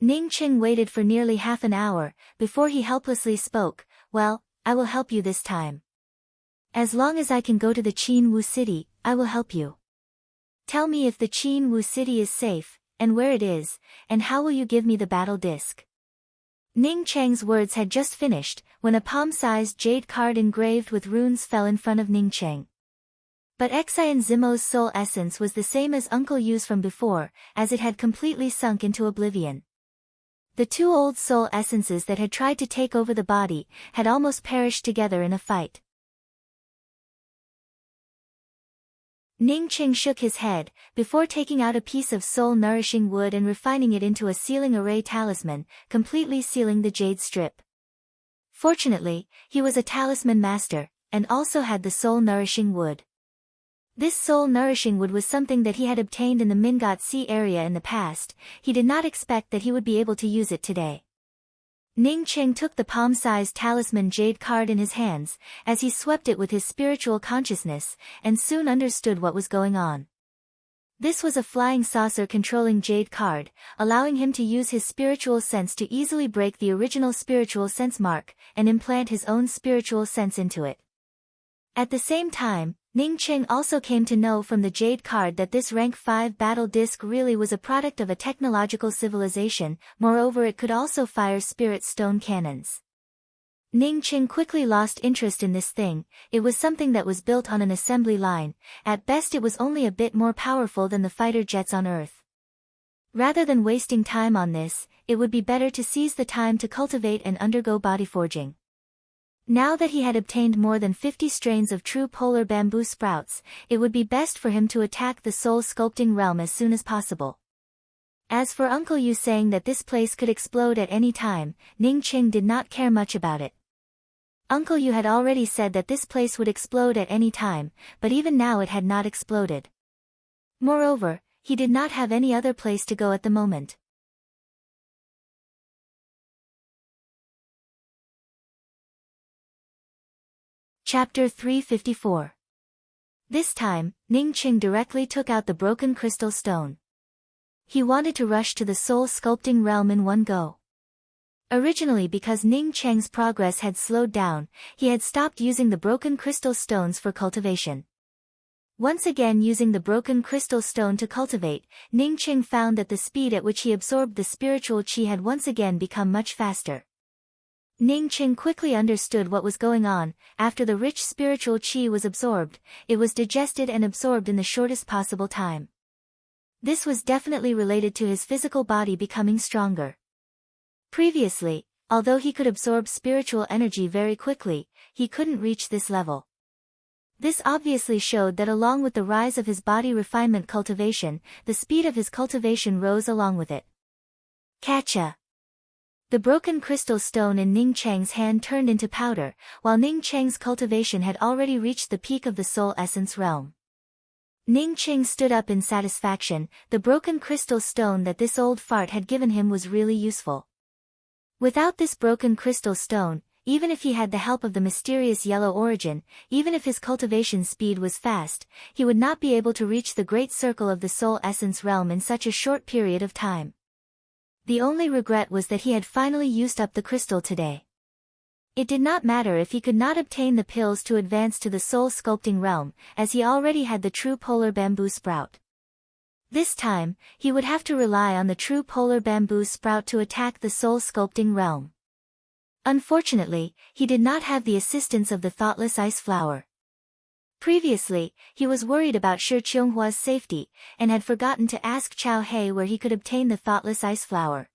Ning Cheng waited for nearly half an hour, before he helplessly spoke. Well, I will help you this time. As long as I can go to the Qin Wu city, I will help you. Tell me if the Qin Wu city is safe, and where it is, and how will you give me the battle disc? Ning Cheng's words had just finished, when a palm-sized jade card engraved with runes fell in front of Ning Cheng. But Xian Zimo's soul essence was the same as Uncle Yu's from before, as it had completely sunk into oblivion. The two old soul essences that had tried to take over the body, had almost perished together in a fight. Ning Cheng shook his head, before taking out a piece of soul-nourishing wood and refining it into a sealing array talisman, completely sealing the jade strip. Fortunately, he was a talisman master, and also had the soul-nourishing wood. This soul-nourishing wood was something that he had obtained in the Mingot Sea area in the past. He did not expect that he would be able to use it today. Ning Cheng took the palm-sized talisman jade card in his hands, as he swept it with his spiritual consciousness, and soon understood what was going on. This was a flying saucer controlling jade card, allowing him to use his spiritual sense to easily break the original spiritual sense mark, and implant his own spiritual sense into it. At the same time, Ning Cheng also came to know from the jade card that this rank 5 battle disc really was a product of a technological civilization. Moreover, it could also fire spirit stone cannons. Ning Cheng quickly lost interest in this thing. It was something that was built on an assembly line. At best it was only a bit more powerful than the fighter jets on Earth. Rather than wasting time on this, it would be better to seize the time to cultivate and undergo body forging. Now that he had obtained more than 50 strains of true polar bamboo sprouts, it would be best for him to attack the soul sculpting realm as soon as possible. As for Uncle Yu saying that this place could explode at any time, Ning Cheng did not care much about it. Uncle Yu had already said that this place would explode at any time, but even now it had not exploded. Moreover, he did not have any other place to go at the moment. Chapter 354. This time, Ning Cheng directly took out the broken crystal stone. He wanted to rush to the soul sculpting realm in one go. Originally, because Ning Cheng's progress had slowed down, he had stopped using the broken crystal stones for cultivation. Once again using the broken crystal stone to cultivate, Ning Cheng found that the speed at which he absorbed the spiritual qi had once again become much faster. Ning Cheng quickly understood what was going on. After the rich spiritual qi was absorbed, it was digested and absorbed in the shortest possible time. This was definitely related to his physical body becoming stronger. Previously, Although he could absorb spiritual energy very quickly, he couldn't reach this level. This obviously showed that along with the rise of his body refinement cultivation, the speed of his cultivation rose along with it. Catcha! The broken crystal stone in Ning Cheng's hand turned into powder, while Ning Cheng's cultivation had already reached the peak of the soul essence realm. Ning Cheng stood up in satisfaction. The broken crystal stone that this old fart had given him was really useful. Without this broken crystal stone, even if he had the help of the mysterious yellow origin, even if his cultivation speed was fast, he would not be able to reach the great circle of the soul essence realm in such a short period of time. The only regret was that he had finally used up the crystal today. It did not matter if he could not obtain the pills to advance to the soul sculpting realm, as he already had the true polar bamboo sprout. This time, he would have to rely on the true polar bamboo sprout to attack the soul sculpting realm. Unfortunately, he did not have the assistance of the thoughtless ice flower. Previously, he was worried about Shi Qionghua's safety, and had forgotten to ask Chao Hei where he could obtain the thoughtless ice flower.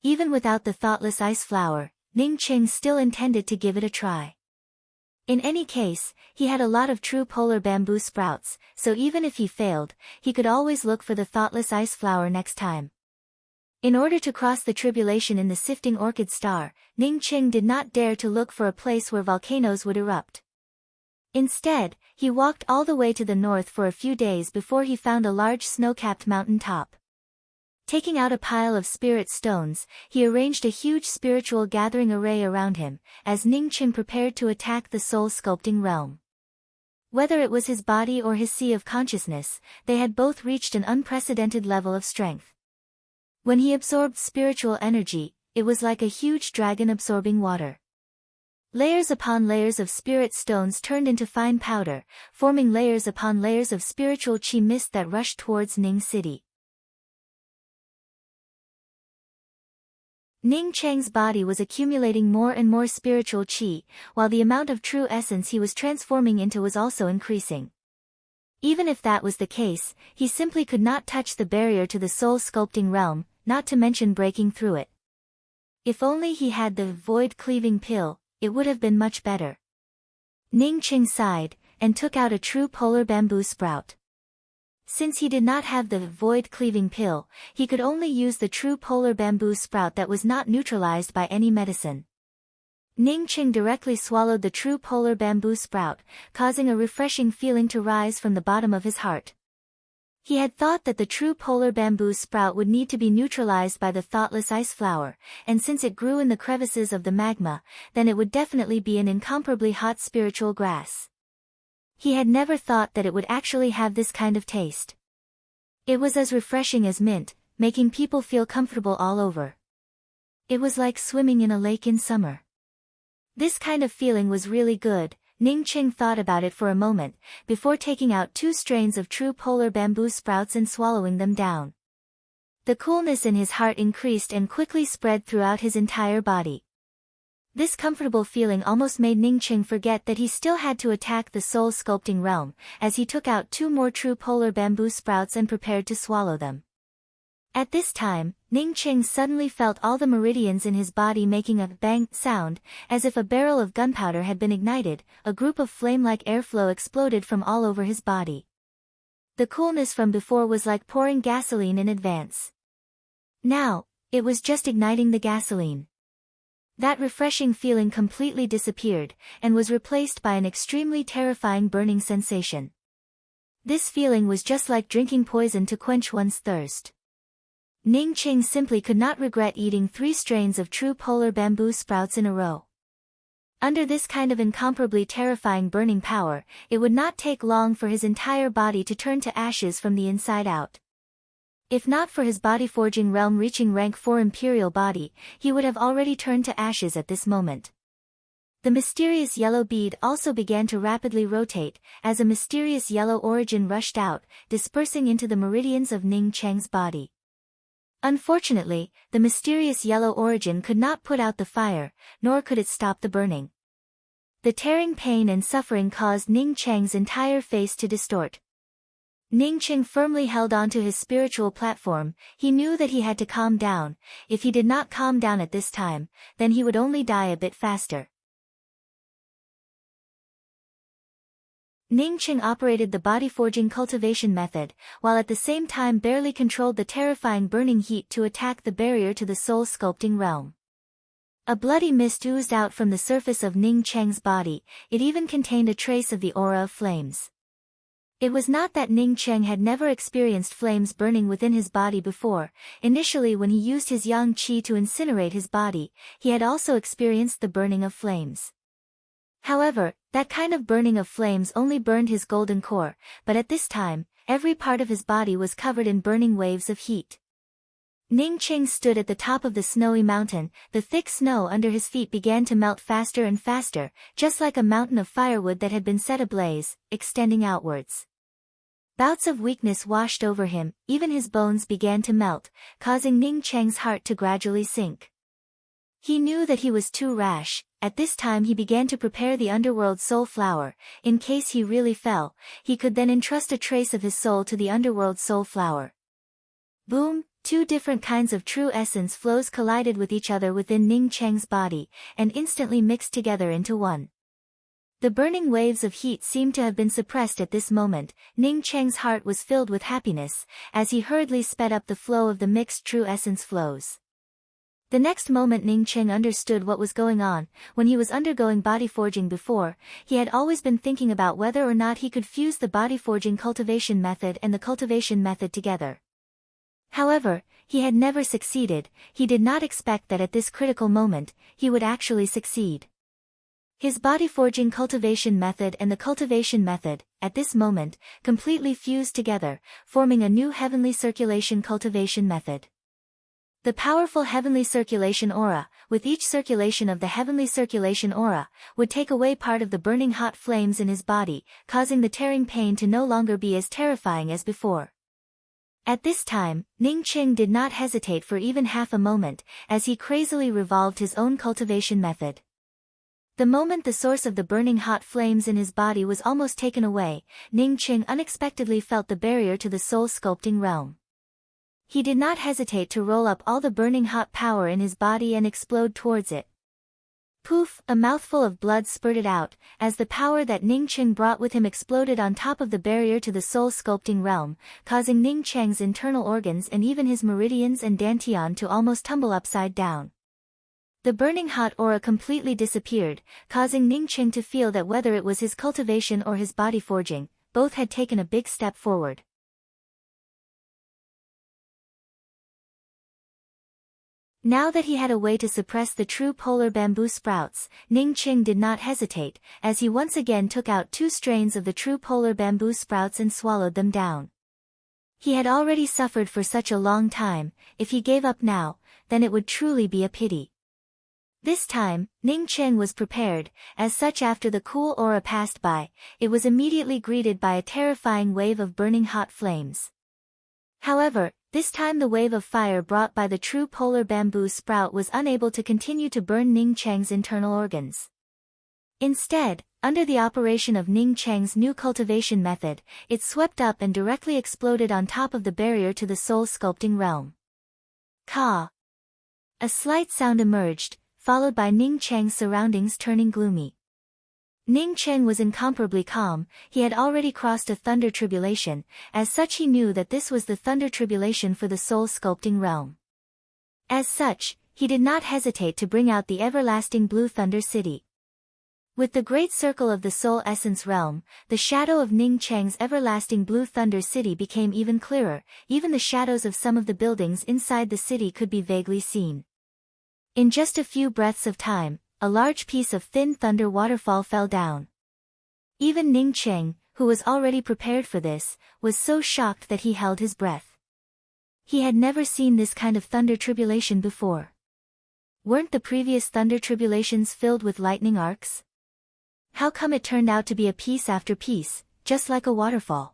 Even without the thoughtless ice flower, Ning Cheng still intended to give it a try. In any case, he had a lot of true polar bamboo sprouts, so even if he failed, he could always look for the thoughtless ice flower next time. In order to cross the tribulation in the sifting orchid star, Ning Cheng did not dare to look for a place where volcanoes would erupt. Instead, he walked all the way to the north for a few days before he found a large snow-capped mountain top. Taking out a pile of spirit stones, he arranged a huge spiritual gathering array around him, as Ning Cheng prepared to attack the soul sculpting realm. Whether it was his body or his sea of consciousness, they had both reached an unprecedented level of strength. When he absorbed spiritual energy, it was like a huge dragon absorbing water. Layers upon layers of spirit stones turned into fine powder, forming layers upon layers of spiritual chi mist that rushed towards Ning City. Ning Cheng's body was accumulating more and more spiritual chi, while the amount of true essence he was transforming into was also increasing. Even if that was the case, he simply could not touch the barrier to the soul sculpting realm, not to mention breaking through it. If only he had the void cleaving pill, it would have been much better. Ning Cheng sighed, and took out a true polar bamboo sprout. Since he did not have the void cleaving pill, he could only use the true polar bamboo sprout that was not neutralized by any medicine. Ning Cheng directly swallowed the true polar bamboo sprout, causing a refreshing feeling to rise from the bottom of his heart. He had thought that the true polar bamboo sprout would need to be neutralized by the thoughtless ice flower, and since it grew in the crevices of the magma, then it would definitely be an incomparably hot spiritual grass. He had never thought that it would actually have this kind of taste. It was as refreshing as mint, making people feel comfortable all over. It was like swimming in a lake in summer. This kind of feeling was really good. Ning Cheng thought about it for a moment, before taking out 2 strains of true polar bamboo sprouts and swallowing them down. The coolness in his heart increased and quickly spread throughout his entire body. This comfortable feeling almost made Ning Cheng forget that he still had to attack the soul sculpting realm, as he took out 2 more true polar bamboo sprouts and prepared to swallow them. At this time, Ning Cheng suddenly felt all the meridians in his body making a bang sound, as if a barrel of gunpowder had been ignited. A group of flame-like airflow exploded from all over his body. The coolness from before was like pouring gasoline in advance. Now, it was just igniting the gasoline. That refreshing feeling completely disappeared, and was replaced by an extremely terrifying burning sensation. This feeling was just like drinking poison to quench one's thirst. Ning Cheng simply could not regret eating 3 strains of true polar bamboo sprouts in a row. Under this kind of incomparably terrifying burning power, it would not take long for his entire body to turn to ashes from the inside out. If not for his body-forging realm reaching rank 4 imperial body, he would have already turned to ashes at this moment. The mysterious yellow bead also began to rapidly rotate, as a mysterious yellow origin rushed out, dispersing into the meridians of Ning Cheng's body. Unfortunately, the mysterious yellow origin could not put out the fire, nor could it stop the burning. The tearing pain and suffering caused Ning Cheng's entire face to distort. Ning Qing firmly held onto his spiritual platform. He knew that he had to calm down. If he did not calm down at this time, then he would only die a bit faster. Ning Qing operated the body forging cultivation method, while at the same time barely controlled the terrifying burning heat to attack the barrier to the soul sculpting realm. A bloody mist oozed out from the surface of Ning Cheng's body. It even contained a trace of the aura of flames. It was not that Ning Cheng had never experienced flames burning within his body before. Initially, when he used his yang qi to incinerate his body, he had also experienced the burning of flames. However, that kind of burning of flames only burned his golden core, but at this time, every part of his body was covered in burning waves of heat. Ning Qing stood at the top of the snowy mountain. The thick snow under his feet began to melt faster and faster, just like a mountain of firewood that had been set ablaze, extending outwards. Bouts of weakness washed over him, even his bones began to melt, causing Ning Cheng's heart to gradually sink. He knew that he was too rash. At this time he began to prepare the underworld soul flower. In case he really fell, he could then entrust a trace of his soul to the underworld soul flower. Boom! Two different kinds of true essence flows collided with each other within Ning Cheng's body, and instantly mixed together into one. The burning waves of heat seemed to have been suppressed at this moment. Ning Cheng's heart was filled with happiness, as he hurriedly sped up the flow of the mixed true essence flows. The next moment Ning Cheng understood what was going on. When he was undergoing body forging before, he had always been thinking about whether or not he could fuse the body forging cultivation method and the cultivation method together. However, he had never succeeded. He did not expect that at this critical moment, he would actually succeed. His body forging cultivation method and the cultivation method, at this moment, completely fused together, forming a new heavenly circulation cultivation method. The powerful heavenly circulation aura, with each circulation of the heavenly circulation aura, would take away part of the burning hot flames in his body, causing the tearing pain to no longer be as terrifying as before. At this time, Ning Qing did not hesitate for even half a moment, as he crazily revolved his own cultivation method. The moment the source of the burning hot flames in his body was almost taken away, Ning Qing unexpectedly felt the barrier to the soul sculpting realm. He did not hesitate to roll up all the burning hot power in his body and explode towards it. Poof! A mouthful of blood spurted out, as the power that Ning Qing brought with him exploded on top of the barrier to the soul sculpting realm, causing Ning Cheng's internal organs and even his meridians and dantian to almost tumble upside down. The burning hot aura completely disappeared, causing Ning Qing to feel that whether it was his cultivation or his body forging, both had taken a big step forward. Now that he had a way to suppress the true polar bamboo sprouts, Ning Qing did not hesitate, as he once again took out 2 strains of the true polar bamboo sprouts and swallowed them down. He had already suffered for such a long time. If he gave up now, then it would truly be a pity. This time, Ning Qing was prepared. As such, after the cool aura passed by, it was immediately greeted by a terrifying wave of burning hot flames. However, this time the wave of fire brought by the true polar bamboo sprout was unable to continue to burn Ning Cheng's internal organs. Instead, under the operation of Ning Cheng's new cultivation method, it swept up and directly exploded on top of the barrier to the soul sculpting realm. Ka! A slight sound emerged, followed by Ning Cheng's surroundings turning gloomy. Ning Cheng was incomparably calm. He had already crossed a thunder tribulation. As such, he knew that this was the thunder tribulation for the soul sculpting realm. As such, he did not hesitate to bring out the everlasting blue thunder city. With the great circle of the soul essence realm, the shadow of Ning Cheng's everlasting blue thunder city became even clearer. Even the shadows of some of the buildings inside the city could be vaguely seen. In just a few breaths of time, a large piece of thin thunder waterfall fell down. Even Ning Cheng, who was already prepared for this, was so shocked that he held his breath. He had never seen this kind of thunder tribulation before. Weren't the previous thunder tribulations filled with lightning arcs? How come it turned out to be a piece after piece, just like a waterfall?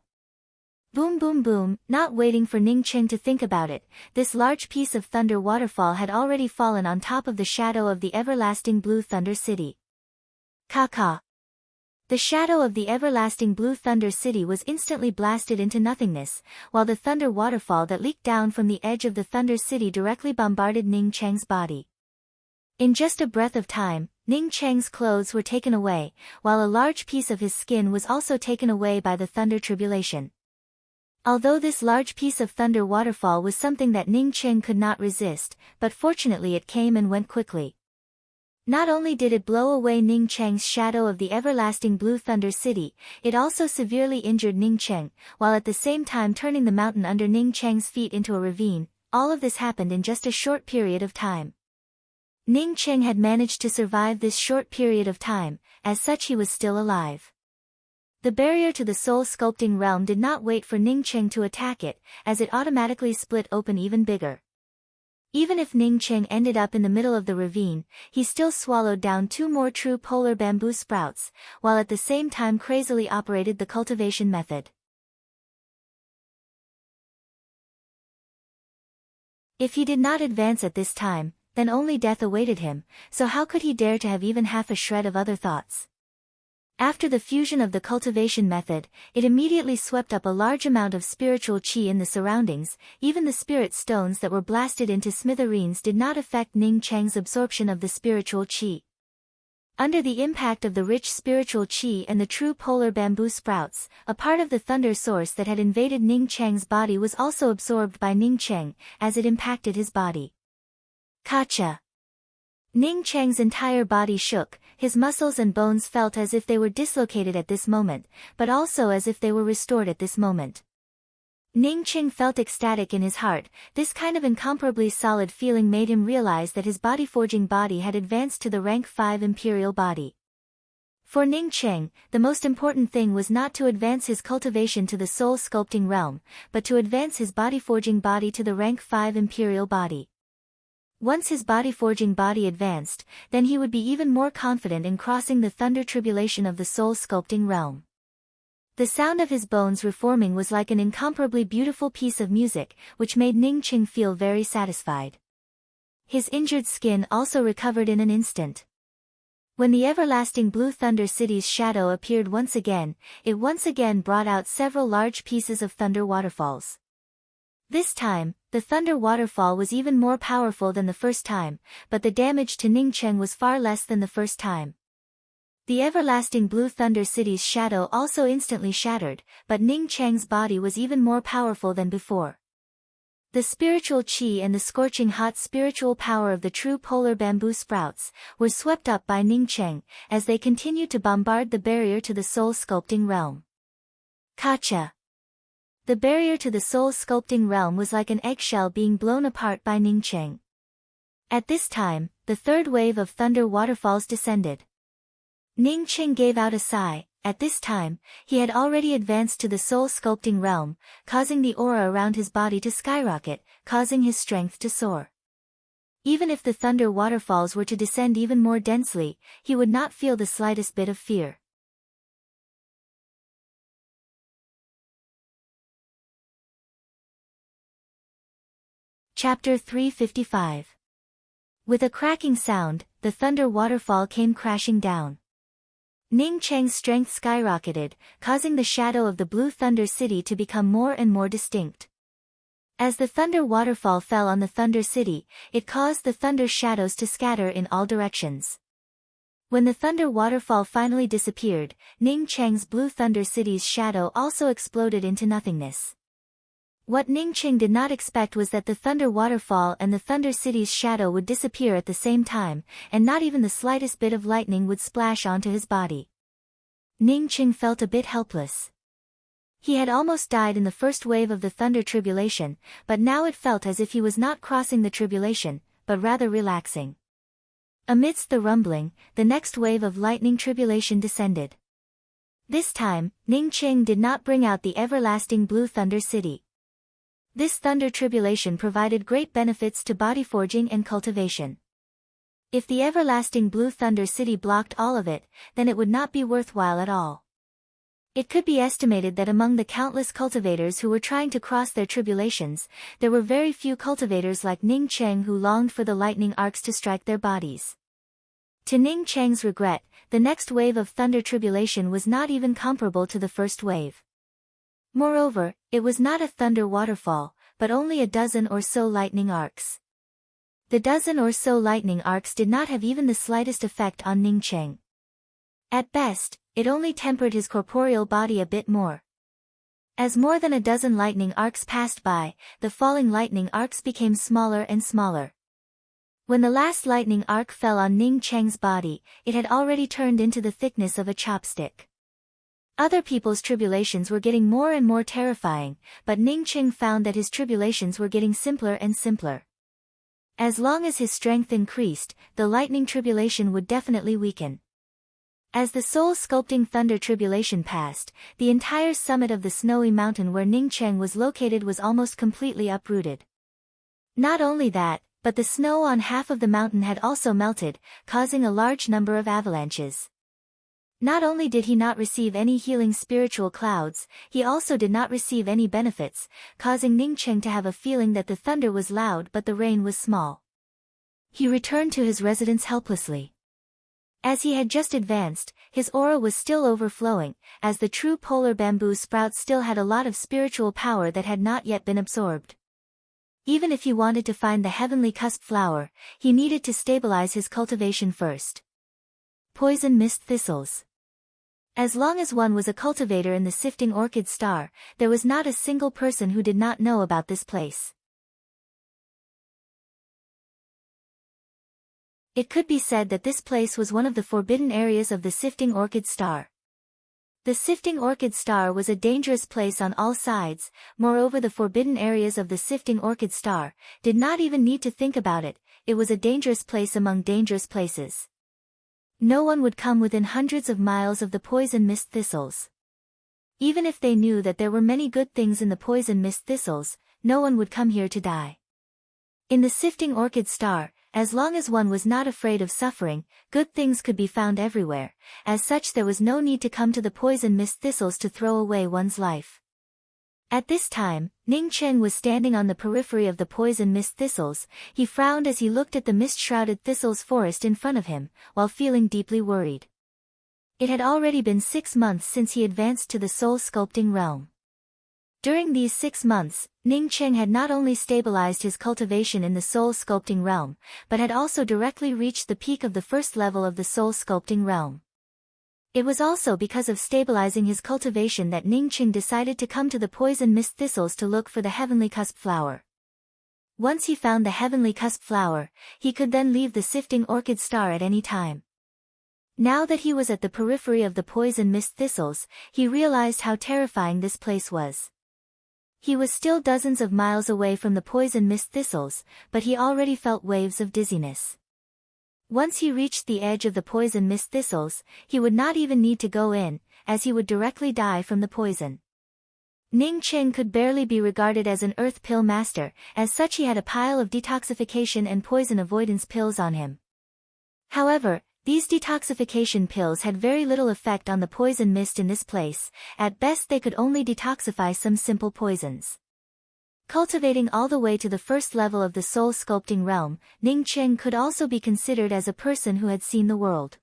Boom boom boom! Not waiting for Ning Cheng to think about it, this large piece of thunder waterfall had already fallen on top of the shadow of the everlasting blue thunder city. Ka ka! The shadow of the everlasting blue Thunder City was instantly blasted into nothingness, while the thunder waterfall that leaked down from the edge of the Thunder City directly bombarded Ning Cheng's body. In just a breath of time, Ning Cheng's clothes were taken away, while a large piece of his skin was also taken away by the thunder tribulation. Although this large piece of thunder waterfall was something that Ning Cheng could not resist, but fortunately it came and went quickly. Not only did it blow away Ning Cheng's shadow of the everlasting blue Thunder City, it also severely injured Ning Cheng, while at the same time turning the mountain under Ning Cheng's feet into a ravine. All of this happened in just a short period of time. Ning Cheng had managed to survive this short period of time, as such he was still alive. The barrier to the soul sculpting realm did not wait for Ning Cheng to attack it, as it automatically split open even bigger. Even if Ning Cheng ended up in the middle of the ravine, he still swallowed down 2 more true polar bamboo sprouts, while at the same time crazily operated the cultivation method. If he did not advance at this time, then only death awaited him, so how could he dare to have even half a shred of other thoughts? After the fusion of the cultivation method, it immediately swept up a large amount of spiritual qi in the surroundings. Even the spirit stones that were blasted into smithereens did not affect Ning Cheng's absorption of the spiritual qi. Under the impact of the rich spiritual qi and the true polar bamboo sprouts, a part of the thunder source that had invaded Ning Cheng's body was also absorbed by Ning Cheng, as it impacted his body. Kacha! Ning Cheng's entire body shook, his muscles and bones felt as if they were dislocated at this moment, but also as if they were restored at this moment. Ning Cheng felt ecstatic in his heart. This kind of incomparably solid feeling made him realize that his body-forging body had advanced to the rank 5 imperial body. For Ning Cheng, the most important thing was not to advance his cultivation to the soul sculpting realm, but to advance his body-forging body to the rank 5 imperial body. Once his body-forging body advanced, then he would be even more confident in crossing the thunder tribulation of the soul-sculpting realm. The sound of his bones reforming was like an incomparably beautiful piece of music, which made Ning Cheng feel very satisfied. His injured skin also recovered in an instant. When the everlasting blue Thunder City's shadow appeared once again, it once again brought out several large pieces of thunder waterfalls. This time, the thunder waterfall was even more powerful than the first time, but the damage to Ning Cheng was far less than the first time. The everlasting blue Thunder City's shadow also instantly shattered, but Ning Cheng's body was even more powerful than before. The spiritual qi and the scorching hot spiritual power of the true polar bamboo sprouts were swept up by Ning Cheng, as they continued to bombard the barrier to the soul sculpting realm. Kacha! The barrier to the soul sculpting realm was like an eggshell being blown apart by Ning Cheng. At this time, the third wave of thunder waterfalls descended. Ning Cheng gave out a sigh. At this time, he had already advanced to the soul sculpting realm, causing the aura around his body to skyrocket, causing his strength to soar. Even if the thunder waterfalls were to descend even more densely, he would not feel the slightest bit of fear. Chapter 355. With a cracking sound, the thunder waterfall came crashing down. Ning Cheng's strength skyrocketed, causing the shadow of the blue Thunder City to become more and more distinct. As the thunder waterfall fell on the Thunder City, it caused the thunder shadows to scatter in all directions. When the thunder waterfall finally disappeared, Ning Cheng's blue Thunder City's shadow also exploded into nothingness. What Ning Cheng did not expect was that the thunder waterfall and the Thunder City's shadow would disappear at the same time, and not even the slightest bit of lightning would splash onto his body. Ning Cheng felt a bit helpless. He had almost died in the first wave of the thunder tribulation, but now it felt as if he was not crossing the tribulation, but rather relaxing. Amidst the rumbling, the next wave of lightning tribulation descended. This time, Ning Cheng did not bring out the everlasting blue Thunder City. This thunder tribulation provided great benefits to body forging and cultivation. If the everlasting blue Thunder City blocked all of it, then it would not be worthwhile at all. It could be estimated that among the countless cultivators who were trying to cross their tribulations, there were very few cultivators like Ning Cheng who longed for the lightning arcs to strike their bodies. To Ning Cheng's regret, the next wave of thunder tribulation was not even comparable to the first wave. Moreover, it was not a thunder waterfall, but only a dozen or so lightning arcs. The dozen or so lightning arcs did not have even the slightest effect on Ning Cheng. At best, it only tempered his corporeal body a bit more. As more than a dozen lightning arcs passed by, the falling lightning arcs became smaller and smaller. When the last lightning arc fell on Ning Cheng's body, it had already turned into the thickness of a chopstick. Other people's tribulations were getting more and more terrifying, but Ning Cheng found that his tribulations were getting simpler and simpler. As long as his strength increased, the lightning tribulation would definitely weaken. As the soul-sculpting thunder tribulation passed, the entire summit of the snowy mountain where Ning Cheng was located was almost completely uprooted. Not only that, but the snow on half of the mountain had also melted, causing a large number of avalanches. Not only did he not receive any healing spiritual clouds, he also did not receive any benefits, causing Ning Cheng to have a feeling that the thunder was loud but the rain was small. He returned to his residence helplessly. As he had just advanced, his aura was still overflowing, as the true polar bamboo sprout still had a lot of spiritual power that had not yet been absorbed. Even if he wanted to find the heavenly cusp flower, he needed to stabilize his cultivation first. Poison mist thistles. As long as one was a cultivator in the sifting orchid star, there was not a single person who did not know about this place. It could be said that this place was one of the forbidden areas of the sifting orchid star. The sifting orchid star was a dangerous place on all sides. Moreover, the forbidden areas of the sifting orchid star did not even need to think about it. It was a dangerous place among dangerous places. No one would come within hundreds of miles of the poison mist thistles. Even if they knew that there were many good things in the poison mist thistles, no one would come here to die. In the sifting orchid star, as long as one was not afraid of suffering, good things could be found everywhere. As such, there was no need to come to the poison mist thistles to throw away one's life. At this time, Ning Cheng was standing on the periphery of the poison mist thistles. He frowned as he looked at the mist-shrouded thistles forest in front of him, while feeling deeply worried. It had already been 6 months since he advanced to the soul-sculpting realm. During these 6 months, Ning Cheng had not only stabilized his cultivation in the soul-sculpting realm, but had also directly reached the peak of the first level of the soul-sculpting realm. It was also because of stabilizing his cultivation that Ning Cheng decided to come to the poison mist thistles to look for the heavenly cusp flower. Once he found the heavenly cusp flower, he could then leave the sifting orchid star at any time. Now that he was at the periphery of the poison mist thistles, he realized how terrifying this place was. He was still dozens of miles away from the poison mist thistles, but he already felt waves of dizziness. Once he reached the edge of the poison mist thistles, he would not even need to go in, as he would directly die from the poison. Ning Cheng could barely be regarded as an earth pill master, as such he had a pile of detoxification and poison avoidance pills on him. However, these detoxification pills had very little effect on the poison mist in this place. At best they could only detoxify some simple poisons. Cultivating all the way to the first level of the soul-sculpting realm, Ning Cheng could also be considered as a person who had seen the world.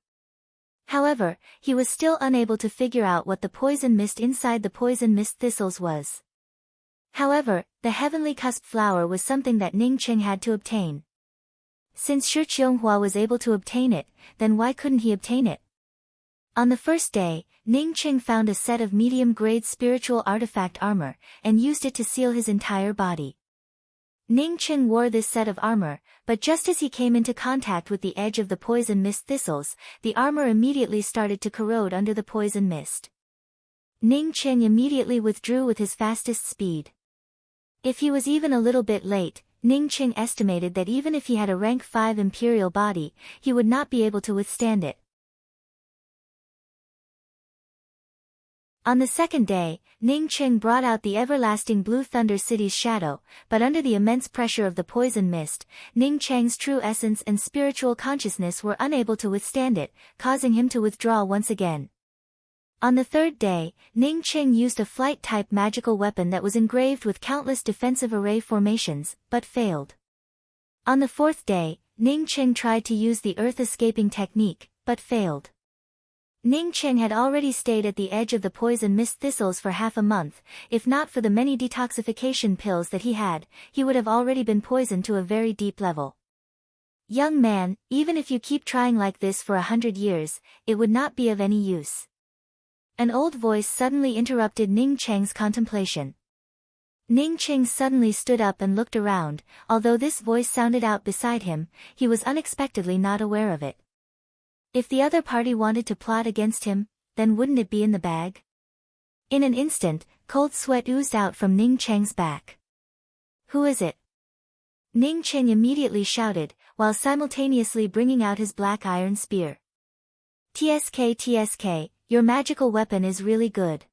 However, he was still unable to figure out what the poison mist inside the poison mist thistles was. However, the heavenly cusp flower was something that Ning Cheng had to obtain. Since Shi Qianghua was able to obtain it, then why couldn't he obtain it? On the first day, Ning Cheng found a set of medium-grade spiritual artifact armor, and used it to seal his entire body. Ning Cheng wore this set of armor, but just as he came into contact with the edge of the poison mist thistles, the armor immediately started to corrode under the poison mist. Ning Cheng immediately withdrew with his fastest speed. If he was even a little bit late, Ning Cheng estimated that even if he had a rank 5 imperial body, he would not be able to withstand it. On the second day, Ning Cheng brought out the everlasting Blue Thunder City's shadow, but under the immense pressure of the poison mist, Ning Cheng's true essence and spiritual consciousness were unable to withstand it, causing him to withdraw once again. On the third day, Ning Cheng used a flight-type magical weapon that was engraved with countless defensive array formations, but failed. On the fourth day, Ning Cheng tried to use the earth-escaping technique, but failed. Ning Cheng had already stayed at the edge of the poison mist thistles for half a month. If not for the many detoxification pills that he had, he would have already been poisoned to a very deep level. Young man, even if you keep trying like this for 100 years, it would not be of any use. An old voice suddenly interrupted Ning Cheng's contemplation. Ning Cheng suddenly stood up and looked around. Although this voice sounded out beside him, he was unexpectedly not aware of it. If the other party wanted to plot against him, then wouldn't it be in the bag? In an instant, cold sweat oozed out from Ning Cheng's back. Who is it? Ning Cheng immediately shouted, while simultaneously bringing out his black iron spear. TSK, your magical weapon is really good.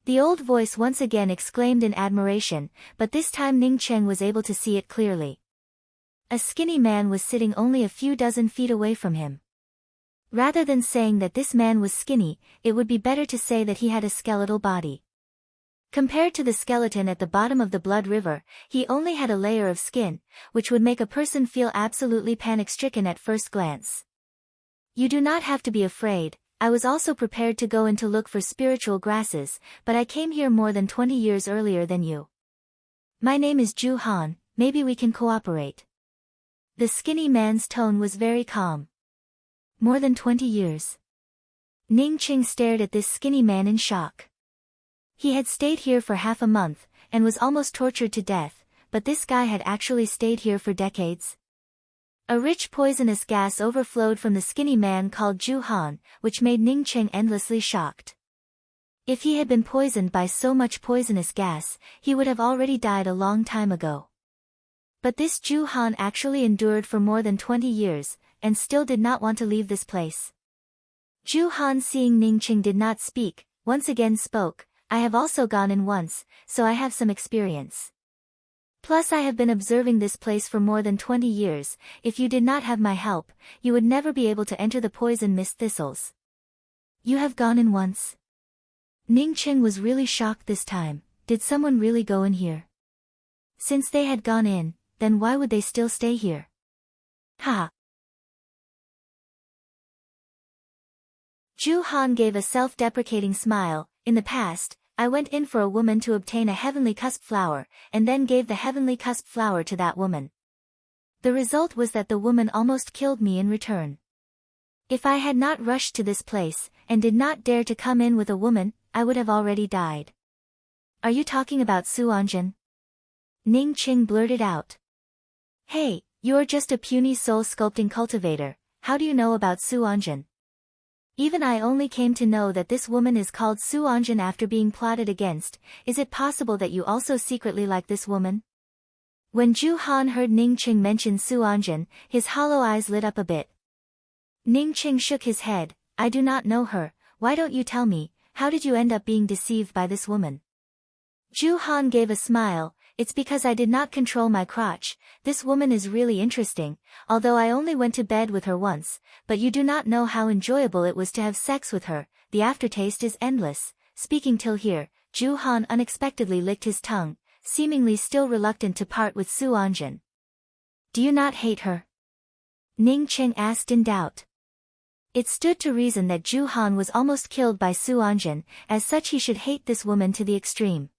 The old voice once again exclaimed in admiration, but this time Ning Cheng was able to see it clearly. A skinny man was sitting only a few dozen feet away from him. Rather than saying that this man was skinny, it would be better to say that he had a skeletal body. Compared to the skeleton at the bottom of the blood river, he only had a layer of skin, which would make a person feel absolutely panic-stricken at first glance. You do not have to be afraid. I was also prepared to go in to look for spiritual grasses, but I came here more than 20 years earlier than you. My name is Zhu Han, maybe we can cooperate. The skinny man's tone was very calm. More than 20 years. Ning Cheng stared at this skinny man in shock. He had stayed here for half a month, and was almost tortured to death, but this guy had actually stayed here for decades. A rich poisonous gas overflowed from the skinny man called Zhu Han, which made Ning Cheng endlessly shocked. If he had been poisoned by so much poisonous gas, he would have already died a long time ago. But this Zhu Han actually endured for more than 20 years, and still did not want to leave this place. Zhu Han, seeing Ning Cheng did not speak, once again spoke. I have also gone in once, so I have some experience. Plus I have been observing this place for more than 20 years, if you did not have my help, you would never be able to enter the poison mist thistles. You have gone in once? Ning Cheng was really shocked this time. Did someone really go in here? Since they had gone in, then why would they still stay here? Ha! Zhu Han gave a self-deprecating smile. In the past, I went in for a woman to obtain a heavenly cusp flower, and then gave the heavenly cusp flower to that woman. The result was that the woman almost killed me in return. If I had not rushed to this place, and did not dare to come in with a woman, I would have already died. Are you talking about Su Anjin? Ning Cheng blurted out. Hey, you're just a puny soul-sculpting cultivator, how do you know about Su Anjin? Even I only came to know that this woman is called Su Anjin after being plotted against. Is it possible that you also secretly like this woman? When Zhu Han heard Ning Cheng mention Su Anjin, his hollow eyes lit up a bit. Ning Cheng shook his head. I do not know her. Why don't you tell me, how did you end up being deceived by this woman? Zhu Han gave a smile. It's because I did not control my crotch. This woman is really interesting, although I only went to bed with her once, but you do not know how enjoyable it was to have sex with her. The aftertaste is endless. Speaking till here, Zhu Han unexpectedly licked his tongue, seemingly still reluctant to part with Su Anjin. Do you not hate her? Ning Cheng asked in doubt. It stood to reason that Zhu Han was almost killed by Su Anjin, as such he should hate this woman to the extreme.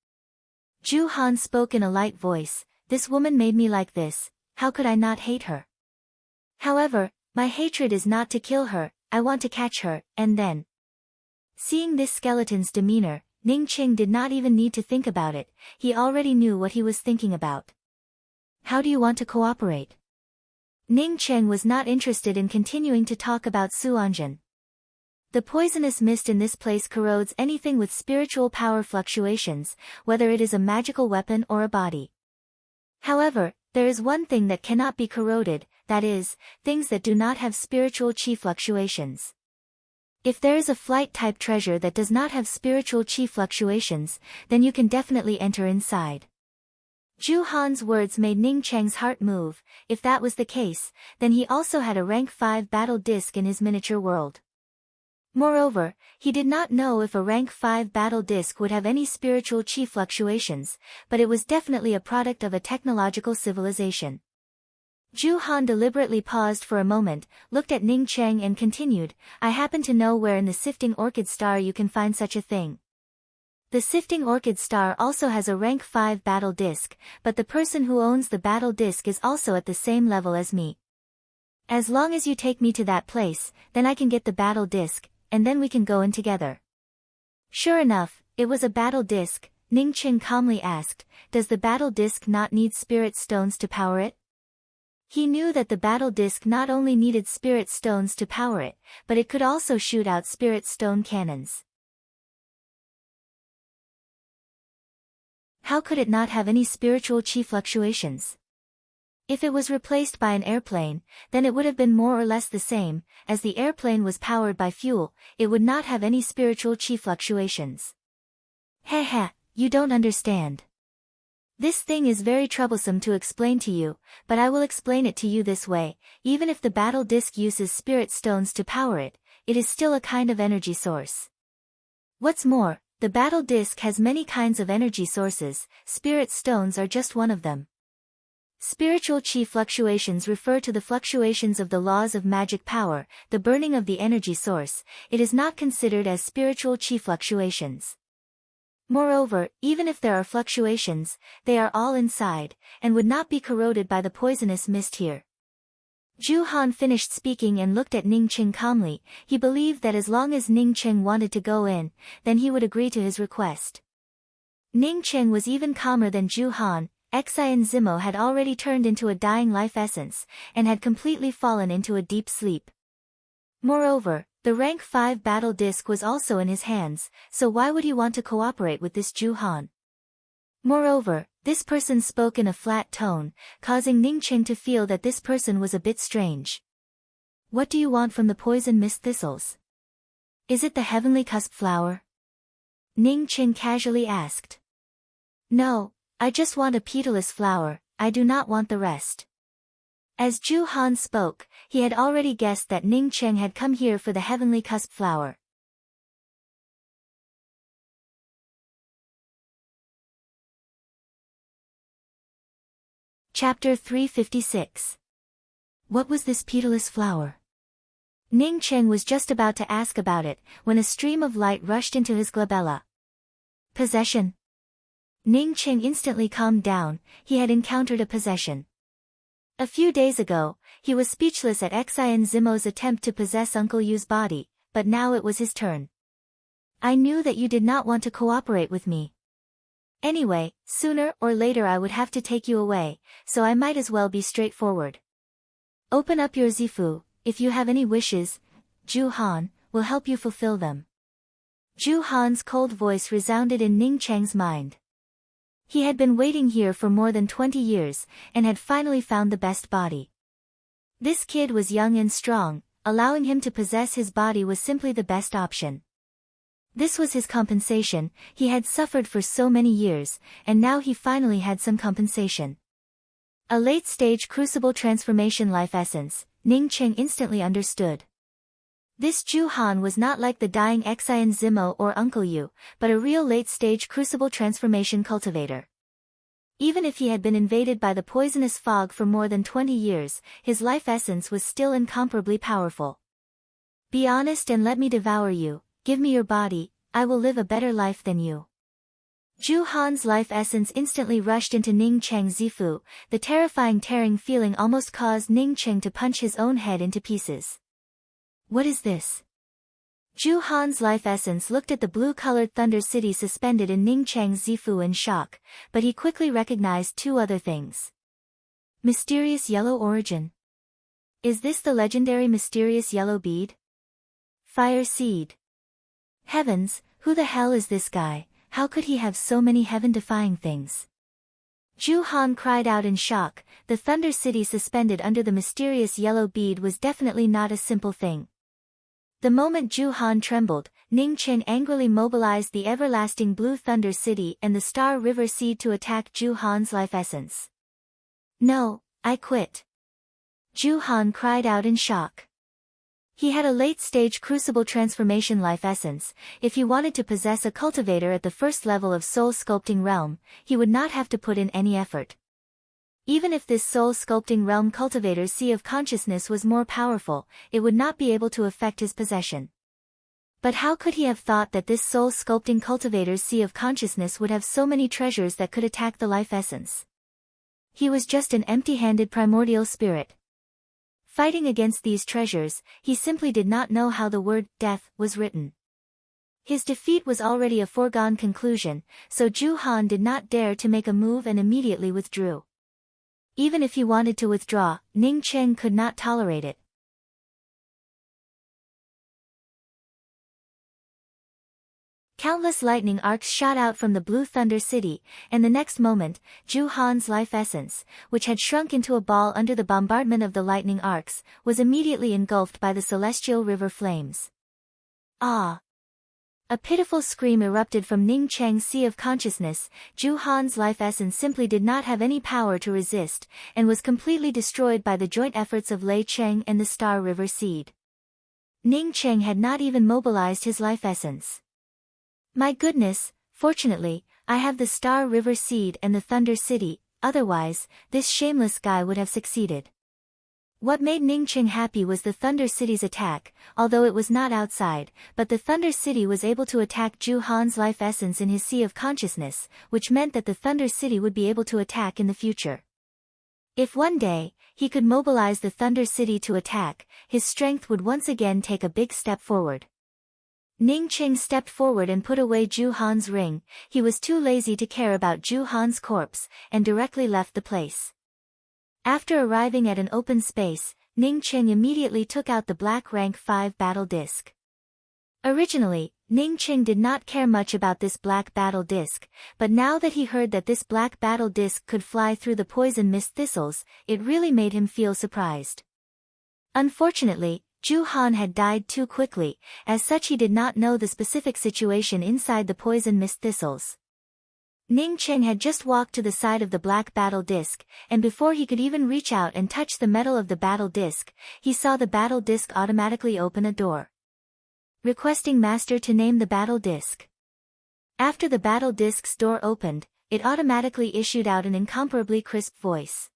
Zhu Han spoke in a light voice. This woman made me like this, how could I not hate her? However, my hatred is not to kill her, I want to catch her, and then. Seeing this skeleton's demeanor, Ning Cheng did not even need to think about it, he already knew what he was thinking about. How do you want to cooperate? Ning Cheng was not interested in continuing to talk about Su Anjin. The poisonous mist in this place corrodes anything with spiritual power fluctuations, whether it is a magical weapon or a body. However, there is one thing that cannot be corroded, that is, things that do not have spiritual chi fluctuations. If there is a flight-type treasure that does not have spiritual chi fluctuations, then you can definitely enter inside. Zhu Han's words made Ning Cheng's heart move. If that was the case, then he also had a rank 5 battle disc in his miniature world. Moreover, he did not know if a rank 5 battle disc would have any spiritual chi fluctuations, but it was definitely a product of a technological civilization. Zhu Han deliberately paused for a moment, looked at Ning Cheng and continued, I happen to know where in the Sifting Orchid Star you can find such a thing. The Sifting Orchid Star also has a rank 5 battle disc, but the person who owns the battle disc is also at the same level as me. As long as you take me to that place, then I can get the battle disc, and then we can go in together. Sure enough, it was a battle disc. Ning Cheng calmly asked, does the battle disc not need spirit stones to power it? He knew that the battle disc not only needed spirit stones to power it, but it could also shoot out spirit stone cannons. How could it not have any spiritual chi fluctuations? If it was replaced by an airplane, then it would have been more or less the same. As the airplane was powered by fuel, it would not have any spiritual chi fluctuations. Heh, you don't understand. This thing is very troublesome to explain to you, but I will explain it to you this way. Even if the battle disc uses spirit stones to power it, it is still a kind of energy source. What's more, the battle disc has many kinds of energy sources, spirit stones are just one of them. Spiritual chi fluctuations refer to the fluctuations of the laws of magic power, the burning of the energy source. It is not considered as spiritual chi fluctuations. Moreover, even if there are fluctuations, they are all inside, and would not be corroded by the poisonous mist here. Zhu Han finished speaking and looked at Ning Cheng calmly. He believed that as long as Ning Cheng wanted to go in, then he would agree to his request. Ning Cheng was even calmer than Zhu Han. Xian Zimo had already turned into a dying life essence, and had completely fallen into a deep sleep. Moreover, the rank 5 battle disc was also in his hands, so why would he want to cooperate with this Zhu Han? Moreover, this person spoke in a flat tone, causing Ning Cheng to feel that this person was a bit strange. What do you want from the poison mist thistles? Is it the heavenly cusp flower? Ning Cheng casually asked. No, I just want a petalous flower, I do not want the rest. As Zhu Han spoke, he had already guessed that Ning Cheng had come here for the heavenly cusp flower. Chapter 356. What was this petalous flower? Ning Cheng was just about to ask about it, when a stream of light rushed into his glabella. Possession. Ning Cheng instantly calmed down, he had encountered a possession. A few days ago, he was speechless at Xian Zimo's attempt to possess Uncle Yu's body, but now it was his turn. I knew that you did not want to cooperate with me. Anyway, sooner or later I would have to take you away, so I might as well be straightforward. Open up your zifu, if you have any wishes, Zhu Han will help you fulfill them. Zhu Han's cold voice resounded in Ning Cheng's mind. He had been waiting here for more than 20 years, and had finally found the best body. This kid was young and strong, allowing him to possess his body was simply the best option. This was his compensation, he had suffered for so many years, and now he finally had some compensation. A late-stage crucible transformation life essence, Ning Cheng instantly understood. This Zhu Han was not like the dying Xian Zimo or Uncle Yu, but a real late-stage crucible transformation cultivator. Even if he had been invaded by the poisonous fog for more than 20 years, his life essence was still incomparably powerful. Be honest and let me devour you, give me your body, I will live a better life than you. Zhu Han's life essence instantly rushed into Ning Cheng's zifu, the terrifying tearing feeling almost caused Ning Cheng to punch his own head into pieces. What is this? Zhu Han's life essence looked at the blue-colored Thunder City suspended in Ning Cheng's zifu in shock, but he quickly recognized two other things. Mysterious yellow origin. Is this the legendary mysterious yellow bead? Fire seed. Heavens, who the hell is this guy? How could he have so many heaven-defying things? Zhu Han cried out in shock. The Thunder City suspended under the mysterious yellow bead was definitely not a simple thing. The moment Zhu Han trembled, Ning Cheng angrily mobilized the everlasting blue Thunder City and the Star River Seed to attack Zhu Han's life essence. No, I quit. Zhu Han cried out in shock. He had a late-stage crucible transformation life essence. If he wanted to possess a cultivator at the first level of soul sculpting realm, he would not have to put in any effort. Even if this soul-sculpting realm cultivator's sea of consciousness was more powerful, it would not be able to affect his possession. But how could he have thought that this soul-sculpting cultivator's sea of consciousness would have so many treasures that could attack the life essence? He was just an empty-handed primordial spirit. Fighting against these treasures, he simply did not know how the word death was written. His defeat was already a foregone conclusion, so Zhu Han did not dare to make a move and immediately withdrew. Even if he wanted to withdraw, Ning Cheng could not tolerate it. Countless lightning arcs shot out from the Blue Thunder City, and the next moment, Zhu Han's life essence, which had shrunk into a ball under the bombardment of the lightning arcs, was immediately engulfed by the celestial river flames. Ah! A pitiful scream erupted from Ning Cheng's sea of consciousness. Zhu Han's life essence simply did not have any power to resist, and was completely destroyed by the joint efforts of Lei Cheng and the Star River Seed. Ning Cheng had not even mobilized his life essence. My goodness, fortunately, I have the Star River Seed and the Thunder City, otherwise, this shameless guy would have succeeded. What made Ning Cheng happy was the Thunder City's attack, although it was not outside, but the Thunder City was able to attack Zhu Han's life essence in his sea of consciousness, which meant that the Thunder City would be able to attack in the future. If one day, he could mobilize the Thunder City to attack, his strength would once again take a big step forward. Ning Cheng stepped forward and put away Zhu Han's ring. He was too lazy to care about Zhu Han's corpse, and directly left the place. After arriving at an open space, Ning Cheng immediately took out the black rank 5 battle disc. Originally, Ning Cheng did not care much about this black battle disc, but now that he heard that this black battle disc could fly through the poison mist thistles, it really made him feel surprised. Unfortunately, Zhu Han had died too quickly, as such he did not know the specific situation inside the poison mist thistles. Ning Cheng had just walked to the side of the black battle disc, and before he could even reach out and touch the metal of the battle disc, he saw the battle disc automatically open a door. Requesting Master to name the battle disc. After the battle disc's door opened, it automatically issued out an incomparably crisp voice.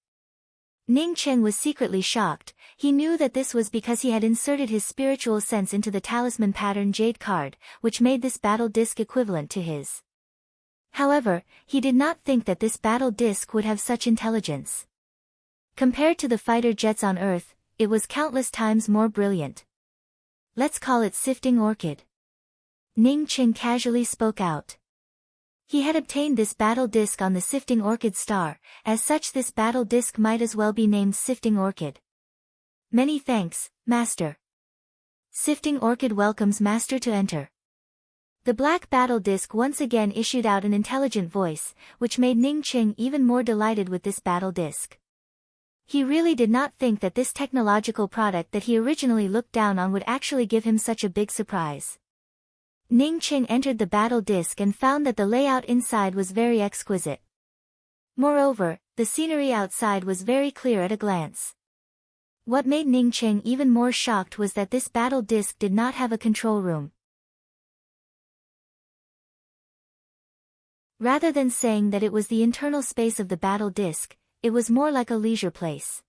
Ning Cheng was secretly shocked. He knew that this was because he had inserted his spiritual sense into the talisman pattern jade card, which made this battle disc equivalent to his. However, he did not think that this battle disc would have such intelligence. Compared to the fighter jets on Earth, it was countless times more brilliant. Let's call it Sifting Orchid. Ning Cheng casually spoke out. He had obtained this battle disc on the Sifting Orchid star, as such this battle disc might as well be named Sifting Orchid. Many thanks, Master. Sifting Orchid welcomes Master to enter. The black battle disc once again issued out an intelligent voice, which made Ning Cheng even more delighted with this battle disc. He really did not think that this technological product that he originally looked down on would actually give him such a big surprise. Ning Cheng entered the battle disc and found that the layout inside was very exquisite. Moreover, the scenery outside was very clear at a glance. What made Ning Cheng even more shocked was that this battle disc did not have a control room. Rather than saying that it was the internal space of the battle disc, it was more like a leisure place.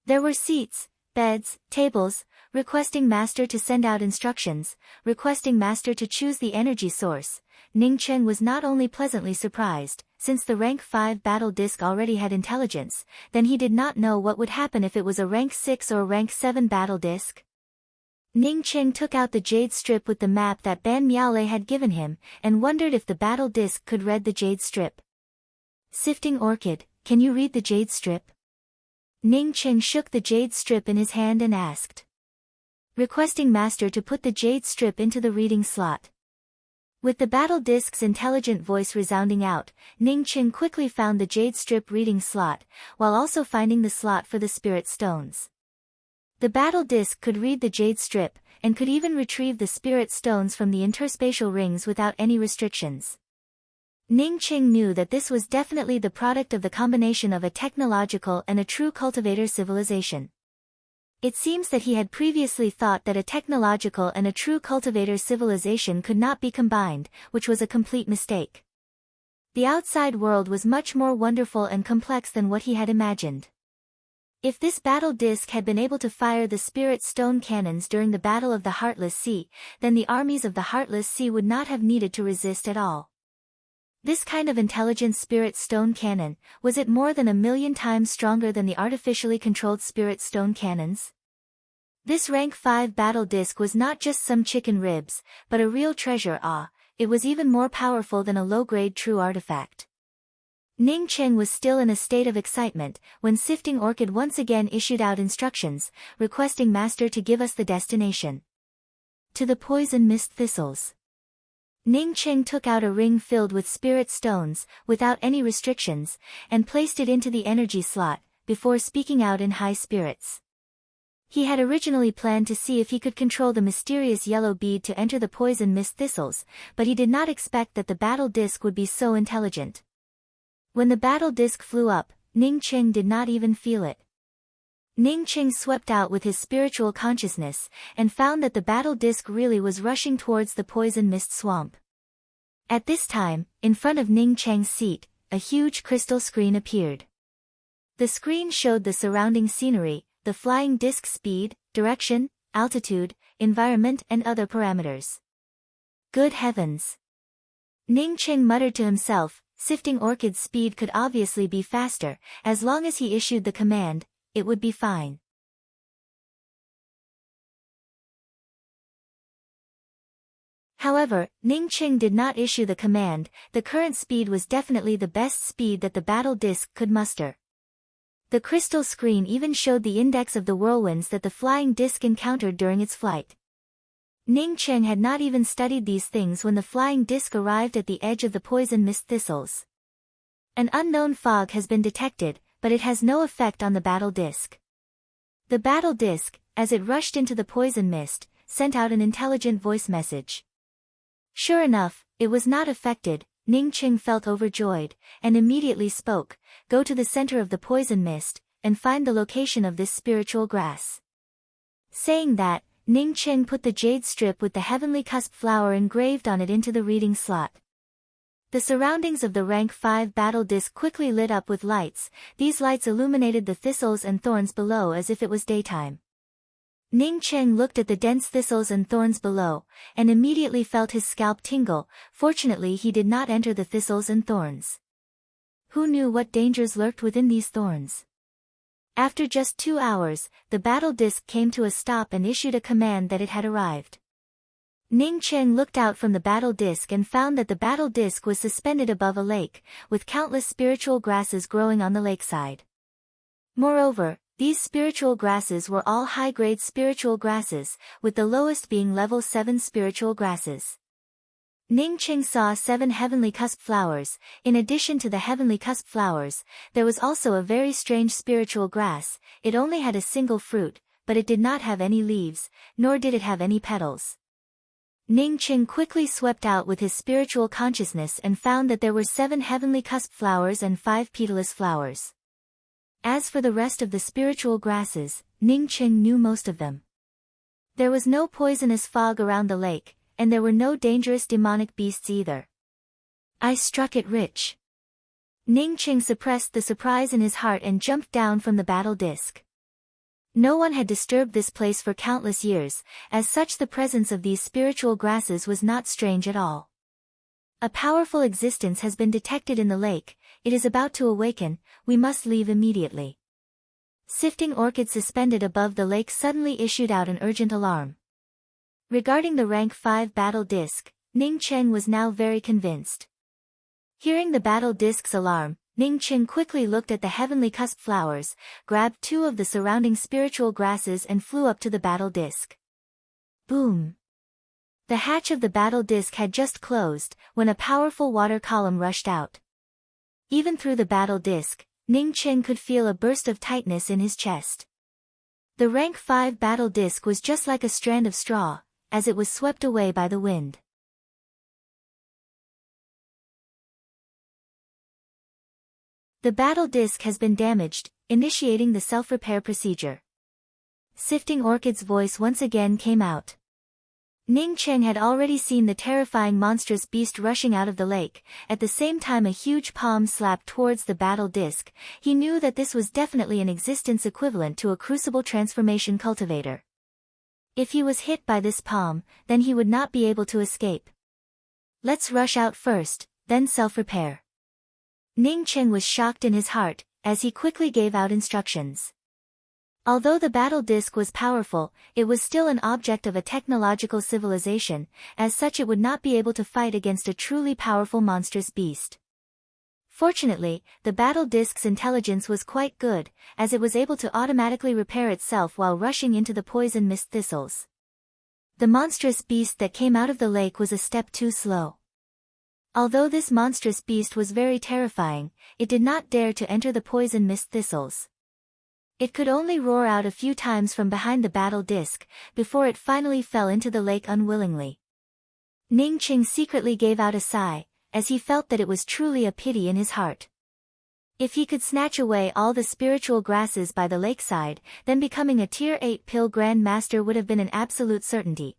There were seats, beds, tables, requesting Master to send out instructions, requesting Master to choose the energy source. Ning Cheng was not only pleasantly surprised, since the rank 5 battle disc already had intelligence, then he did not know what would happen if it was a rank 6 or rank 7 battle disc. Ning Cheng took out the jade strip with the map that Ban Miaolei had given him, and wondered if the battle disc could read the jade strip. Sifting Orchid, can you read the jade strip? Ning Cheng shook the jade strip in his hand and asked. Requesting Master to put the jade strip into the reading slot. With the battle disc's intelligent voice resounding out, Ning Cheng quickly found the jade strip reading slot, while also finding the slot for the spirit stones. The battle disc could read the jade strip, and could even retrieve the spirit stones from the interspatial rings without any restrictions. Ning Cheng knew that this was definitely the product of the combination of a technological and a true cultivator civilization. It seems that he had previously thought that a technological and a true cultivator civilization could not be combined, which was a complete mistake. The outside world was much more wonderful and complex than what he had imagined. If this battle disc had been able to fire the spirit stone cannons during the Battle of the Heartless Sea, then the armies of the Heartless Sea would not have needed to resist at all. This kind of intelligent spirit stone cannon, was it more than 1,000,000 times stronger than the artificially controlled spirit stone cannons? This rank 5 battle disc was not just some chicken ribs, but a real treasure. It was even more powerful than a low-grade true artifact. Ning Cheng was still in a state of excitement, when Sifting Orchid once again issued out instructions, requesting Master to give us the destination. To the poison mist thistles. Ning Cheng took out a ring filled with spirit stones, without any restrictions, and placed it into the energy slot, before speaking out in high spirits. He had originally planned to see if he could control the mysterious yellow bead to enter the poison mist thistles, but he did not expect that the battle disc would be so intelligent. When the battle disc flew up, Ning Cheng did not even feel it. Ning Cheng swept out with his spiritual consciousness, and found that the battle disc really was rushing towards the poison mist swamp. At this time, in front of Ning Cheng's seat, a huge crystal screen appeared. The screen showed the surrounding scenery, the flying disc's speed, direction, altitude, environment and other parameters. Good heavens! Ning Cheng muttered to himself. Sifting Orchid's speed could obviously be faster, as long as he issued the command, it would be fine. However, Ning Cheng did not issue the command. The current speed was definitely the best speed that the battle disc could muster. The crystal screen even showed the index of the whirlwinds that the flying disc encountered during its flight. Ning Cheng had not even studied these things when the flying disc arrived at the edge of the poison mist thistles. An unknown fog has been detected, but it has no effect on the battle disc. The battle disc, as it rushed into the poison mist, sent out an intelligent voice message. Sure enough, it was not affected. Ning Cheng felt overjoyed, and immediately spoke, "Go to the center of the poison mist, and find the location of this spiritual grass." Saying that, Ning Cheng put the jade strip with the heavenly cusp flower engraved on it into the reading slot. The surroundings of the rank 5 battle disc quickly lit up with lights. These lights illuminated the thistles and thorns below as if it was daytime. Ning Cheng looked at the dense thistles and thorns below, and immediately felt his scalp tingle. Fortunately he did not enter the thistles and thorns. Who knew what dangers lurked within these thorns? After just 2 hours, the battle disc came to a stop and issued a command that it had arrived. Ning Cheng looked out from the battle disc and found that the battle disc was suspended above a lake, with countless spiritual grasses growing on the lakeside. Moreover, these spiritual grasses were all high-grade spiritual grasses, with the lowest being level 7 spiritual grasses. Ning Cheng saw 7 heavenly cusp flowers. In addition to the heavenly cusp flowers, there was also a very strange spiritual grass. It only had a single fruit, but it did not have any leaves, nor did it have any petals. Ning Cheng quickly swept out with his spiritual consciousness and found that there were 7 heavenly cusp flowers and 5 petaless flowers. As for the rest of the spiritual grasses, Ning Cheng knew most of them. There was no poisonous fog around the lake, and there were no dangerous demonic beasts either. I struck it rich. Ning Cheng suppressed the surprise in his heart and jumped down from the battle disc. No one had disturbed this place for countless years, as such the presence of these spiritual grasses was not strange at all. A powerful existence has been detected in the lake. It is about to awaken. We must leave immediately. Sifting Orchid suspended above the lake suddenly issued out an urgent alarm. Regarding the rank 5 battle disc, Ning Cheng was now very convinced. Hearing the battle disc's alarm, Ning Cheng quickly looked at the heavenly cusp flowers, grabbed 2 of the surrounding spiritual grasses and flew up to the battle disc. Boom! The hatch of the battle disc had just closed, when a powerful water column rushed out. Even through the battle disc, Ning Cheng could feel a burst of tightness in his chest. The rank 5 battle disc was just like a strand of straw, as it was swept away by the wind. The battle disc has been damaged, initiating the self-repair procedure. Sifting Orchid's voice once again came out. Ning Cheng had already seen the terrifying monstrous beast rushing out of the lake. At the same time a huge palm slapped towards the battle disc. He knew that this was definitely an existence equivalent to a crucible transformation cultivator. If he was hit by this palm, then he would not be able to escape. Let's rush out first, then self-repair. Ning Cheng was shocked in his heart, as he quickly gave out instructions. Although the battle disc was powerful, it was still an object of a technological civilization, as such it would not be able to fight against a truly powerful monstrous beast. Fortunately, the battle disc's intelligence was quite good, as it was able to automatically repair itself while rushing into the poison mist thistles. The monstrous beast that came out of the lake was a step too slow. Although this monstrous beast was very terrifying, it did not dare to enter the poison mist thistles. It could only roar out a few times from behind the battle disc, before it finally fell into the lake unwillingly. Ning Cheng secretly gave out a sigh, as he felt that it was truly a pity in his heart. If he could snatch away all the spiritual grasses by the lakeside, then becoming a Tier 8 Pill Grand Master would have been an absolute certainty.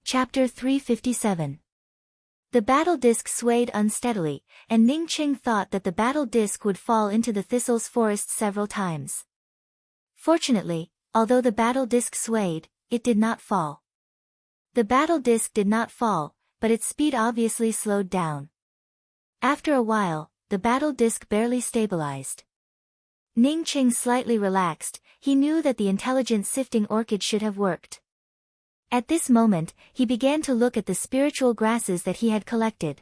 Chapter 357. The battle disc swayed unsteadily, and Ning Cheng thought that the battle disc would fall into the thistles forest several times. Fortunately, although the battle disc swayed, it did not fall. The battle disc did not fall, but its speed obviously slowed down. After a while, the battle disc barely stabilized. Ning Cheng slightly relaxed. He knew that the intelligent sifting orchid should have worked. At this moment, he began to look at the spiritual grasses that he had collected.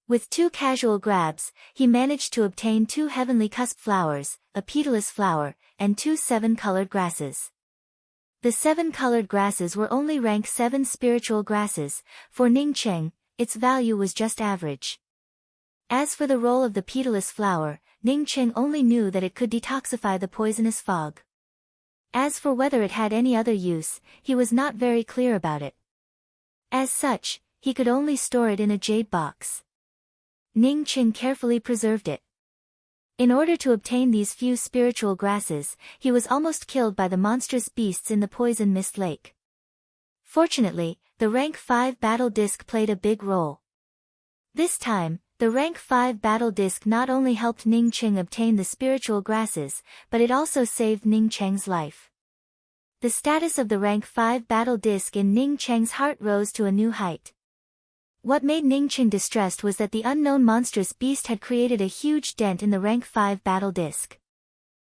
With 2 casual grabs, he managed to obtain 2 heavenly cusp flowers, a petalous flower, and 2 7-colored grasses. The 7-colored grasses were only rank 7 spiritual grasses. For Ning Cheng, its value was just average. As for the role of the petalous flower, Ning Cheng only knew that it could detoxify the poisonous fog. As for whether it had any other use, he was not very clear about it. As such, he could only store it in a jade box. Ning Cheng carefully preserved it. In order to obtain these few spiritual grasses, he was almost killed by the monstrous beasts in the poison mist lake. Fortunately, the rank 5 battle disc played a big role. This time, the rank 5 battle disc not only helped Ning Cheng obtain the spiritual grasses, but it also saved Ning Cheng's life. The status of the rank 5 battle disc in Ning Cheng's heart rose to a new height. What made Ning Cheng distressed was that the unknown monstrous beast had created a huge dent in the rank 5 battle disc.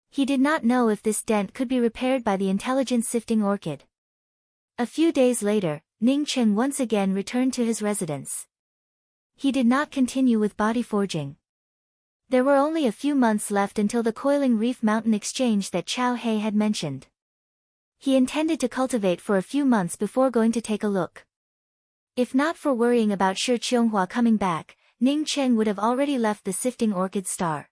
He did not know if this dent could be repaired by the intelligent sifting orchid. A few days later, Ning Cheng once again returned to his residence. He did not continue with body forging. There were only a few months left until the Coiling Reef Mountain exchange that Chao Hei had mentioned. He intended to cultivate for a few months before going to take a look. If not for worrying about Shi Qianghua coming back, Ning Cheng would have already left the sifting orchid star.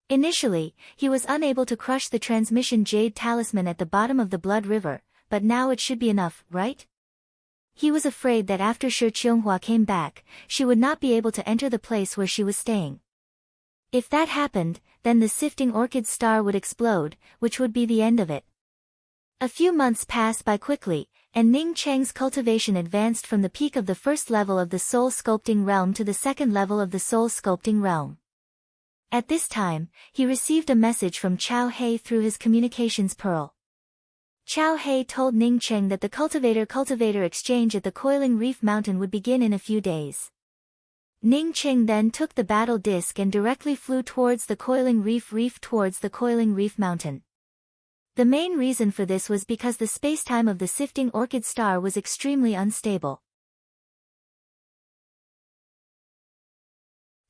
Initially, he was unable to crush the transmission jade talisman at the bottom of the Blood River, but now it should be enough, right? He was afraid that after Shi Qianghua came back, she would not be able to enter the place where she was staying. If that happened, then the sifting orchid star would explode, which would be the end of it. A few months passed by quickly, and Ning Cheng's cultivation advanced from the peak of the first level of the soul sculpting realm to the second level of the soul sculpting realm. At this time, he received a message from Chao Hei through his communications pearl. Chao Hei told Ning Cheng that the cultivator exchange at the Coiling Reef Mountain would begin in a few days. Ning Cheng then took the battle disc and directly flew towards the Coiling Reef towards the Coiling Reef Mountain. The main reason for this was because the spacetime of the sifting orchid star was extremely unstable.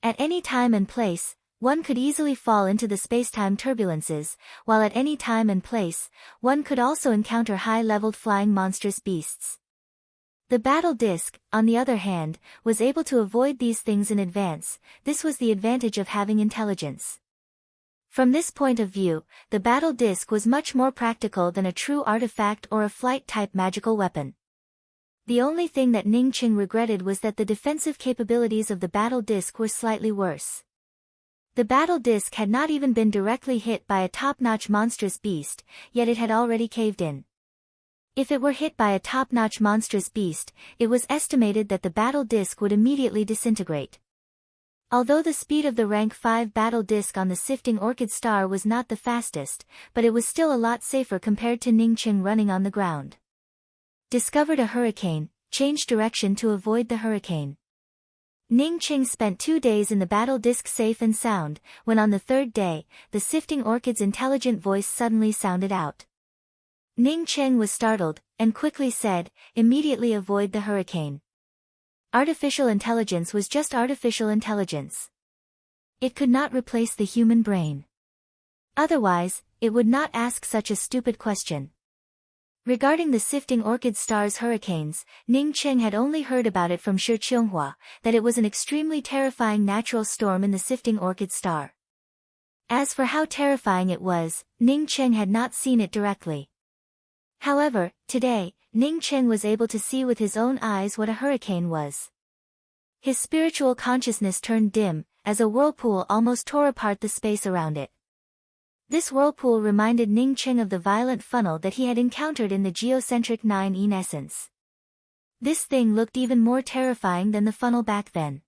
At any time and place, one could easily fall into the spacetime turbulences, while at any time and place, one could also encounter high-leveled flying monstrous beasts. The battle disc, on the other hand, was able to avoid these things in advance. This was the advantage of having intelligence. From this point of view, the battle disc was much more practical than a true artifact or a flight-type magical weapon. The only thing that Ning Cheng regretted was that the defensive capabilities of the battle disc were slightly worse. The battle disc had not even been directly hit by a top-notch monstrous beast, yet it had already caved in. If it were hit by a top-notch monstrous beast, it was estimated that the battle disc would immediately disintegrate. Although the speed of the rank 5 battle disc on the sifting orchid star was not the fastest, but it was still a lot safer compared to Ningqing running on the ground. Discovered a hurricane, changed direction to avoid the hurricane. Ningqing spent 2 days in the battle disc safe and sound, when on the 3rd day, the sifting orchid's intelligent voice suddenly sounded out. Ningqing was startled, and quickly said, "Immediately avoid the hurricane." Artificial intelligence was just artificial intelligence. It could not replace the human brain. Otherwise, it would not ask such a stupid question. Regarding the sifting orchid star's hurricanes, Ningqing had only heard about it from Shi Qinghua, that it was an extremely terrifying natural storm in the sifting orchid star. As for how terrifying it was, Ningqing had not seen it directly. However, today, Ningqing was able to see with his own eyes what a hurricane was. His spiritual consciousness turned dim, as a whirlpool almost tore apart the space around it. This whirlpool reminded Ningqing of the violent funnel that he had encountered in the geocentric 9 in essence. This thing looked even more terrifying than the funnel back then.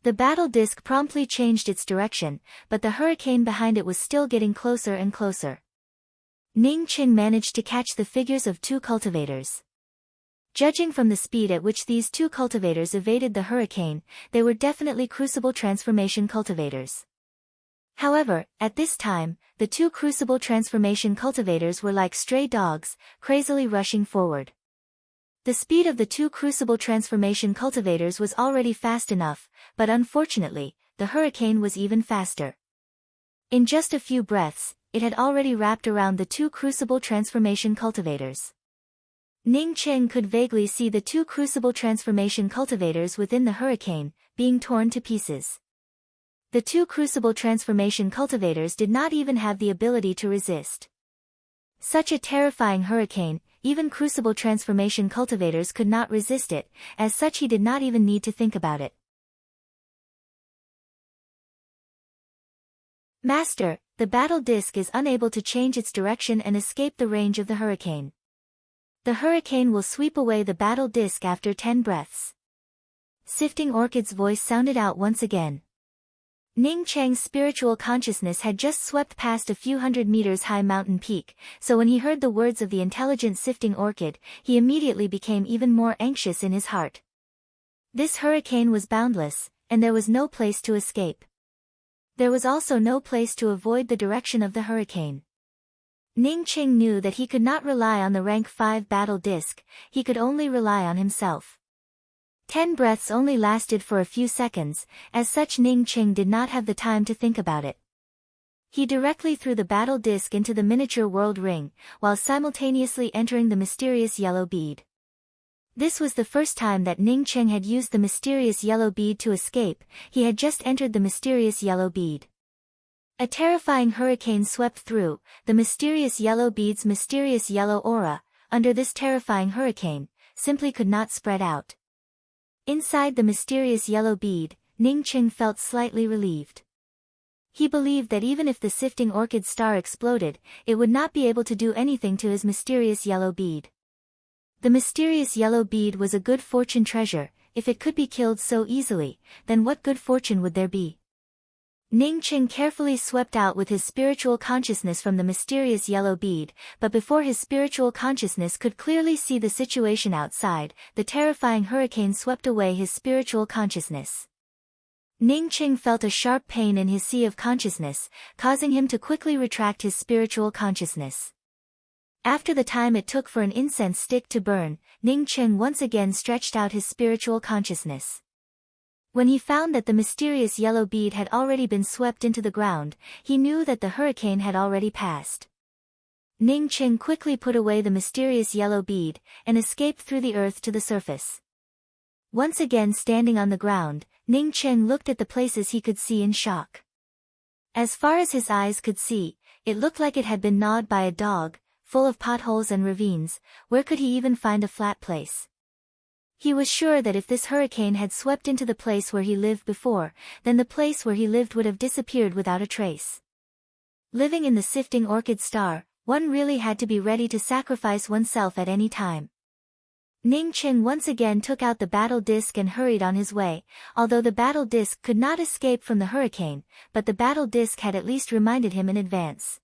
The battle disc promptly changed its direction, but the hurricane behind it was still getting closer and closer. Ningqing managed to catch the figures of 2 cultivators. Judging from the speed at which these 2 cultivators evaded the hurricane, they were definitely crucible transformation cultivators. However, at this time, the 2 crucible transformation cultivators were like stray dogs, crazily rushing forward. The speed of the 2 crucible transformation cultivators was already fast enough, but unfortunately, the hurricane was even faster. In just a few breaths, it had already wrapped around the 2 crucible transformation cultivators. Ningqing could vaguely see the 2 crucible transformation cultivators within the hurricane, being torn to pieces. The 2 crucible transformation cultivators did not even have the ability to resist. Such a terrifying hurricane, even crucible transformation cultivators could not resist it, as such he did not even need to think about it. Master, the battle disc is unable to change its direction and escape the range of the hurricane. The hurricane will sweep away the battle disc after 10 breaths. Sifting Orchid's voice sounded out once again. Ningqing's spiritual consciousness had just swept past a few hundred meters high mountain peak, so when he heard the words of the intelligent sifting orchid, he immediately became even more anxious in his heart. This hurricane was boundless, and there was no place to escape. There was also no place to avoid the direction of the hurricane. Ningqing knew that he could not rely on the rank 5 battle disc, he could only rely on himself. 10 breaths only lasted for a few seconds, as such Ningqing did not have the time to think about it. He directly threw the battle disc into the miniature world ring, while simultaneously entering the mysterious yellow bead. This was the first time that Ningqing had used the mysterious yellow bead to escape, he had just entered the mysterious yellow bead. A terrifying hurricane swept through, the mysterious yellow bead's mysterious yellow aura, under this terrifying hurricane, simply could not spread out. Inside the mysterious yellow bead, Ningqing felt slightly relieved. He believed that even if the sifting orchid star exploded, it would not be able to do anything to his mysterious yellow bead. The mysterious yellow bead was a good fortune treasure, if it could be killed so easily, then what good fortune would there be? Ningqing carefully swept out with his spiritual consciousness from the mysterious yellow bead, but before his spiritual consciousness could clearly see the situation outside, the terrifying hurricane swept away his spiritual consciousness. Ningqing felt a sharp pain in his sea of consciousness, causing him to quickly retract his spiritual consciousness. After the time it took for an incense stick to burn, Ningqing once again stretched out his spiritual consciousness. When he found that the mysterious yellow bead had already been swept into the ground, he knew that the hurricane had already passed. Ningqing quickly put away the mysterious yellow bead, and escaped through the earth to the surface. Once again standing on the ground, Ningqing looked at the places he could see in shock. As far as his eyes could see, it looked like it had been gnawed by a dog, full of potholes and ravines. Where could he even find a flat place? He was sure that if this hurricane had swept into the place where he lived before, then the place where he lived would have disappeared without a trace. Living in the sifting orchid star, one really had to be ready to sacrifice oneself at any time. Ning Qing once again took out the battle disc and hurried on his way, although the battle disc could not escape from the hurricane, but the battle disc had at least reminded him in advance.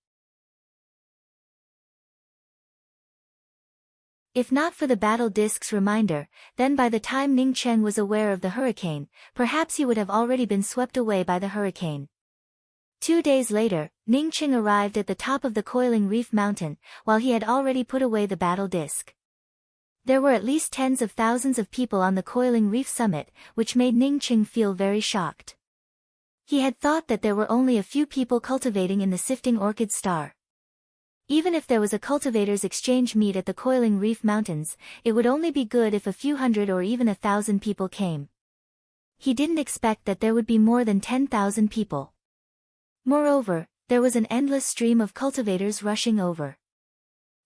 If not for the battle disc's reminder, then by the time Ning Qing was aware of the hurricane, perhaps he would have already been swept away by the hurricane. 2 days later, Ning Qing arrived at the top of the Coiling Reef Mountain, while he had already put away the battle disc. There were at least tens of thousands of people on the Coiling Reef summit, which made Ning Qing feel very shocked. He had thought that there were only a few people cultivating in the sifting orchid star. Even if there was a cultivators' exchange meet at the Coiling Reef Mountains, it would only be good if a few hundred or even 1,000 people came. He didn't expect that there would be more than 10,000 people. Moreover, there was an endless stream of cultivators rushing over.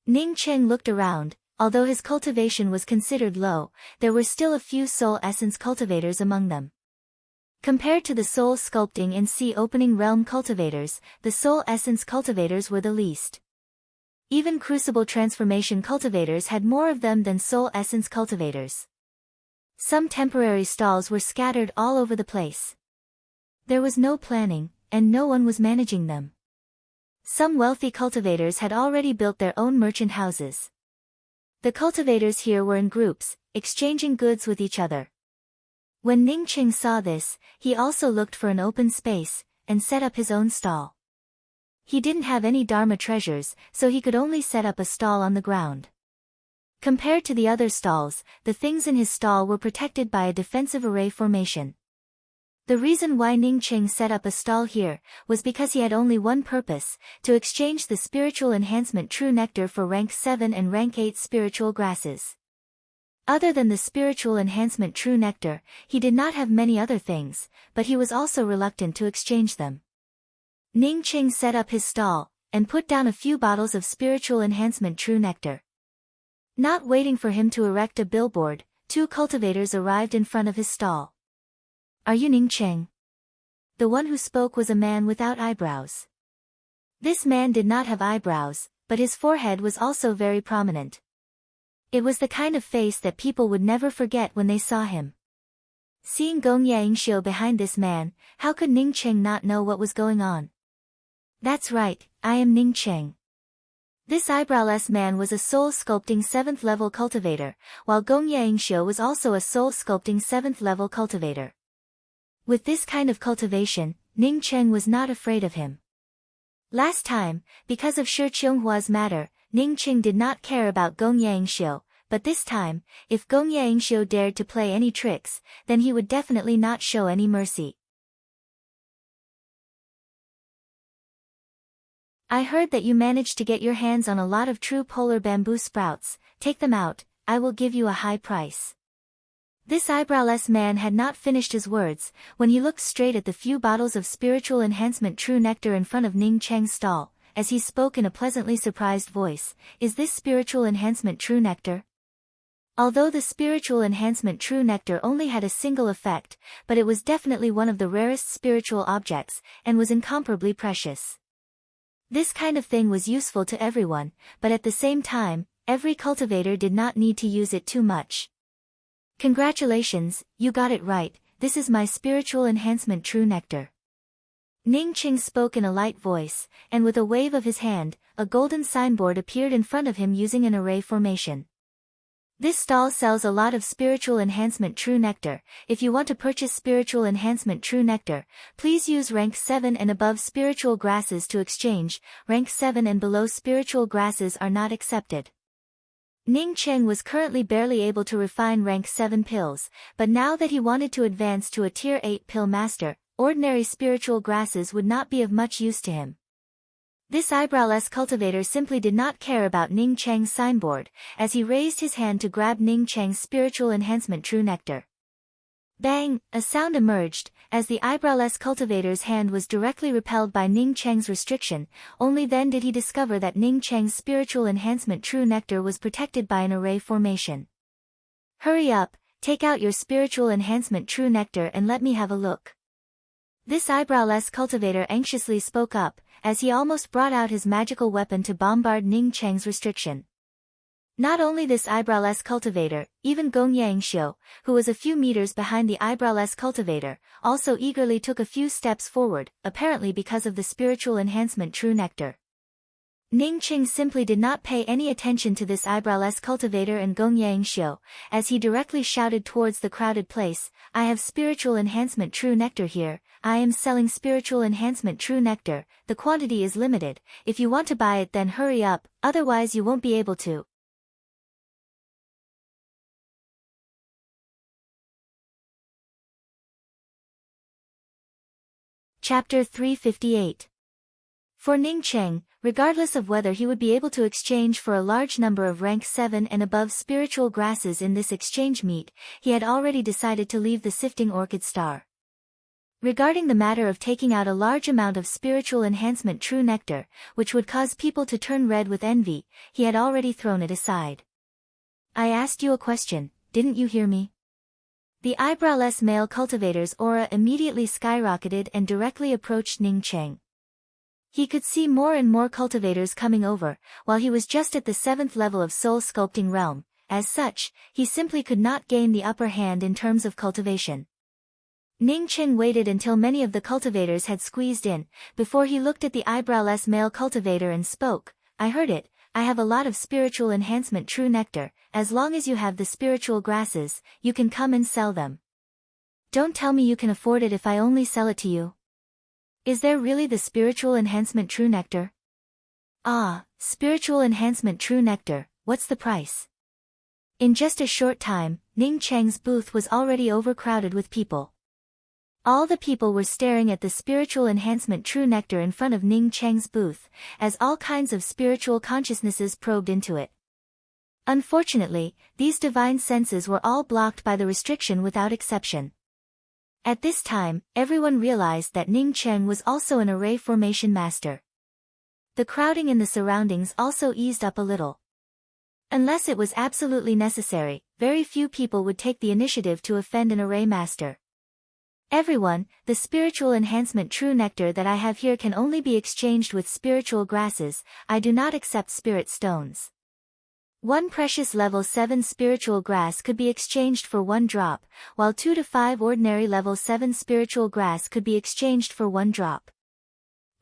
Ning Qing looked around. Although his cultivation was considered low, there were still a few soul essence cultivators among them. Compared to the soul sculpting and sea opening realm cultivators, the soul essence cultivators were the least. Even crucible transformation cultivators had more of them than soul essence cultivators. Some temporary stalls were scattered all over the place. There was no planning, and no one was managing them. Some wealthy cultivators had already built their own merchant houses. The cultivators here were in groups, exchanging goods with each other. When Ning Qing saw this, he also looked for an open space, and set up his own stall. He didn't have any Dharma treasures, so he could only set up a stall on the ground. Compared to the other stalls, the things in his stall were protected by a defensive array formation. The reason why Ning Qing set up a stall here was because he had only one purpose, to exchange the spiritual enhancement true nectar for rank 7 and rank 8 spiritual grasses. Other than the spiritual enhancement true nectar, he did not have many other things, but he was also reluctant to exchange them. Ning Qing set up his stall, and put down a few bottles of spiritual enhancement true nectar. Not waiting for him to erect a billboard, 2 cultivators arrived in front of his stall. "Are you Ning Qing?" The one who spoke was a man without eyebrows. This man did not have eyebrows, but his forehead was also very prominent. It was the kind of face that people would never forget when they saw him. Seeing Gong Yangxiu behind this man, how could Ning Qing not know what was going on? "That's right, I am Ning Qing." This eyebrowless man was a soul sculpting 7th level cultivator, while Gong Yangxiu was also a soul sculpting 7th level cultivator. With this kind of cultivation, Ning Qing was not afraid of him. Last time, because of Shi Qinghua's matter, Ning Qing did not care about Gong Yangxiu, but this time, if Gong Yangxiu dared to play any tricks, then he would definitely not show any mercy. "I heard that you managed to get your hands on a lot of true polar bamboo sprouts. Take them out, I will give you a high price." This eyebrowless man had not finished his words, when he looked straight at the few bottles of spiritual enhancement true nectar in front of Ning Qing's stall, as he spoke in a pleasantly surprised voice, "Is this spiritual enhancement true nectar?" Although the spiritual enhancement true nectar only had a single effect, but it was definitely one of the rarest spiritual objects, and was incomparably precious. This kind of thing was useful to everyone, but at the same time, every cultivator did not need to use it too much. "Congratulations, you got it right, this is my spiritual enhancement true nectar." Ning Qing spoke in a light voice, and with a wave of his hand, a golden signboard appeared in front of him using an array formation. "This stall sells a lot of spiritual enhancement true nectar. If you want to purchase spiritual enhancement true nectar, please use rank 7 and above spiritual grasses to exchange. Rank 7 and below spiritual grasses are not accepted." Ning Qing was currently barely able to refine rank 7 pills, but now that he wanted to advance to a tier 8 pill master, ordinary spiritual grasses would not be of much use to him. This eyebrowless cultivator simply did not care about Ning Cheng's signboard, as he raised his hand to grab Ning Cheng's spiritual enhancement true nectar. Bang! A sound emerged, as the eyebrowless cultivator's hand was directly repelled by Ning Cheng's restriction. Only then did he discover that Ning Cheng's spiritual enhancement true nectar was protected by an array formation. "Hurry up, take out your spiritual enhancement true nectar and let me have a look. This eyebrowless cultivator anxiously spoke up, as he almost brought out his magical weapon to bombard Ning Cheng's restriction. Not only this eyebrowless cultivator, even Gong Yangxiu, who was a few meters behind the eyebrowless cultivator, also eagerly took a few steps forward, apparently because of the spiritual enhancement true nectar. Ning Cheng simply did not pay any attention to this eyebrowless cultivator and Gong Yangxiu, as he directly shouted towards the crowded place, I have spiritual enhancement true nectar here, I am selling spiritual enhancement true nectar, the quantity is limited, if you want to buy it then hurry up, otherwise you won't be able to. Chapter 358. For Ning Cheng, regardless of whether he would be able to exchange for a large number of rank 7 and above spiritual grasses in this exchange meet, he had already decided to leave the sifting orchid star. Regarding the matter of taking out a large amount of spiritual enhancement true nectar, which would cause people to turn red with envy, he had already thrown it aside. I asked you a question, didn't you hear me? The eyebrowless male cultivator's aura immediately skyrocketed and directly approached Ning Cheng. He could see more and more cultivators coming over, while he was just at the 7th level of soul sculpting realm. As such, he simply could not gain the upper hand in terms of cultivation. Ning Cheng waited until many of the cultivators had squeezed in, before he looked at the eyebrowless male cultivator and spoke, I heard it, I have a lot of spiritual enhancement true nectar, as long as you have the spiritual grasses, you can come and sell them. Don't tell me you can afford it if I only sell it to you. Is there really the spiritual enhancement true nectar? Ah, spiritual enhancement true nectar, what's the price? In just a short time, Ning Cheng's booth was already overcrowded with people. All the people were staring at the spiritual enhancement true nectar in front of Ning Cheng's booth, as all kinds of spiritual consciousnesses probed into it. Unfortunately, these divine senses were all blocked by the restriction without exception. At this time, everyone realized that Ning Cheng was also an array formation master. The crowding in the surroundings also eased up a little. Unless it was absolutely necessary, very few people would take the initiative to offend an array master. Everyone, the spiritual enhancement true nectar that I have here can only be exchanged with spiritual grasses, I do not accept spirit stones. One precious level 7 spiritual grass could be exchanged for 1 drop, while 2 to 5 ordinary level 7 spiritual grass could be exchanged for 1 drop.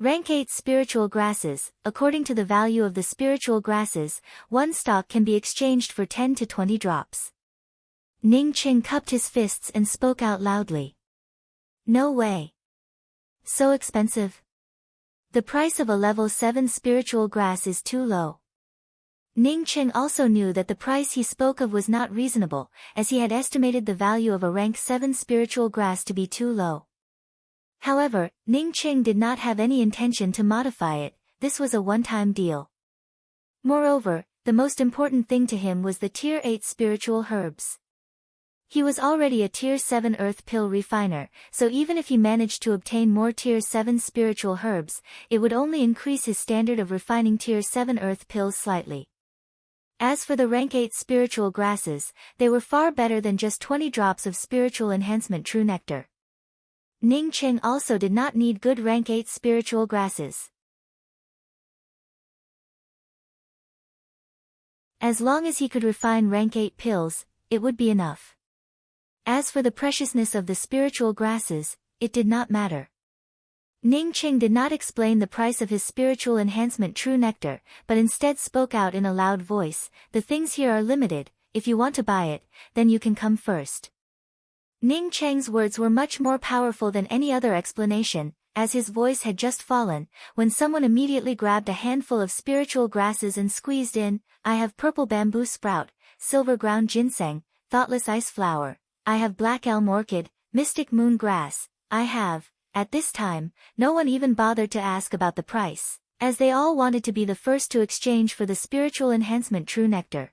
Rank 8 spiritual grasses, according to the value of the spiritual grasses, 1 stalk can be exchanged for 10 to 20 drops. Ning Cheng cupped his fists and spoke out loudly. No way. So expensive. The price of a level 7 spiritual grass is too low. Ning Cheng also knew that the price he spoke of was not reasonable, as he had estimated the value of a rank 7 spiritual grass to be too low. However, Ning Cheng did not have any intention to modify it, this was a one-time deal. Moreover, the most important thing to him was the Tier 8 spiritual herbs. He was already a Tier 7 earth pill refiner, so even if he managed to obtain more Tier 7 spiritual herbs, it would only increase his standard of refining Tier 7 earth pills slightly. As for the rank 8 spiritual grasses, they were far better than just 20 drops of spiritual enhancement true nectar. Ning Cheng also did not need good rank 8 spiritual grasses. As long as he could refine rank 8 pills, it would be enough. As for the preciousness of the spiritual grasses, it did not matter. Ning Cheng did not explain the price of his spiritual enhancement true nectar, but instead spoke out in a loud voice, the things here are limited, if you want to buy it, then you can come first. Ning Cheng's words were much more powerful than any other explanation, as his voice had just fallen, when someone immediately grabbed a handful of spiritual grasses and squeezed in, I have purple bamboo sprout, silver ground ginseng, thoughtless ice flower, I have black elm orchid, mystic moon grass, I have. At this time, no one even bothered to ask about the price, as they all wanted to be the first to exchange for the spiritual enhancement true nectar.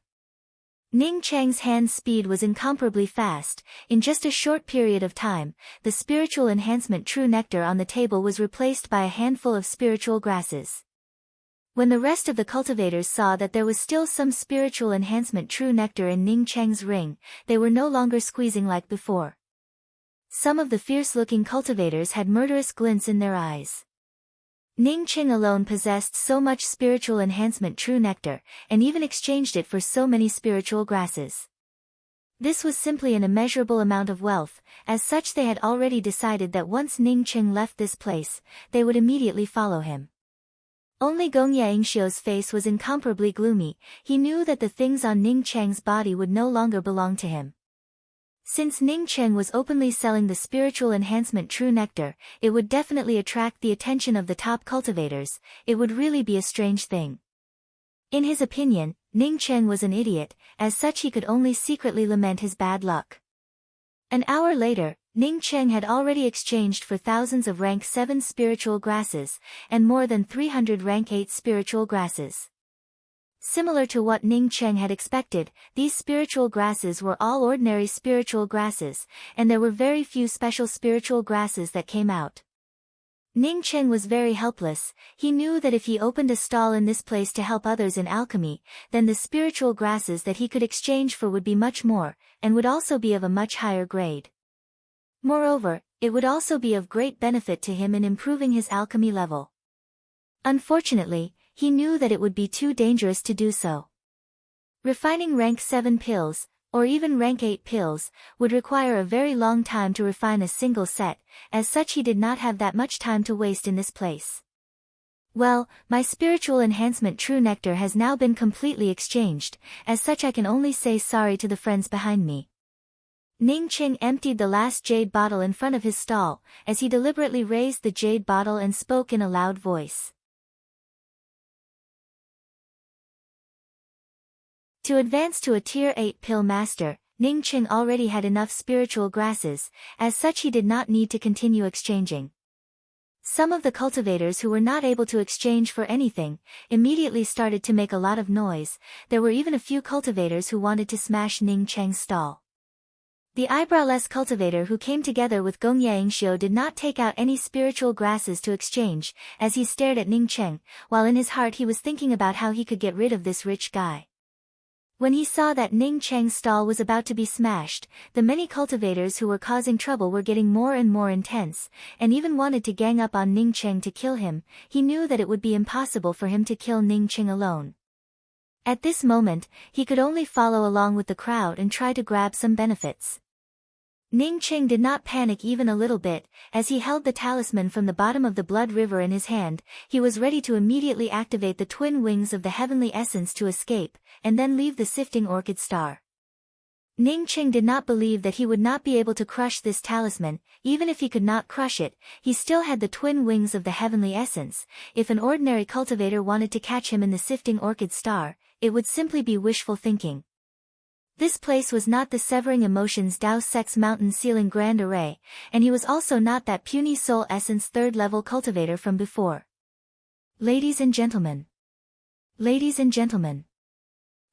Ning Cheng's hand speed was incomparably fast. In just a short period of time, the spiritual enhancement true nectar on the table was replaced by a handful of spiritual grasses. When the rest of the cultivators saw that there was still some spiritual enhancement true nectar in Ning Cheng's ring, they were no longer squeezing like before. Some of the fierce-looking cultivators had murderous glints in their eyes. Ning Cheng alone possessed so much spiritual enhancement true nectar, and even exchanged it for so many spiritual grasses. This was simply an immeasurable amount of wealth. As such, they had already decided that once Ning Cheng left this place, they would immediately follow him. Only Gong Yangxiu's face was incomparably gloomy. He knew that the things on Ning Cheng's body would no longer belong to him. Since Ning Cheng was openly selling the spiritual enhancement true nectar, it would definitely attract the attention of the top cultivators. It would really be a strange thing. In his opinion, Ning Cheng was an idiot. As such, he could only secretly lament his bad luck. An hour later, Ning Cheng had already exchanged for thousands of rank 7 spiritual grasses, and more than 300 rank 8 spiritual grasses. Similar to what Ning Cheng had expected, these spiritual grasses were all ordinary spiritual grasses, and there were very few special spiritual grasses that came out. Ning Cheng was very helpless. He knew that if he opened a stall in this place to help others in alchemy, then the spiritual grasses that he could exchange for would be much more, and would also be of a much higher grade. Moreover, it would also be of great benefit to him in improving his alchemy level. Unfortunately, he knew that it would be too dangerous to do so. Refining rank 7 pills, or even rank 8 pills, would require a very long time to refine a single set. As such, he did not have that much time to waste in this place. Well, my spiritual enhancement true nectar has now been completely exchanged. As such, I can only say sorry to the friends behind me. Ning Cheng emptied the last jade bottle in front of his stall, as he deliberately raised the jade bottle and spoke in a loud voice. To advance to a tier 8 pill master, Ning Cheng already had enough spiritual grasses. As such, he did not need to continue exchanging. Some of the cultivators who were not able to exchange for anything, immediately started to make a lot of noise. There were even a few cultivators who wanted to smash Ning Cheng's stall. The eyebrowless cultivator who came together with Gong Yangxiu did not take out any spiritual grasses to exchange, as he stared at Ning Cheng, while in his heart he was thinking about how he could get rid of this rich guy. When he saw that Ning Cheng's stall was about to be smashed, the many cultivators who were causing trouble were getting more and more intense, and even wanted to gang up on Ning Cheng to kill him. He knew that it would be impossible for him to kill Ning Cheng alone. At this moment, he could only follow along with the crowd and try to grab some benefits. Ning Cheng did not panic even a little bit. As he held the talisman from the bottom of the blood river in his hand, he was ready to immediately activate the twin wings of the heavenly essence to escape, and then leave the sifting orchid star. Ning Cheng did not believe that he would not be able to crush this talisman. Even if he could not crush it, he still had the twin wings of the heavenly essence. If an ordinary cultivator wanted to catch him in the sifting orchid star, it would simply be wishful thinking. This place was not the Severing Emotions Dao Sex Mountain Ceiling Grand Array, and he was also not that puny soul essence 3rd level cultivator from before. Ladies and gentlemen. Ladies and gentlemen.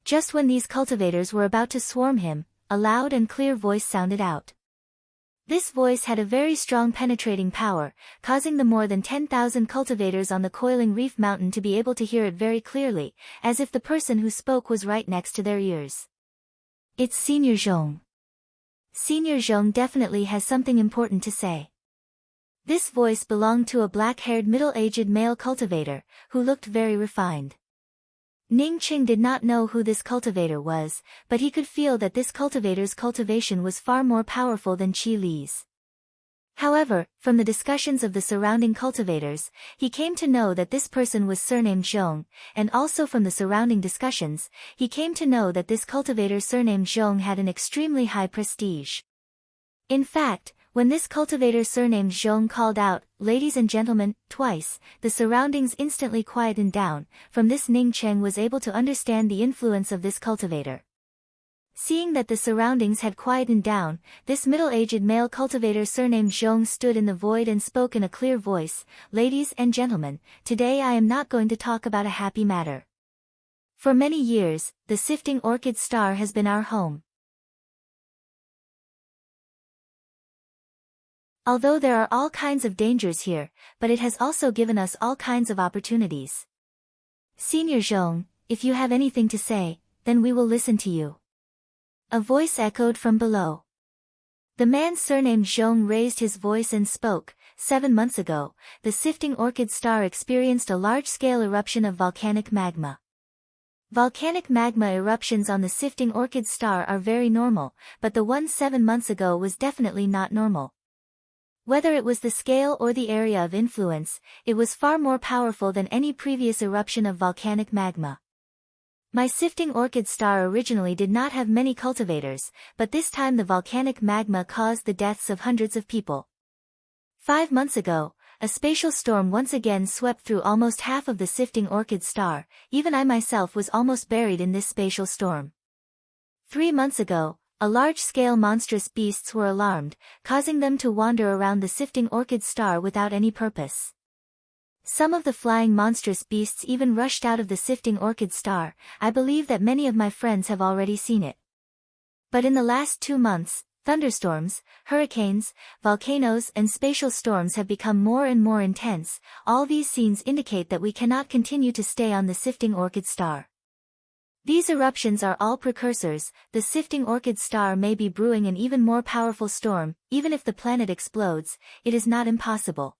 Just when these cultivators were about to swarm him, a loud and clear voice sounded out. This voice had a very strong penetrating power, causing the more than 10,000 cultivators on the Coiling Reef Mountain to be able to hear it very clearly, as if the person who spoke was right next to their ears. It's Senior Zhong. Senior Zhong definitely has something important to say. This voice belonged to a black-haired middle-aged male cultivator, who looked very refined. Ning Cheng did not know who this cultivator was, but he could feel that this cultivator's cultivation was far more powerful than Qi Li's. However, from the discussions of the surrounding cultivators, he came to know that this person was surnamed Zhong, and also from the surrounding discussions, he came to know that this cultivator surnamed Zhong had an extremely high prestige. In fact, when this cultivator surnamed Zhong called out, "Ladies and gentlemen," twice, the surroundings instantly quietened down. From this, Ning Cheng was able to understand the influence of this cultivator. Seeing that the surroundings had quietened down, this middle-aged male cultivator surnamed Zhong stood in the void and spoke in a clear voice, "Ladies and gentlemen, today I am not going to talk about a happy matter. For many years, the Sifting Orchid Star has been our home. Although there are all kinds of dangers here, but it has also given us all kinds of opportunities. Senior Zhong, if you have anything to say, then we will listen to you. A voice echoed from below. The man surnamed Zhong raised his voice and spoke. 7 months ago, the sifting orchid star experienced a large-scale eruption of volcanic magma. Volcanic magma eruptions on the sifting orchid star are very normal, but the one 7 months ago was definitely not normal. Whether it was the scale or the area of influence, it was far more powerful than any previous eruption of volcanic magma. My sifting orchid star originally did not have many cultivators, but this time the volcanic magma caused the deaths of hundreds of people. 5 months ago, a spatial storm once again swept through almost half of the sifting orchid star. Even I myself was almost buried in this spatial storm. 3 months ago, a large-scale monstrous beasts were alarmed, causing them to wander around the sifting orchid star without any purpose. Some of the flying monstrous beasts even rushed out of the sifting orchid star. I believe that many of my friends have already seen it. But in the last 2 months, thunderstorms, hurricanes, volcanoes and spatial storms have become more and more intense. All these scenes indicate that we cannot continue to stay on the sifting orchid star. These eruptions are all precursors. The sifting orchid star may be brewing an even more powerful storm. Even if the planet explodes, it is not impossible.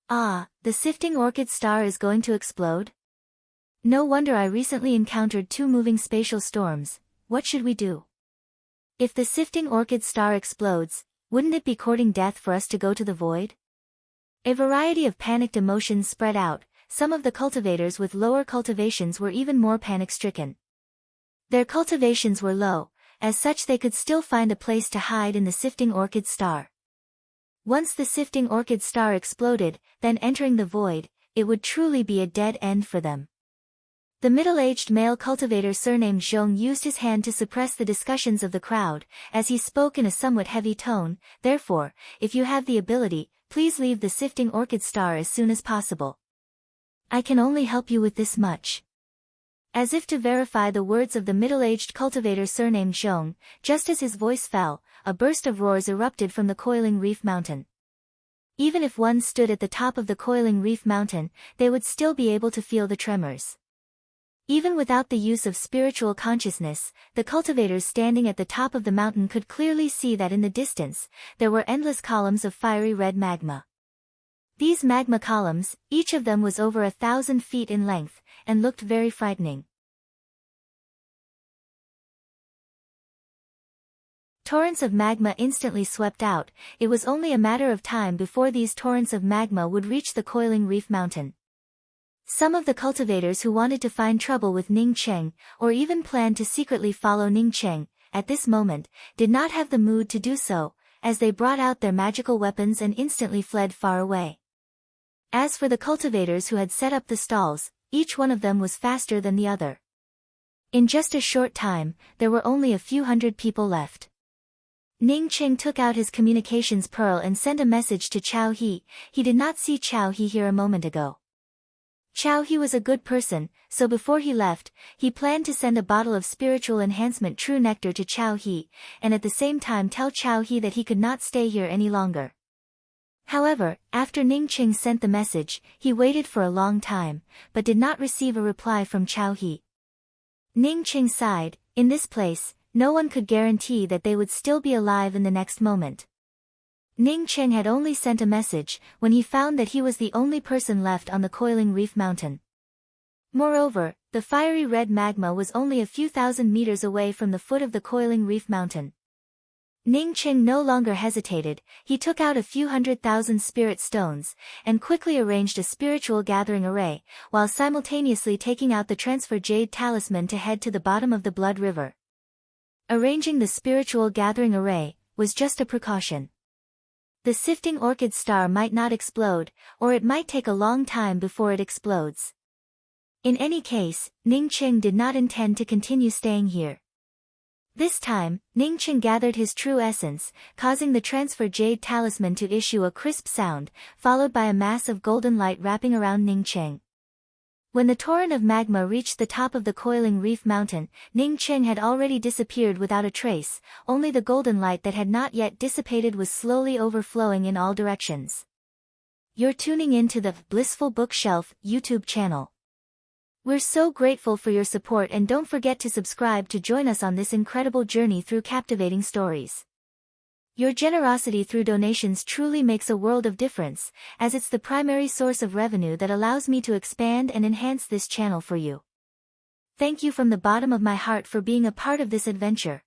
Ah, the sifting orchid star is going to explode? No wonder I recently encountered 2 moving spatial storms. What should we do? If the sifting orchid star explodes, wouldn't it be courting death for us to go to the void? A variety of panicked emotions spread out. Some of the cultivators with lower cultivations were even more panic-stricken. Their cultivations were low, as such they could still find a place to hide in the sifting orchid star. Once the sifting orchid star exploded, then entering the void, it would truly be a dead end for them. The middle-aged male cultivator surnamed Zhong used his hand to suppress the discussions of the crowd, as he spoke in a somewhat heavy tone. Therefore, if you have the ability, please leave the sifting orchid star as soon as possible. I can only help you with this much. As if to verify the words of the middle-aged cultivator surnamed Zhong, just as his voice fell, a burst of roars erupted from the Coiling Reef Mountain. Even if one stood at the top of the Coiling Reef Mountain, they would still be able to feel the tremors. Even without the use of spiritual consciousness, the cultivators standing at the top of the mountain could clearly see that in the distance, there were endless columns of fiery red magma. These magma columns, each of them was over 1,000 feet in length, and looked very frightening. Torrents of magma instantly swept out. It was only a matter of time before these torrents of magma would reach the Coiling Reef Mountain. Some of the cultivators who wanted to find trouble with Ning Cheng, or even planned to secretly follow Ning Cheng, at this moment, did not have the mood to do so, as they brought out their magical weapons and instantly fled far away. As for the cultivators who had set up the stalls, each one of them was faster than the other. In just a short time, there were only a few hundred people left. Ning Cheng took out his communications pearl and sent a message to Chao He. He did not see Chao He here a moment ago. Chao He was a good person, so before he left, he planned to send a bottle of spiritual enhancement true nectar to Chao He, and at the same time tell Chao He that he could not stay here any longer. However, after Ning Cheng sent the message, he waited for a long time, but did not receive a reply from Chao He. Ning Cheng sighed. In this place, no one could guarantee that they would still be alive in the next moment. Ning Cheng had only sent a message when he found that he was the only person left on the Coiling Reef Mountain. Moreover, the fiery red magma was only a few thousand meters away from the foot of the Coiling Reef Mountain. Ning Cheng no longer hesitated. He took out a few 100,000 spirit stones, and quickly arranged a spiritual gathering array, while simultaneously taking out the transfer jade talisman to head to the bottom of the Blood River. Arranging the spiritual gathering array was just a precaution. The sifting orchid star might not explode, or it might take a long time before it explodes. In any case, Ning Cheng did not intend to continue staying here. This time, Ning Cheng gathered his true essence, causing the transfer jade talisman to issue a crisp sound, followed by a mass of golden light wrapping around Ning Cheng. When the torrent of magma reached the top of the Coiling Reef Mountain, Ning Cheng had already disappeared without a trace. Only the golden light that had not yet dissipated was slowly overflowing in all directions. You're tuning in to the Blissful Bookshelf YouTube channel. We're so grateful for your support, and don't forget to subscribe to join us on this incredible journey through captivating stories. Your generosity through donations truly makes a world of difference, as it's the primary source of revenue that allows me to expand and enhance this channel for you. Thank you from the bottom of my heart for being a part of this adventure.